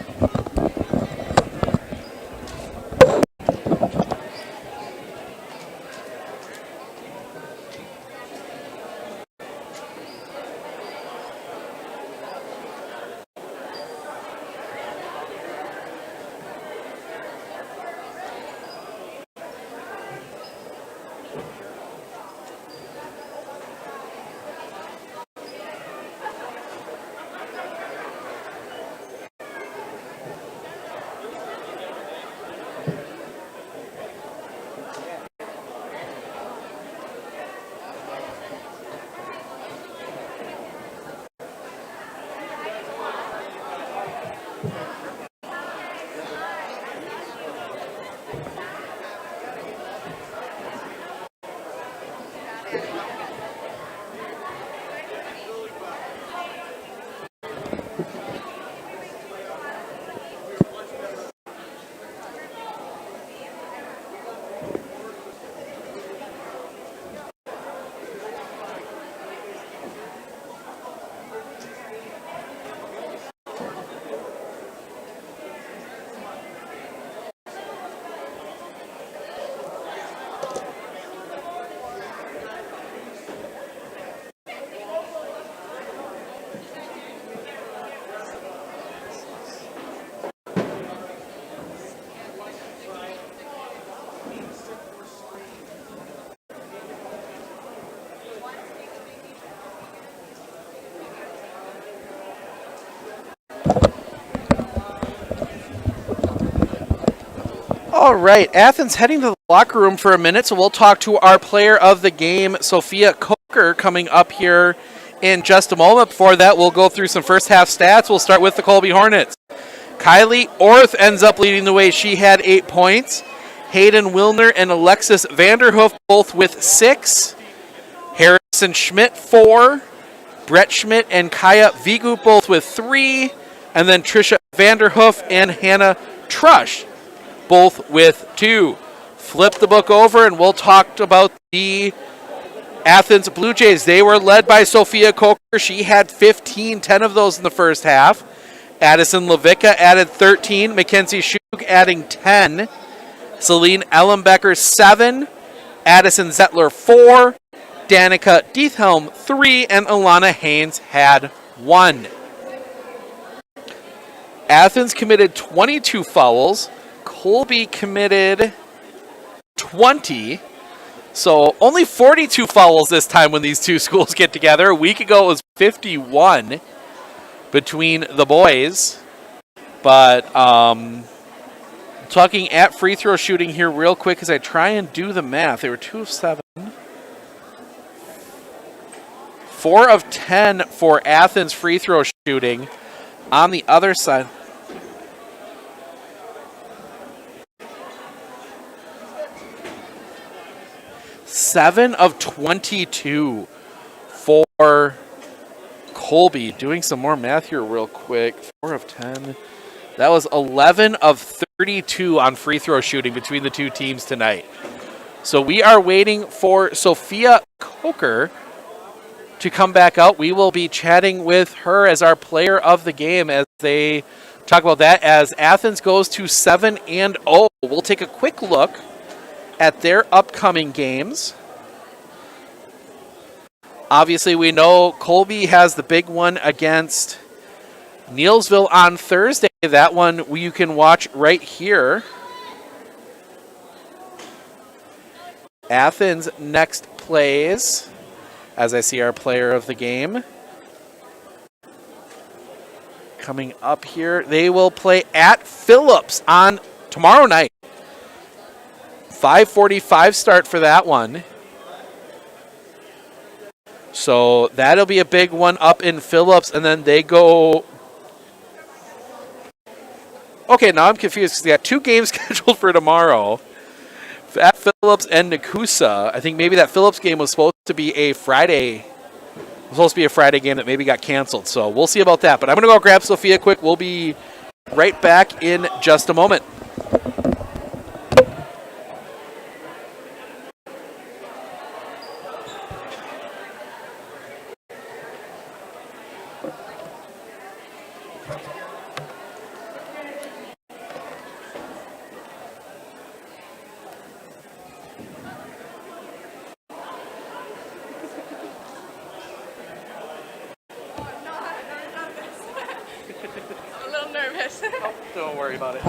All right, Athens heading to the locker room for a minute, so we'll talk to our player of the game, Sophia Coker, coming up here in just a moment. Before that, we'll go through some first half stats. We'll start with the Colby Hornets. Kylie Orth ends up leading the way. She had 8 points. Hayden Wilner and Alexis Vanderhoof both with 6. Harrison Schmidt 4. Brett Schmidt and Kaya Vigu both with 3. And then Trisha Vanderhoof and Hannah Trush both with 2. Flip the book over and we'll talk about the Athens Blue Jays. They were led by Sophia Coker. She had 15, 10 of those in the first half. Addison Levica added 13. Mackenzie Shug adding 10. Celine Ellenbecker 7. Addison Zettler 4. Danica Diethelm 3. And Alana Haynes had 1. Athens committed 22 fouls. Colby committed 20. So only 42 fouls this time when these two schools get together. A week ago it was 51 between the boys. But talking at free throw shooting here real quick as I try and do the math. They were 2 of 7. 4 of 10 for Athens free throw shooting. On the other side, seven of 22 for Colby. Doing some more math here real quick. 4 of 10. That was 11 of 32 on free throw shooting between the two teams tonight. So we are waiting for Sophia Coker to come back out. We will be chatting with her as our player of the game as they talk about that as Athens goes to 7-0. We'll take a quick look at their upcoming games. Obviously, we know Colby has the big one against Neilsville on Thursday. That one you can watch right here. Athens next plays, as I see our player of the game. Coming up here, they will play at Phillips on tomorrow night. 5:45 start for that one. So that'll be a big one up in Phillips, and then they go... Okay, now I'm confused because they got 2 games scheduled for tomorrow. At Phillips and Nakusa. I think maybe that Phillips game was supposed to be a Friday. It was supposed to be a Friday game that maybe got canceled. So we'll see about that. But I'm going to go grab Sophia quick. We'll be right back in just a moment. Don't worry about it.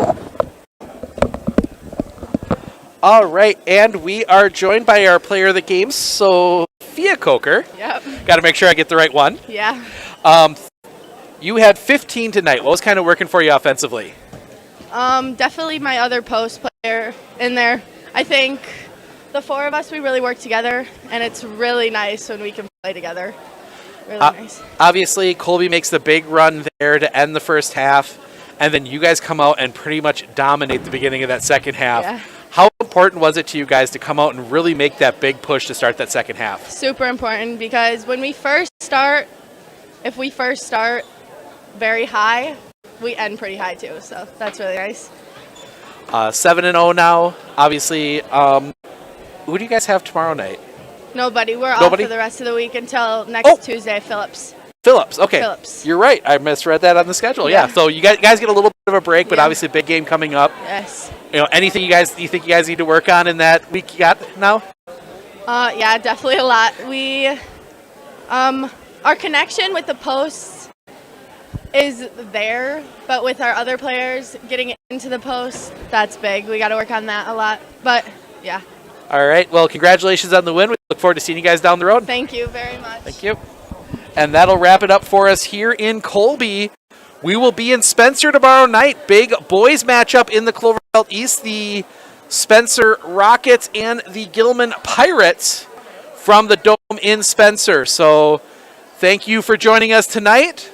All right, and we are joined by our player of the game, Sophia Coker. Yep. Got to make sure I get the right one. Yeah. You had 15 tonight. What was kind of working for you offensively? Definitely my other post player in there. I think the 4 of us, we really work together, and it's really nice when we can play together. Really nice. Obviously, Colby makes the big run there to end the first half, and then you guys come out and pretty much dominate the beginning of that second half. Yeah. How important was it to you guys to come out and really make that big push to start that second half? Super important, because when we first start, if we first start very high, we end pretty high too, so that's really nice. 7-0 now, obviously. Who do you guys have tomorrow night? Nobody. We're Nobody? off for the rest of the week until next Tuesday, Phillips. Phillips, okay. Phillips. You're right. I misread that on the schedule. Yeah. So you guys get a little bit of a break, but obviously big game coming up. Yes. You know, anything you think you guys need to work on in that week you got now? Yeah, definitely a lot. We, our connection with the posts is there, but with our other players getting into the post, that's big. We got to work on that a lot, but yeah. All right. Well, congratulations on the win. We look forward to seeing you guys down the road. Thank you very much. Thank you. And that'll wrap it up for us here in Colby. We will be in Spencer tomorrow night. Big boys matchup in the Clover Belt East. The Spencer Rockets and the Gilman Pirates from the Dome in Spencer. So thank you for joining us tonight.